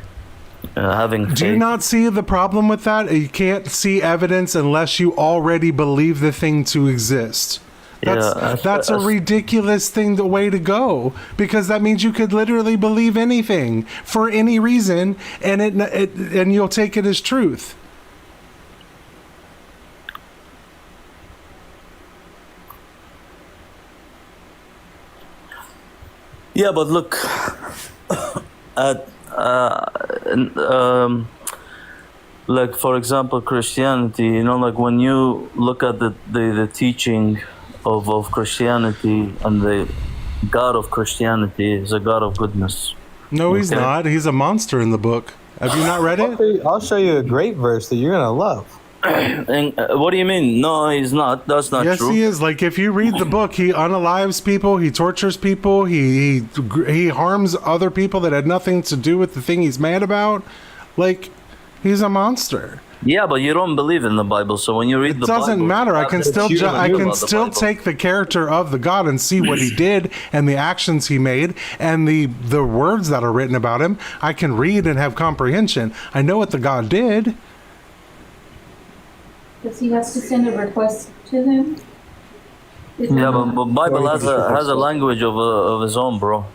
having faith.
Do you not see the problem with that? You can't see evidence unless you already believe the thing to exist. That's a ridiculous the way to go, because that means you could literally believe anything for any reason, and and you'll take it as truth.
Yeah, but look, like for example, Christianity. Like when you look at the teaching of Christianity, and the God of Christianity is a God of goodness.
No, he's not. He's a monster in the book. Have you not read it?
I'll show you a great verse that you're gonna love.
And what do you mean? No, he's not. That's not true.
Yes, he is. Like, if you read the book, he unalives people, he tortures people, he harms other people that had nothing to do with the thing he's mad about. Like, he's a monster.
Yeah, but you don't believe in the Bible, so when you read the Bible,
it doesn't matter. I can still take the character of the God and see what he did and the actions he made and the words that are written about him. I can read and have comprehension. I know what the God did.
Does he have to send a request to them?
Yeah, but Bible has a language of his own, bro.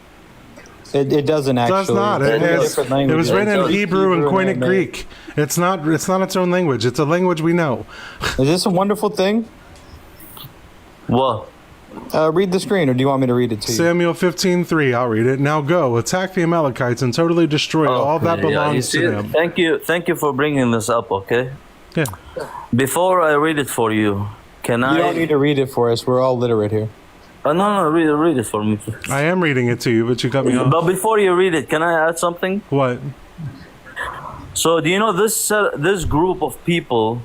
It doesn't actually.
It does not. It was written in Hebrew and Koine Greek. It's not its own language. It's a language we know.
Is this a wonderful thing?
What?
Read the screen, or do you want me to read it to you?
Samuel 15:3. I'll read it. Now go, attack the Amalekites and totally destroy all that belongs to them.
Thank you for bringing this up. Okay.
Yeah.
Before I read it for you,
You don't need to read it for us. We're all literate here.
No, read it for me, please.
I am reading it to you, but you cut me off.
But before you read it, can I add something?
What?
So, do you know this group of people?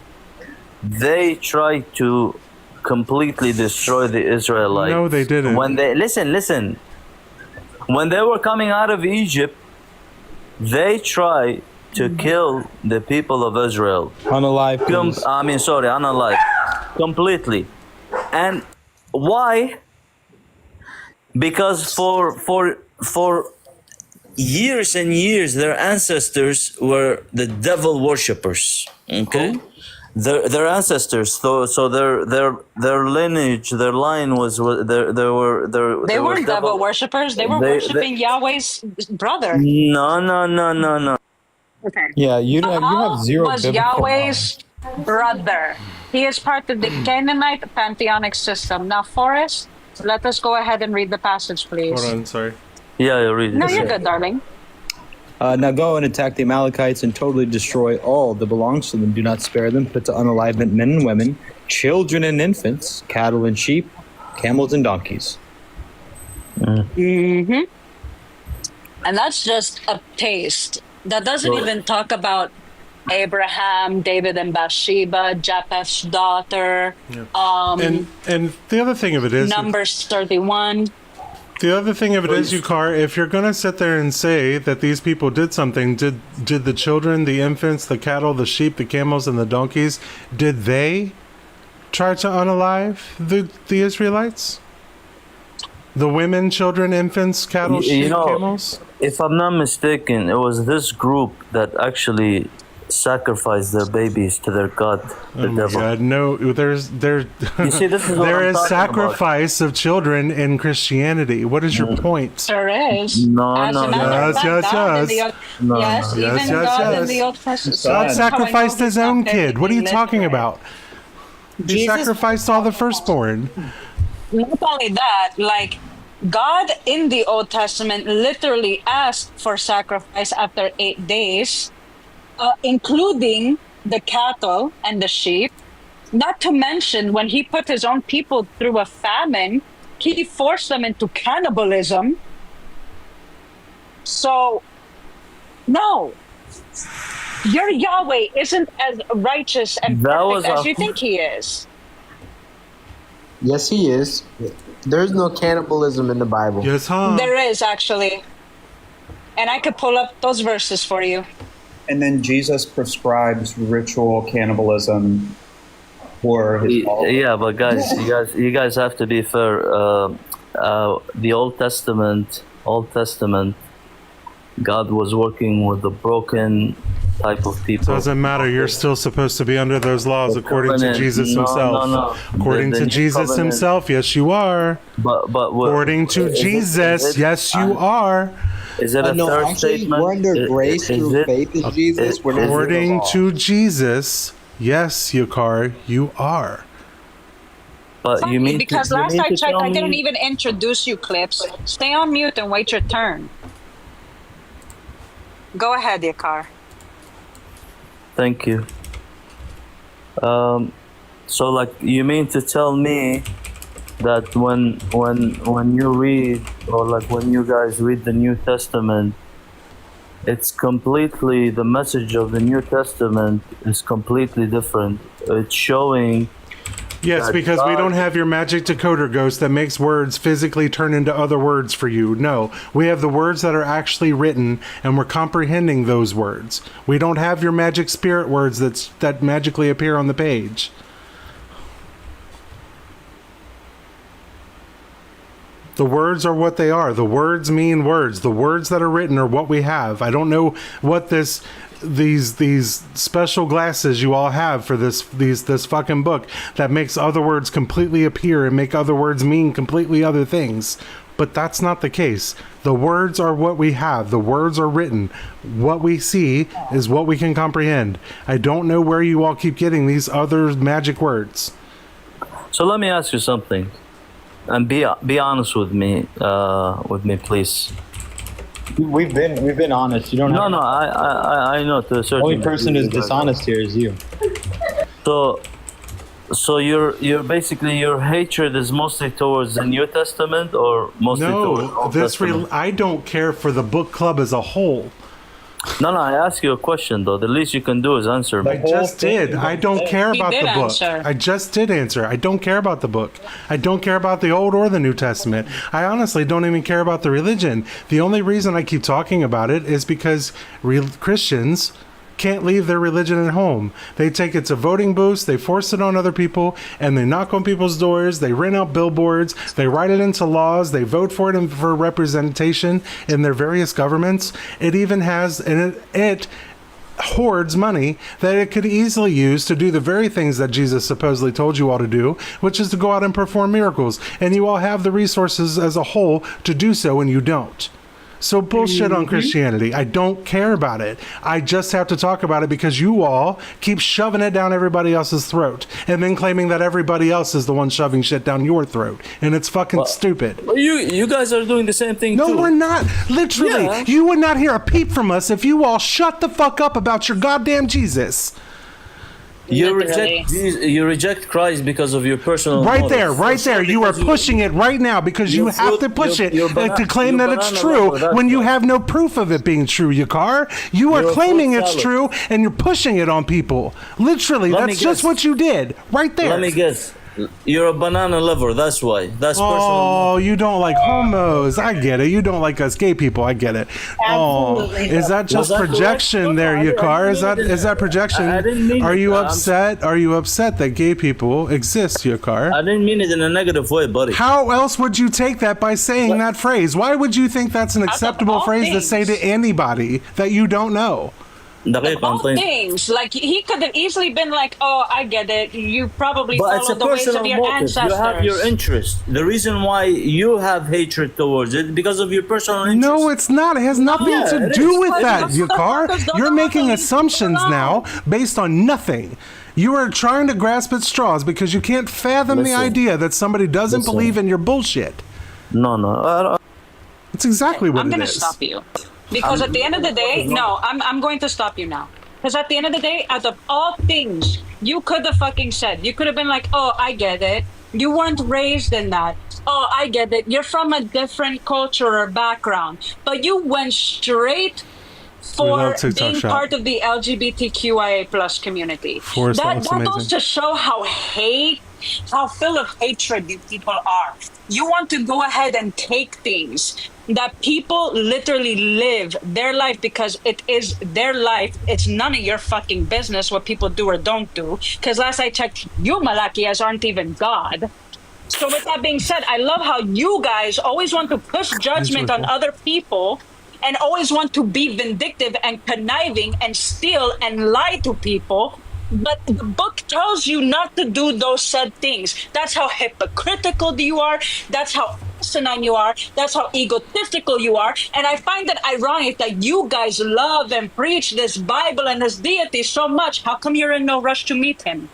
They tried to completely destroy the Israelites.
No, they didn't.
When they listen. When they were coming out of Egypt, they tried to kill the people of Israel.
Unalive.
Unalive. Completely. And why? Because for years and years, their ancestors were the devil worshippers. Okay, their ancestors. So their lineage, their line was
They weren't devil worshippers. They were worshiping Yahweh's brother.
No.
Okay.
Yeah, you have zero.
Was Yahweh's brother. He is part of the Canaanite pantheonic system. Now, Forrest, let us go ahead and read the passage, please.
Hold on, sorry.
Yeah, read it.
No, you're good, darling.
Now go and attack the Amalekites and totally destroy all that belongs to them. Do not spare them. Put to unalivement men and women, children and infants, cattle and sheep, camels and donkeys.
Mm-hmm. And that's just a taste. That doesn't even talk about Abraham, David and Bathsheba, Japheth's daughter.
And the other thing of it is
Numbers 31.
The other thing of it is, Yukar, if you're going to sit there and say that these people did something, did the children, the infants, the cattle, the sheep, the camels, and the donkeys, did they try to unalive the Israelites? The women, children, infants, cattle, sheep, camels?
If I'm not mistaken, it was this group that actually sacrifice their babies to their god, the devil.
God, no, there's
You see, this is what
there
I'm
is
talking
sacrifice of children in Christianity. What is your point?
There is.
No,
As a matter of fact, God in the Old- yes, even God in the Old Testament.
God sacrificed his own kid. What are you talking about? He sacrificed all the firstborn.
Not only that, like God in the Old Testament literally asked for sacrifice after 8 days, including the cattle and the sheep. Not to mention, when he put his own people through a famine, he forced them into cannibalism. So, no, your Yahweh isn't as righteous and perfect as you think he is.
Yes, he is. There's no cannibalism in the Bible.
Yes,
There is, actually. And I could pull up those verses for you.
And then Jesus prescribes ritual cannibalism for his followers.
Yeah, but guys, you guys have to be fair. The Old Testament, God was working with the broken type of people.
Doesn't matter. You're still supposed to be under those laws according to Jesus himself.
No.
According to Jesus himself, yes, you are.
But
according to Jesus, yes, you are.
Is it a third statement?
We're under grace through faith in Jesus. We're not under the
According
law.
to Jesus, yes, Yukar, you are.
But
Funny,
you mean
because last I checked, I didn't even introduce you, Clips. Stay on mute and wait your turn. Go ahead, Yakar.
Thank you. So, like, you mean to tell me that when you read, or like when you guys read the New Testament, it's completely, the message of the New Testament is completely different. It's showing.
Yes, because we don't have your magic decoder ghost that makes words physically turn into other words for you. No, we have the words that are actually written, and we're comprehending those words. We don't have your magic spirit words that magically appear on the page. The words are what they are. The words mean words. The words that are written are what we have. I don't know what these special glasses you all have for this fucking book that makes other words completely appear and make other words mean completely other things. But that's not the case. The words are what we have. The words are written. What we see is what we can comprehend. I don't know where you all keep getting these other magic words.
So let me ask you something, and be honest with me, please.
We've been honest. You don't.
No, I know. To a certain
only person
degree,
who's dishonest here is you.
So you're basically, your hatred is mostly towards the New Testament, or mostly towards the Old Testament?
I don't care for the book club as a whole.
No, I ask you a question though. The least you can do is answer me.
I just did. I don't care about the book.
Answer.
I just did answer. I don't care about the book. I don't care about the Old or the New Testament. I honestly don't even care about the religion. The only reason I keep talking about it is because Christians can't leave their religion at home. They take it to voting booths, they force it on other people, and they knock on people's doors, they rent out billboards, they write it into laws, they vote for it for representation in their various governments. It even has, and it hoards money that it could easily use to do the very things that Jesus supposedly told you all to do, which is to go out and perform miracles. And you all have the resources as a whole to do so, and you don't. So bullshit on Christianity. I don't care about it. I just have to talk about it because you all keep shoving it down everybody else's throat and then claiming that everybody else is the one shoving shit down your throat. And it's fucking stupid.
Well, you guys are doing the same thing too.
No, we're not. Literally, you would not hear a peep from us if you all shut the fuck up about your goddamn Jesus.
You reject Christ because of your personal
right
motives.
there. You are pushing it right now because you have to push it to claim that it's true when you have no proof of it being true, Yakar. You are claiming it's true and you're pushing it on people. Literally, that's just what you did right there.
Let me guess. You're a banana lover, that's why. That's personal.
Oh, you don't like homos. I get it. You don't like us gay people. I get it.
Absolutely.
Oh, is that just projection there, Yakar? Is that projection?
I didn't mean
Are
it.
you upset? Are you upset that gay people exist, Yakar?
I didn't mean it in a negative way, buddy.
How else would you take that by saying that phrase? Why would you think that's an acceptable phrase to say to anybody that you don't know?
All things. Like, he could have easily been like, oh, I get it. You probably
But it's
followed
a
the ways of
personal
your
motive.
ancestors.
You have your interest. The reason why you have hatred towards it because of your personal interest.
No, it's not. It has nothing to do with that, Yakar. You're making assumptions now based on nothing. You are trying to grasp at straws because you can't fathom the idea that somebody doesn't believe in your bullshit.
No.
It's exactly what
I'm
it
going to
is.
stop you. Because at the end of the day, I'm going to stop you now. Because at the end of the day, out of all things you could have fucking said, you could have been like, oh, I get it. You weren't raised in that. Oh, I get it. You're from a different culture or background. But you went straight for being part of the LGBTQIA plus community. That goes to show how full of hatred you people are. You want to go ahead and take things that people literally live their life because it is their life. It's none of your fucking business what people do or don't do. Because last I checked, you Malachias aren't even God. So with that being said, I love how you guys always want to push judgment on other people and always want to be vindictive and conniving and steal and lie to people. But the book tells you not to do those said things. That's how hypocritical you are. That's how asinine you are. That's how egotistical you are. And I find it ironic that you guys love and preach this Bible and this deity so much. How come you're in no rush to meet him?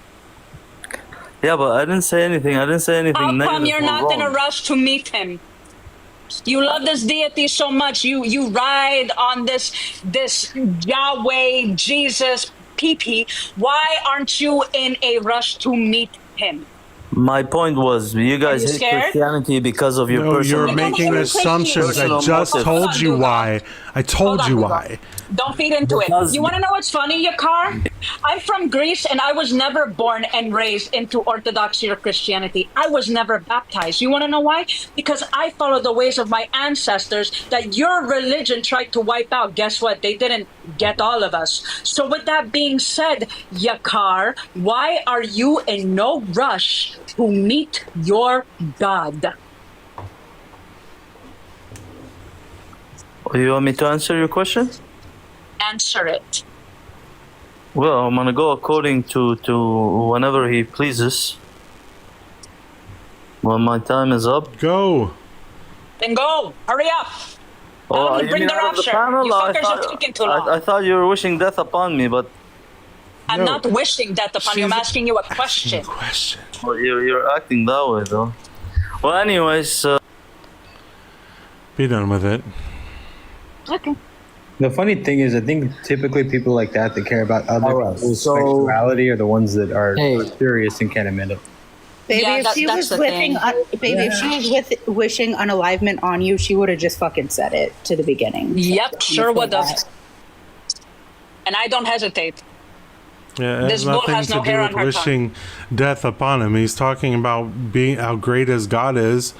Yeah, but I didn't say anything. I didn't say anything
How
negative.
come you're not in a rush to meet him? You love this deity so much. You ride on this Yahweh, Jesus, PP. Why aren't you in a rush to meet him?
My point was, you guys hate
scared?
Christianity because of your personal...
You're making assumptions. I just told you why. I told you why.
Don't feed into it. You want to know what's funny, Yakar? I'm from Greece and I was never born and raised into Orthodoxy or Christianity. I was never baptized. You want to know why? Because I follow the ways of my ancestors that your religion tried to wipe out. Guess what? They didn't get all of us. So with that being said, Yakar, why are you in no rush to meet your God?
You want me to answer your question?
Answer it.
Well, I'm gonna go according to whenever he pleases. When my time is up.
Go.
Then go. Hurry up.
Oh, you
bring
mean
the
out of the
rapture.
panel?
You fuckers are taking too long.
I thought you were wishing death upon me, but...
I'm not wishing death upon you. I'm asking you a question.
Well, you're acting that way, though. Well, anyways...
Be done with it.
Okay.
The funny thing is, I think typically people like that care about other people's sexuality are the ones that are curious and can't admit it.
Baby,
Yeah,
if she was wishing, if she was wishing unalivement on you, she would have just fucking said it to the beginning.
Yep, sure would have. And I don't hesitate.
Yeah, it
This
has
bull
nothing
has no
to do
hair
with
on her
wishing death upon him. He's talking about being how great as God is.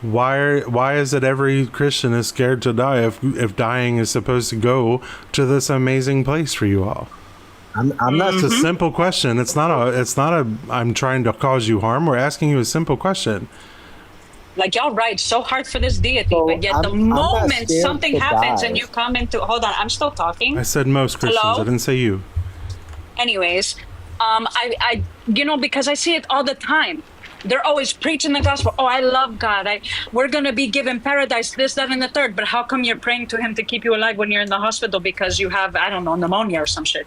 Why is it every Christian is scared to die if dying is supposed to go to this amazing place for you all?
I'm not.
It's a simple question. It's not a. I'm trying to cause you harm. We're asking you a simple question.
Like, y'all ride so hard for this deity, but yet the moment something happens and you come into... Hold on, I'm still talking.
I said most Christians.
Hello?
I didn't say you.
Anyways, I because I see it all the time. They're always preaching the gospel. Oh, I love God. We're going to be given paradise, this, that, and the third. But how come you're praying to him to keep you alive when you're in the hospital because you have, I don't know, pneumonia or some shit?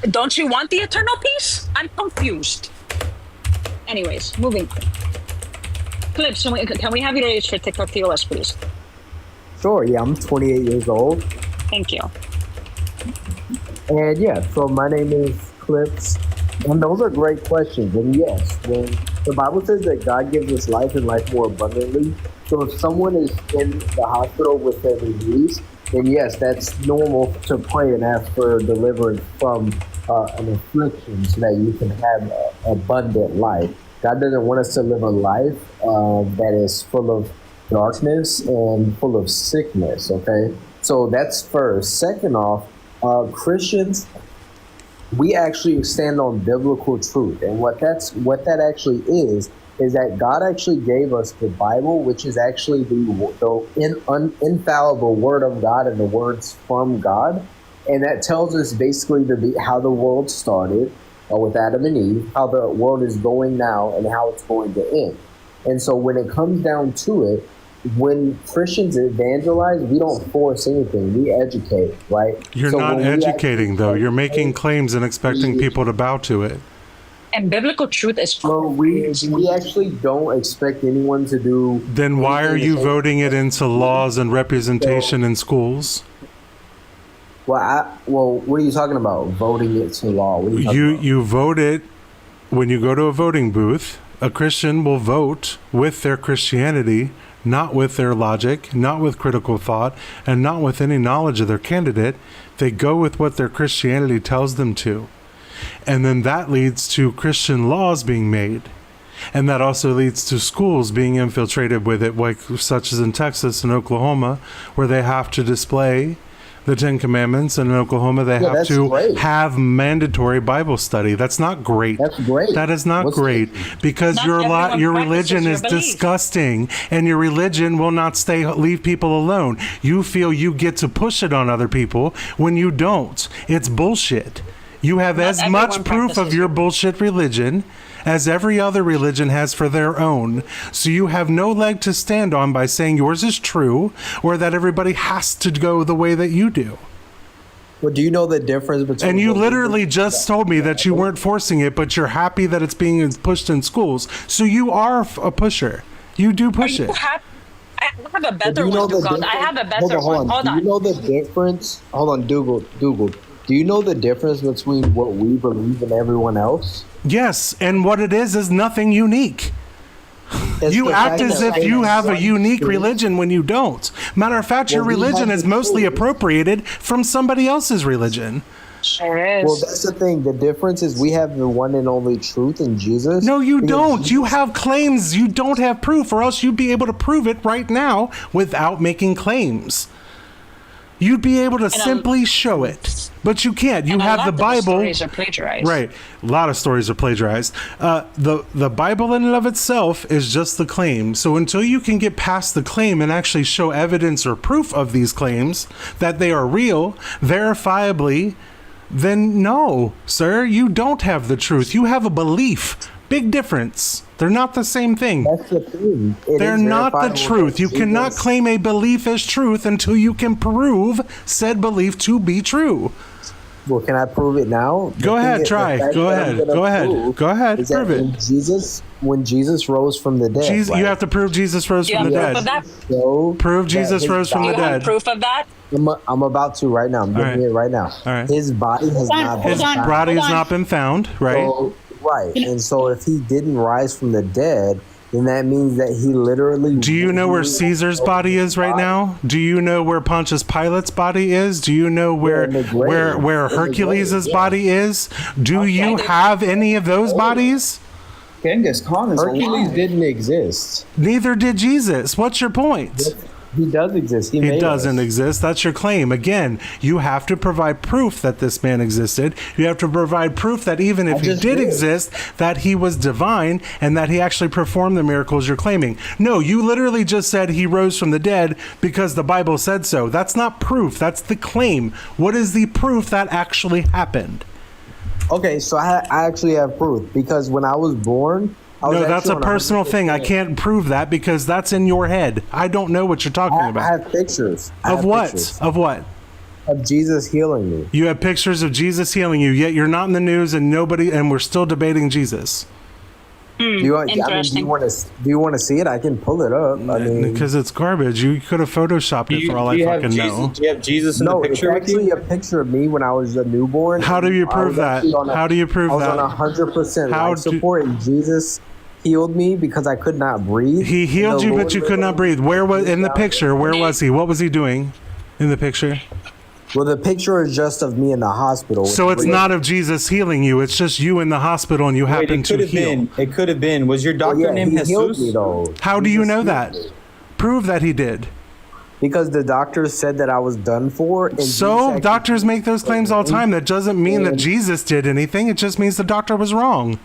Don't you want the eternal peace? I'm confused. Anyways, moving. Clips, can we have your age for TikTok TOS, please?
Sure, yeah, I'm 28 years old.
Thank you.
And yeah, so my name is Clips. And those are great questions. And yes, when the Bible says that God gives us life and life more abundantly. So if someone is in the hospital with their disease, then yes, that's normal to pray and ask for deliverance from an affliction so that you can have abundant life. God doesn't want us to live a life that is full of darkness and full of sickness, okay? So that's first. Second off, Christians, we actually stand on biblical truth. And what that actually is that God actually gave us the Bible, which is actually the infallible word of God and the words from God. And that tells us basically how the world started with Adam and Eve, how the world is going now, and how it's going to end. And so when it comes down to it, when Christians evangelize, we don't force anything. We educate, right?
You're not educating, though. You're making claims and expecting people to bow to it.
And biblical truth is
we actually don't expect anyone to do.
Then why are you voting it into laws and representation in schools?
Well, what are you talking about? Voting it to law? What are
You vote it when you go to a voting booth. A Christian will vote with their Christianity, not with their logic, not with critical thought, and not with any knowledge of their candidate. They go with what their Christianity tells them to. And then that leads to Christian laws being made. And that also leads to schools being infiltrated with it, like such as in Texas and Oklahoma, where they have to display the Ten Commandments, and in Oklahoma they have to have mandatory Bible study. That's not great.
That's great.
That is not great, because your religion is disgusting, and your religion will not leave people alone. You feel you get to push it on other people when you don't. It's bullshit. You have as much proof of your bullshit religion as every other religion has for their own. So you have no leg to stand on by saying yours is true, or that everybody has to go the way that you do.
Well, do you know the difference between...
And you literally just told me that you weren't forcing it, but you're happy that it's being pushed in schools. So you are a pusher. You do push it.
I have a better one, Dugald. I have a better one. Hold on.
Do you know the difference? Hold on, Dugald. Do you know the difference between what we believe and everyone else?
Yes, and what it is nothing unique. You act as if you have a unique religion when you don't. Matter of fact, your religion is mostly appropriated from somebody else's religion.
Sure is.
Well, that's the thing. The difference is we have the one and only truth in Jesus.
No, you don't. You have claims. You don't have proof, or else you'd be able to prove it right now without making claims. You'd be able to simply show it, but you can't. You have the Bible.
Stories are plagiarized.
Right. A lot of stories are plagiarized. The Bible in and of itself is just the claim. So until you can get past the claim and actually show evidence or proof of these claims that they are real, verifiably, then no, sir, you don't have the truth. You have a belief. Big difference. They're not the same thing.
That's the thing.
They're not the truth. You cannot claim a belief as truth until you can prove said belief to be true.
Well, can I prove it now?
Go ahead, try. Go ahead. Prove it.
When Jesus rose from the dead.
You have to prove Jesus rose from the dead. Prove Jesus rose from the dead.
Proof of that?
I'm about to right now. I'm doing it right now.
All right.
His body has not been found.
His body has not been found, right?
Right. And so if he didn't rise from the dead, then that means that he literally...
Do you know where Caesar's body is right now? Do you know where Pontius Pilate's body is? Do you know where Hercules' body is? Do you have any of those bodies?
Genghis Khan is Hercules didn't exist.
Neither did Jesus. What's your point?
He does exist.
He doesn't exist. That's your claim. Again, you have to provide proof that this man existed. You have to provide proof that even if he did exist, that he was divine and that he actually performed the miracles you're claiming. No, you literally just said he rose from the dead because the Bible said so. That's not proof. That's the claim. What is the proof that actually happened?
Okay, so I actually have proof because when I was born,
No, that's a personal thing. I can't prove that because that's in your head. I don't know what you're talking about.
I have pictures.
Of what? Of what?
Of Jesus healing me.
You have pictures of Jesus healing you, yet you're not in the news and we're still debating Jesus.
Do you want to see it? I can pull it up. I mean,
because it's garbage. You could have photoshopped it for all I fucking know.
Do you have Jesus in the picture? No, it's actually a picture of me when I was a newborn.
How do you prove that? How do you prove that?
I was on 100% life support, and Jesus healed me because I could not breathe.
He healed you, but you could not breathe. Where was in the picture? Where was he? What was he doing in the picture?
Well, the picture is just of me in the hospital.
So it's not of Jesus healing you. It's just you in the hospital and you happen to heal.
It could have been. Was your doctor named Jesus?
How do you know that? Prove that he did.
Because the doctors said that I was done for. And
so doctors make those claims all the time. That doesn't mean that Jesus did anything. It just means the doctor was wrong.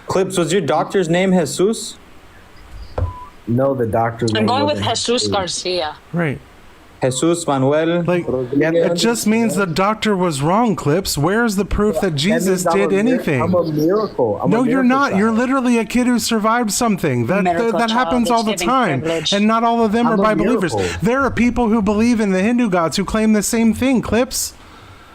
Clips, was your doctor's name Jesus?
No, the doctor's name.
I'm going with Jesus Garcia.
Right.
Jesus Manuel.
Like, it just means the doctor was wrong, Clips. Where's the proof that Jesus did anything?
I'm a miracle.
No, you're not. You're literally a kid who survived something. That happens all the time. And not all of them are Bible believers. There are people who believe in the Hindu gods who claim the same thing, Clips.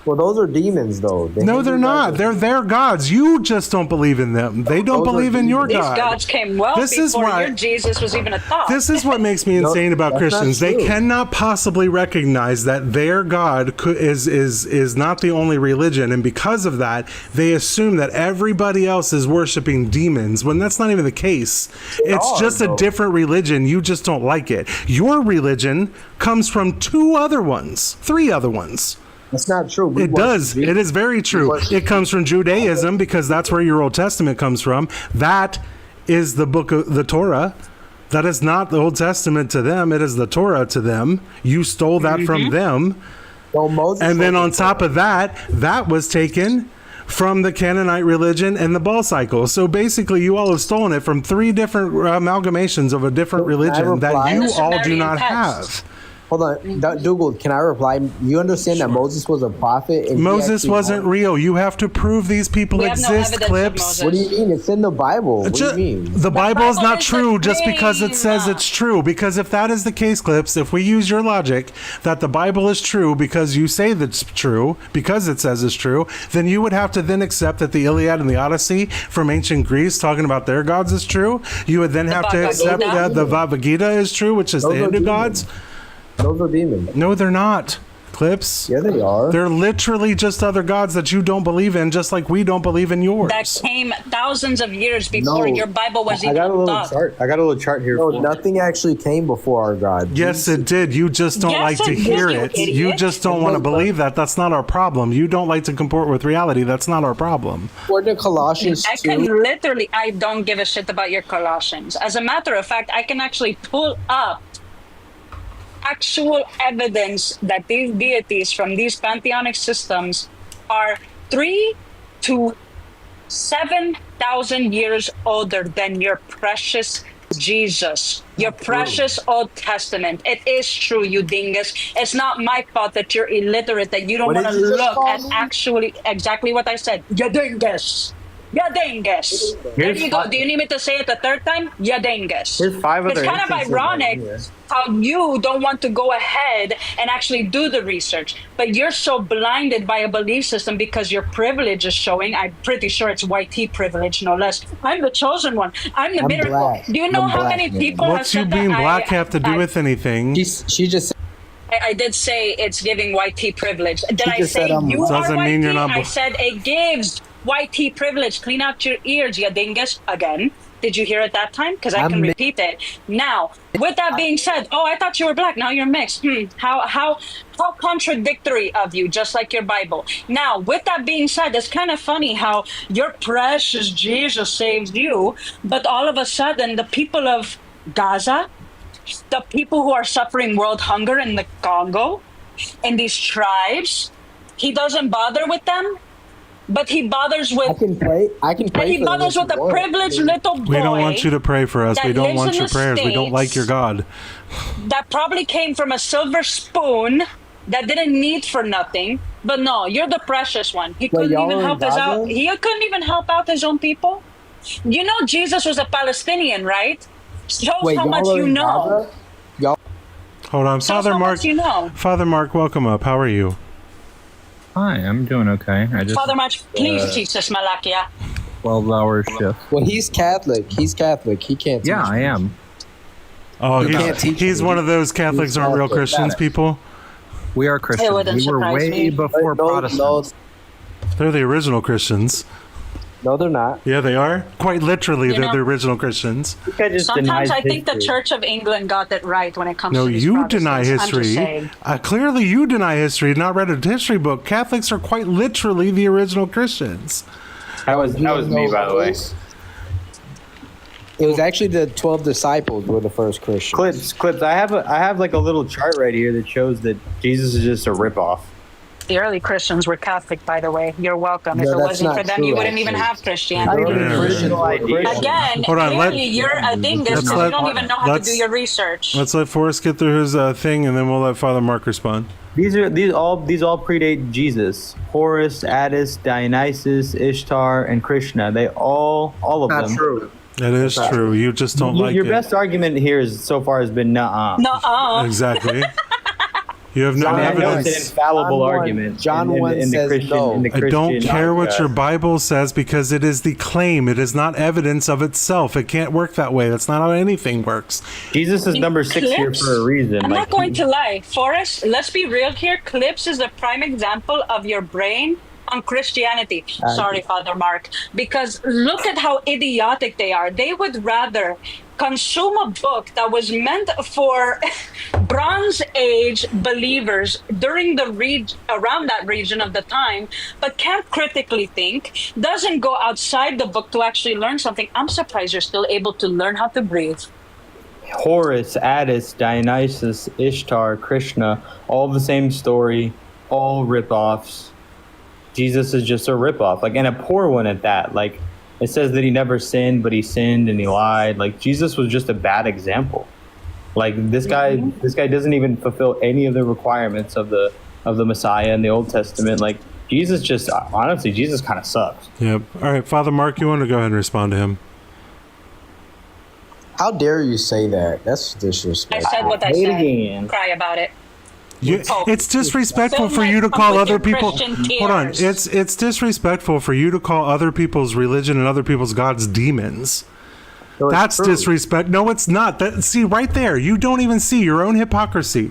Well, those are demons, though.
No, they're not. They're their gods. You just don't believe in them. They don't believe in your God.
These gods came before your Jesus was even a thought.
This is what makes me insane about Christians. They cannot possibly recognize that their God is not the only religion, and because of that, they assume that everybody else is worshiping demons, when that's not even the case. It's just a different religion. You just don't like it. Your religion comes from three other ones.
That's not true.
It does. It is very true. It comes from Judaism because that's where your Old Testament comes from. That is the book of the Torah. That is not the Old Testament to them. It is the Torah to them. You stole that from them.
Well, Moses
and then on top of that, that was taken from the Canaanite religion and the Baal cycle. So basically, you all have stolen it from three different amalgamations of a different religion that you all do not have.
Hold on, Dugald, can I reply? You understand that Moses was a prophet? And
Moses wasn't real. You have to prove these people exist, Clips.
What do you mean? It's in the Bible. What do you mean?
The Bible is not true just because it says it's true. Because if that is the case, Clips, if we use your logic that the Bible is true because you say that's true, because it says it's true, then you would have to then accept that the Iliad and the Odyssey from ancient Greece talking about their gods is true. You would then have to accept that the Bhagavad Gita is true, which is the Hindu gods.
Those are demons.
No, they're not. Clips.
Yeah, they are.
They're literally just other gods that you don't believe in, just like we don't believe in yours.
That came thousands of years before your Bible was even
I got a little chart here.
No, nothing actually came before our God.
Yes, it did. You just don't like to hear it. You just don't want to believe that. That's not our problem. You don't like to comport with reality. That's not our problem.
According to Colossians 2.
I don't give a shit about your Colossians. As a matter of fact, I can actually pull up actual evidence that these deities from these pantheonic systems are 3 to 7,000 years older than your precious Jesus, your precious Old Testament. It is true, you dingus. It's not my fault that you're illiterate, that you don't want to look at actually exactly what I said. You dingus. Ya dingus. There you go. Do you need me to say it a third time? Ya dingus.
There's 5 other
It's kind of ironic how you don't want to go ahead and actually do the research, but you're so blinded by a belief system because your privilege is showing. I'm pretty sure it's YT privilege, no less. I'm the chosen one. I'm the miracle.
Black.
Do you know how many people have
What's you
said
being
that?
black have to do with anything?
She just
I did say it's giving YT privilege. Did I
just
say
said I'm
you
black.
are
Doesn't
YT?
mean you're not
I said it gives YT privilege. Clean out your ears, you dingus. Again. Did you hear it that time? Because I can repeat it. Now, with that being said, I thought you were black. Now you're mixed. How contradictory of you, just like your Bible. Now, with that being said, it's kind of funny how your precious Jesus saves you, but all of a sudden, the people of Gaza, the people who are suffering world hunger in the Congo, in these tribes, he doesn't bother with them. But he bothers with.
I can pray.
And he bothers with a privileged little boy.
We don't want you to pray for us. We don't want your prayers. We don't like your God.
That probably came from a silver spoon that didn't need for nothing. But no, you're the precious one. He couldn't
y'all
even
are in
help his
Gaza?
out. He couldn't even help out his own people. You know, Jesus was a Palestinian, right? Shows
Wait,
how
y'all
much
are
you
in
know.
Gaza? Y'all,
Hold on,
Shows
Father
how
Mark.
much you know.
Father Mark, welcome up. How are you?
Hi, I'm doing okay. I just
Father March, please teach us Malakia.
12-hour shift.
well, he's Catholic. He's Catholic. He can't.
Yeah,
teach
I
me.
am.
Oh,
He can't teach
he's
me.
one of those Catholics
He's
aren't real
Catholic.
Christians people.
We are Christians.
wouldn't
We were
surprise
way
me.
before
No,
Protestants.
They're the original Christians.
No, they're not.
Yeah, they are. Quite literally,
You
they're
know-
the original Christians.
Sometimes I think the Church of England got it right when it comes
No,
to these
you deny
Protestants. I'm just
history.
saying.
Clearly, you deny history. Not read a history book. Catholics are quite literally the original Christians.
That was me, by the way.
It was actually the 12 disciples were the first Christians.
Clips. I have like a little chart right here that shows that Jesus is just a ripoff.
The early Christians were Catholic, by the way. You're welcome.
No,
if it
that's
wasn't
not
for them,
true,
you wouldn't even
actually.
have Christianity.
Not even Christians were Christians.
Again,
Hold on,
clearly you're a dingus
let's
because
let-
you don't even know how to
let's-
do your research.
Let's let Forrest get through his thing, and then we'll let Father Mark respond.
These all predate Jesus. Horus, Attis, Dionysus, Ishtar, and Krishna. They all of
Not
them.
true.
That is true. You just don't like
Your
it.
best argument here is so far has been nuh-uh.
Nuh-uh.
Exactly. You have no
I know
evidence.
it's an infallible
John 1
argument.
John
in
1
the
says
Christian,
no.
in the
I don't
Christian,
care what your Bible says because it is the claim. It is not evidence of itself. It can't work that way. That's not how anything works.
Jesus is number 6 here
Clips?
for a reason.
I'm
Like,
not going to lie. Forrest, let's be real here. Clips is a prime example of your brain on Christianity. Sorry, Father Mark. Because look at how idiotic they are. They would rather consume a book that was meant for Bronze Age believers during the around that region of the time, but can't critically think, doesn't go outside the book to actually learn something. I'm surprised you're still able to learn how to breathe.
Horus, Attis, Dionysus, Ishtar, Krishna, all the same story, all ripoffs. Jesus is just a ripoff, like, and a poor one at that. Like, it says that he never sinned, but he sinned and he lied. Like, Jesus was just a bad example. Like, this guy doesn't even fulfill any of the requirements of the Messiah in the Old Testament. Like, Jesus just, honestly, Jesus kind of sucks.
Yep. All right, Father Mark, you want to go ahead and respond to him?
How dare you say that? That's
I
disrespectful.
said what I
Say it
said.
again.
Cry about it.
It's disrespectful
Fill
for
my
you to
cup
call
with
other
your
people.
Christian
Hold on.
tears.
It's disrespectful for you to call other people's religion and other people's gods demons.
No, it's
That's
true.
disrespect. No, it's not. See right there. You don't even see your own hypocrisy.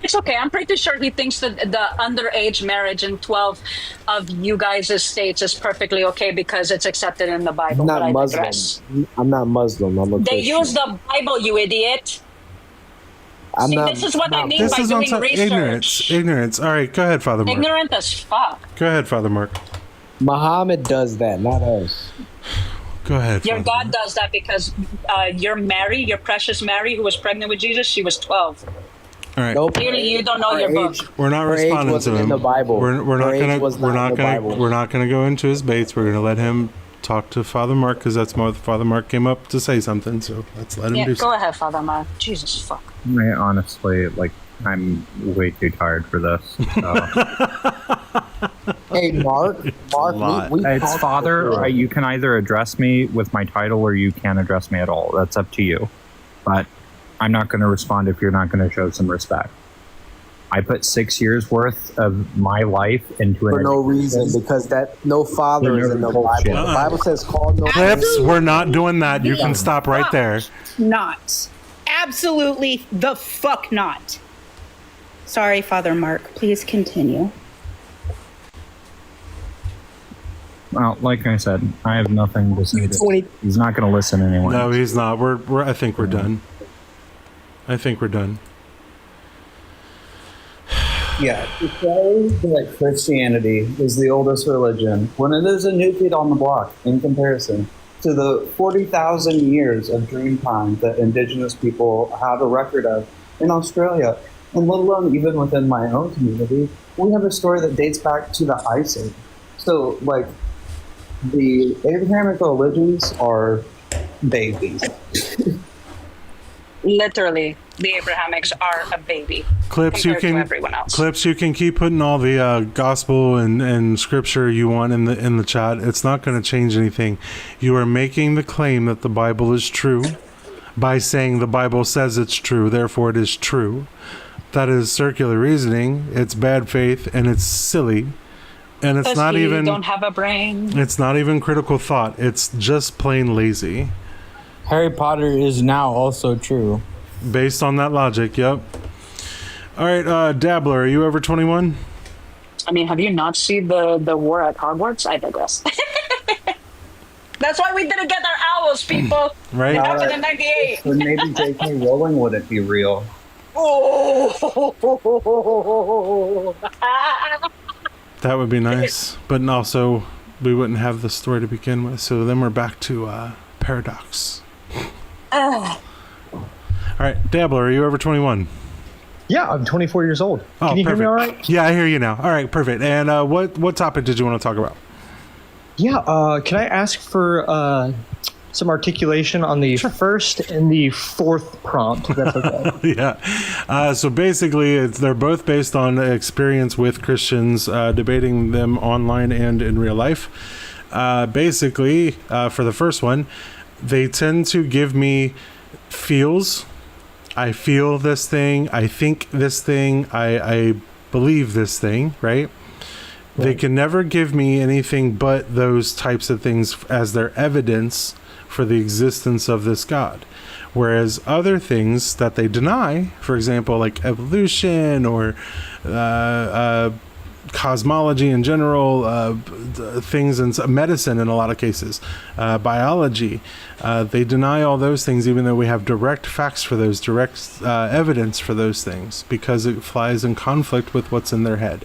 It's okay. I'm pretty sure he thinks that the underage marriage in 12 of you guys' states is perfectly okay because it's accepted in the Bible.
I'm
but I
not Muslim.
digress.
I'm not Muslim. I'm a
They
Christian.
use the Bible, you idiot.
I'm
See,
not.
this is what I mean
This
by
is on
doing research.
ignorance. Ignorance. All right, go ahead, Father Mark.
Ignorant as fuck.
Go ahead, Father Mark.
Muhammad does that, not us.
Go ahead.
Your
Father.
God does that because your Mary, your precious Mary, who was pregnant with Jesus, she was 12.
All right.
Nope.
Clearly, you don't know your book.
We're not
Her age
responding to
wasn't
him.
in the Bible.
We're not
Her age
gonna
was not in the Bible.
we're not gonna go into his baits. We're gonna let him talk to Father Mark because that's what Father Mark came up to say something. So let's let him
Yeah,
do.
go ahead, Father Mark. Jesus fuck.
I honestly, I'm way too tired for this.
Hey, Mark. Mark, we
It's
talked
Father.
before.
You can either address me with my title or you can't address me at all. That's up to you. But I'm not going to respond if you're not going to show some respect. I put 6 years worth of my life into
For no reason, because that no father is in the Bible. The Bible says, "Call no."
Clips. We're not doing that. You can stop right there.
Not. Absolutely the fuck not. Sorry, Father Mark. Please continue.
Well, like I said, I have nothing to say. He's not going to listen anyway.
No, he's not. We're. I think we're done. I think we're done.
Yeah, to say that Christianity is the oldest religion when it is a new kid on the block in comparison to the 40,000 years of dream time that indigenous people have a record of in Australia, and let alone even within my own community, we have a story that dates back to the Ice Age. So, like, the Abrahamic religions are babies.
literally, the Abrahamics are a baby
Clips
compared
you
to
can
everyone else.
Clips you can keep putting all the gospel and scripture you want in the chat. It's not going to change anything. You are making the claim that the Bible is true by saying the Bible says it's true, therefore it is true. That is circular reasoning. It's bad faith and it's silly. And it's not even
don't have a brain.
It's not even critical thought. It's just plain lazy.
Harry Potter is now also true.
Based on that logic, yep. All right, Dabbler, are you over 21?
I mean, have you not seen the war at Hogwarts? I digress. That's why we didn't get our owls, people.
Right.
It happened in 98.
So maybe J.K. Rowling wouldn't be real.
Oh.
That would be nice. But also, we wouldn't have the story to begin with. So then we're back to paradox. All right, Dabbler, are you over 21?
Yeah, I'm 24 years old.
Oh,
Can you
perfect.
hear me all right?
Yeah, I hear you now. All right, perfect. And what topic did you want to talk about?
Yeah, can I ask for some articulation on the first and the fourth prompt? If that's okay.
Yeah. So basically, they're both based on experience with Christians, debating them online and in real life. Basically, for the first one, they tend to give me feels. I feel this thing. I think this thing. I believe this thing, right? They can never give me anything but those types of things as their evidence for the existence of this God. Whereas other things that they deny, for example, like evolution or cosmology in general, things in medicine in a lot of cases, biology, they deny all those things even though we have direct facts for those, direct evidence for those things, because it flies in conflict with what's in their head.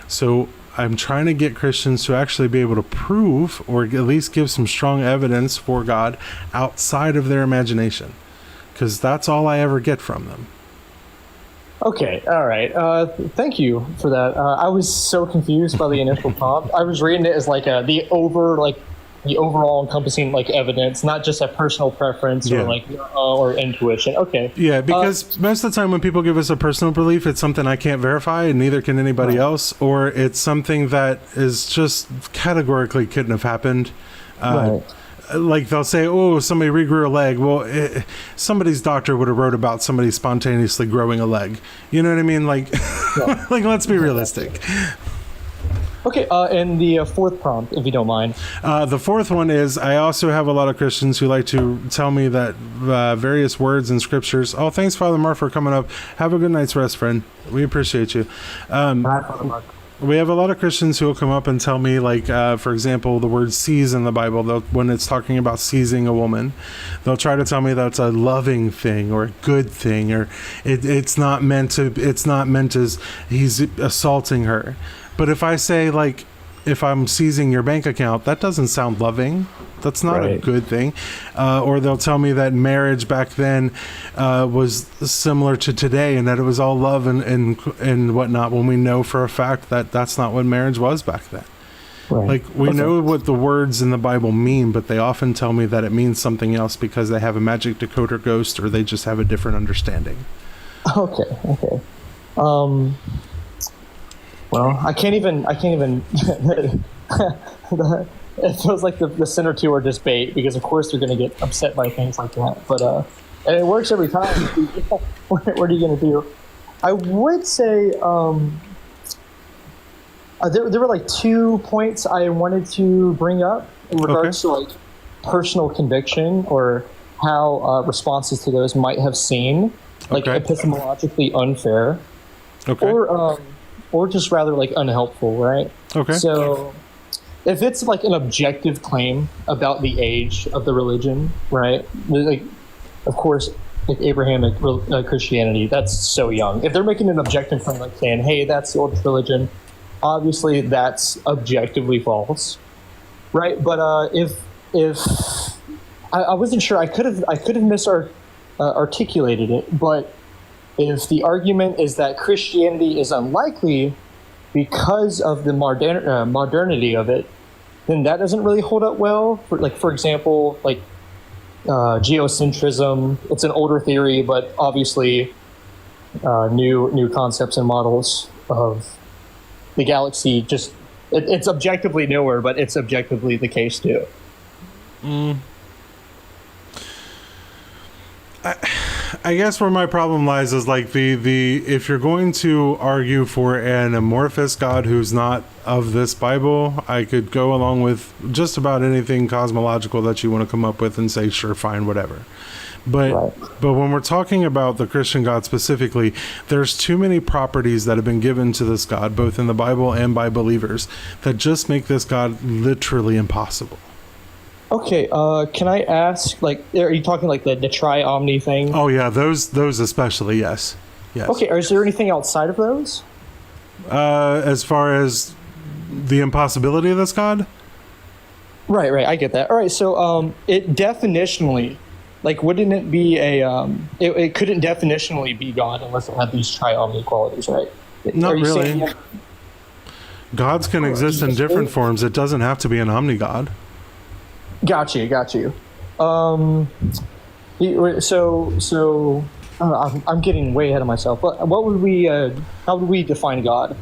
So I'm trying to get Christians to actually be able to prove or at least give some strong evidence for God outside of their imagination, because that's all I ever get from them.
Okay, all right. Thank you for that. I was so confused by the initial prompt. I was reading it as like the overall encompassing like evidence, not just a personal preference or like or intuition. Okay.
Yeah, because most of the time when people give us a personal belief, it's something I can't verify and neither can anybody else, or it's something that is just categorically couldn't have happened. Like they'll say, oh, somebody regrew a leg. Well, somebody's doctor would have wrote about somebody spontaneously growing a leg. You know what I mean? Like, like let's be realistic.
Okay, and the fourth prompt, if you don't mind.
The fourth one is, I also have a lot of Christians who like to tell me that various words in scriptures. Oh, thanks, Father Mark, for coming up. Have a good night's rest, friend. We appreciate you.
Bye, Father Mark.
We have a lot of Christians who will come up and tell me, like, for example, the word seize in the Bible, when it's talking about seizing a woman, they'll try to tell me that's a loving thing or a good thing, or it's not meant as he's assaulting her. But if I say, like, if I'm seizing your bank account, that doesn't sound loving. That's not a good thing. Or they'll tell me that marriage back then was similar to today and that it was all love and whatnot, when we know for a fact that that's not what marriage was back then. Like, we know what the words in the Bible mean, but they often tell me that it means something else because they have a magic decoder ghost or they just have a different understanding.
Okay. Well, I can't even. It feels like the center two are just bait, because of course they're going to get upset by things like that. But and it works every time. What are you going to do? I would say there were like 2 points I wanted to bring up in regards to like personal conviction, or how responses to those might have seemed like epistemologically unfair, or just rather like unhelpful, right? Okay. So if it's like an objective claim about the age of the religion, right? Like, of course, like Abrahamic Christianity, that's so young. If they're making an objective claim, like saying, "Hey, that's the oldest religion," obviously that's objectively false, right? But if I wasn't sure, I could have articulated it, but if the argument is that Christianity is unlikely because of the modernity of it, then that doesn't really hold up well. For example, like geocentrism. It's an older theory, but obviously new concepts and models of the galaxy. Just it's objectively newer, but it's objectively the case too.
I guess where my problem lies is like the if you're going to argue for an amorphous God who's not of this Bible, I could go along with just about anything cosmological that you want to come up with and say sure, fine, whatever. But when we're talking about the Christian God specifically, there's too many properties that have been given to this God, both in the Bible and by believers, that just make this God literally impossible.
Okay, can I ask, like, are you talking like the tri-omni thing?
Oh yeah, those especially, yes.
Okay, is there anything outside of those?
As far as the impossibility of this God?
Right, I get that. All right, so it definitionally, like, wouldn't it be it couldn't definitionally be God unless it had these tri-omni qualities, right?
Not really. Gods can exist in different forms. It doesn't have to be an omni-God.
Got you. So I'm getting way ahead of myself. What would we? How would we define God?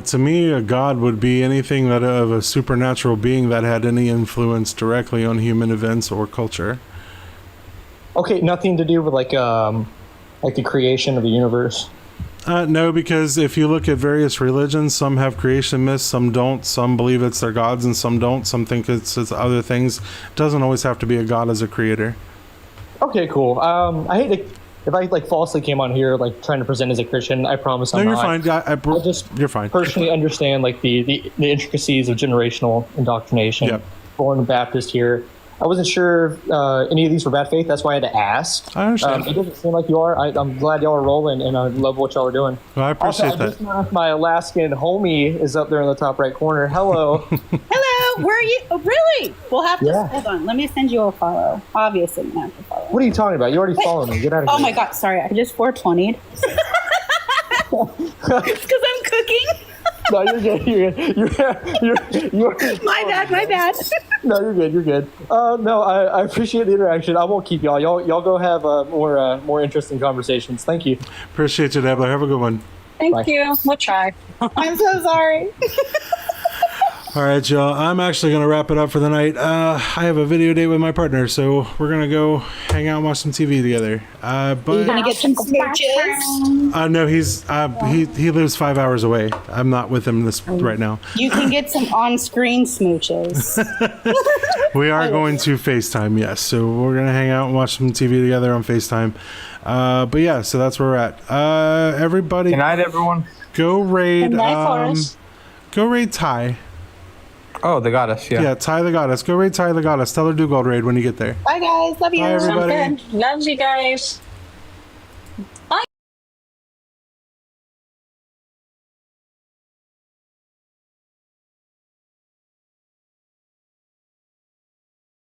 To me, a God would be anything that of a supernatural being that had any influence directly on human events or culture.
Okay, nothing to do with like the creation of the universe.
No, because if you look at various religions, some have creation myths, some don't. Some believe it's their gods and some don't. Some think it's other things. It doesn't always have to be a god as a creator.
Okay, cool. I hate to, if I like falsely came on here like trying to present as a Christian. I promise I'm
not.
You're
fine. You're fine.
Personally understand like the intricacies of generational indoctrination.
Yep.
Born Baptist here. I wasn't sure if any of these were bad faith. That's why I had to ask.
I understand.
It doesn't seem like you are. I'm glad y'all are rolling, and I love what y'all are doing.
Well, I appreciate
also, I just noticed my Alaskan homie is up there in the top right corner. Hello.
Hello, where are you? Oh, really? We'll have to hold on. Let me send you a follow. Obviously, I'm gonna have to follow.
What are you talking about? You already followed me. Get out of here.
Oh my god, sorry. I just 420'd. It's because I'm cooking.
No, you're good. You're
My bad.
No, you're good. No, I appreciate the interaction. I won't keep y'all. Y'all go have more interesting conversations. Thank you.
Appreciate you, Deborah. Have a good one.
Thank you. We'll try.
I'm so sorry.
All right, y'all. I'm actually going to wrap it up for the night. I have a video date with my partner, so we're going to go hang out and watch some TV together. But
You're going to get some smooches?
No, he lives 5 hours away. I'm not with him right now.
You can get some on-screen smooches.
We are going to FaceTime, yes. So we're going to hang out and watch some TV together on FaceTime. But yeah, so that's where we're at. Everybody.
Good night, everyone.
Go raid.
Good night, Forrest.
Go raid Ty.
Oh, the goddess, yeah.
Yeah, Ty the goddess. Go raid Ty the goddess. Tell her Dugald raid when you get there.
Bye, guys. Love you.
Bye, everybody.
Good. Love you guys. Bye.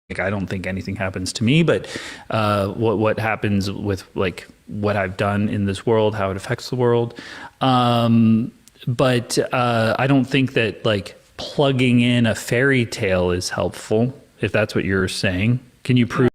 Like, I don't think anything happens to me, but what happens with like what I've done in this world, how it affects the world. But I don't think that like plugging in a fairy tale is helpful, if that's what you're saying. Can you prove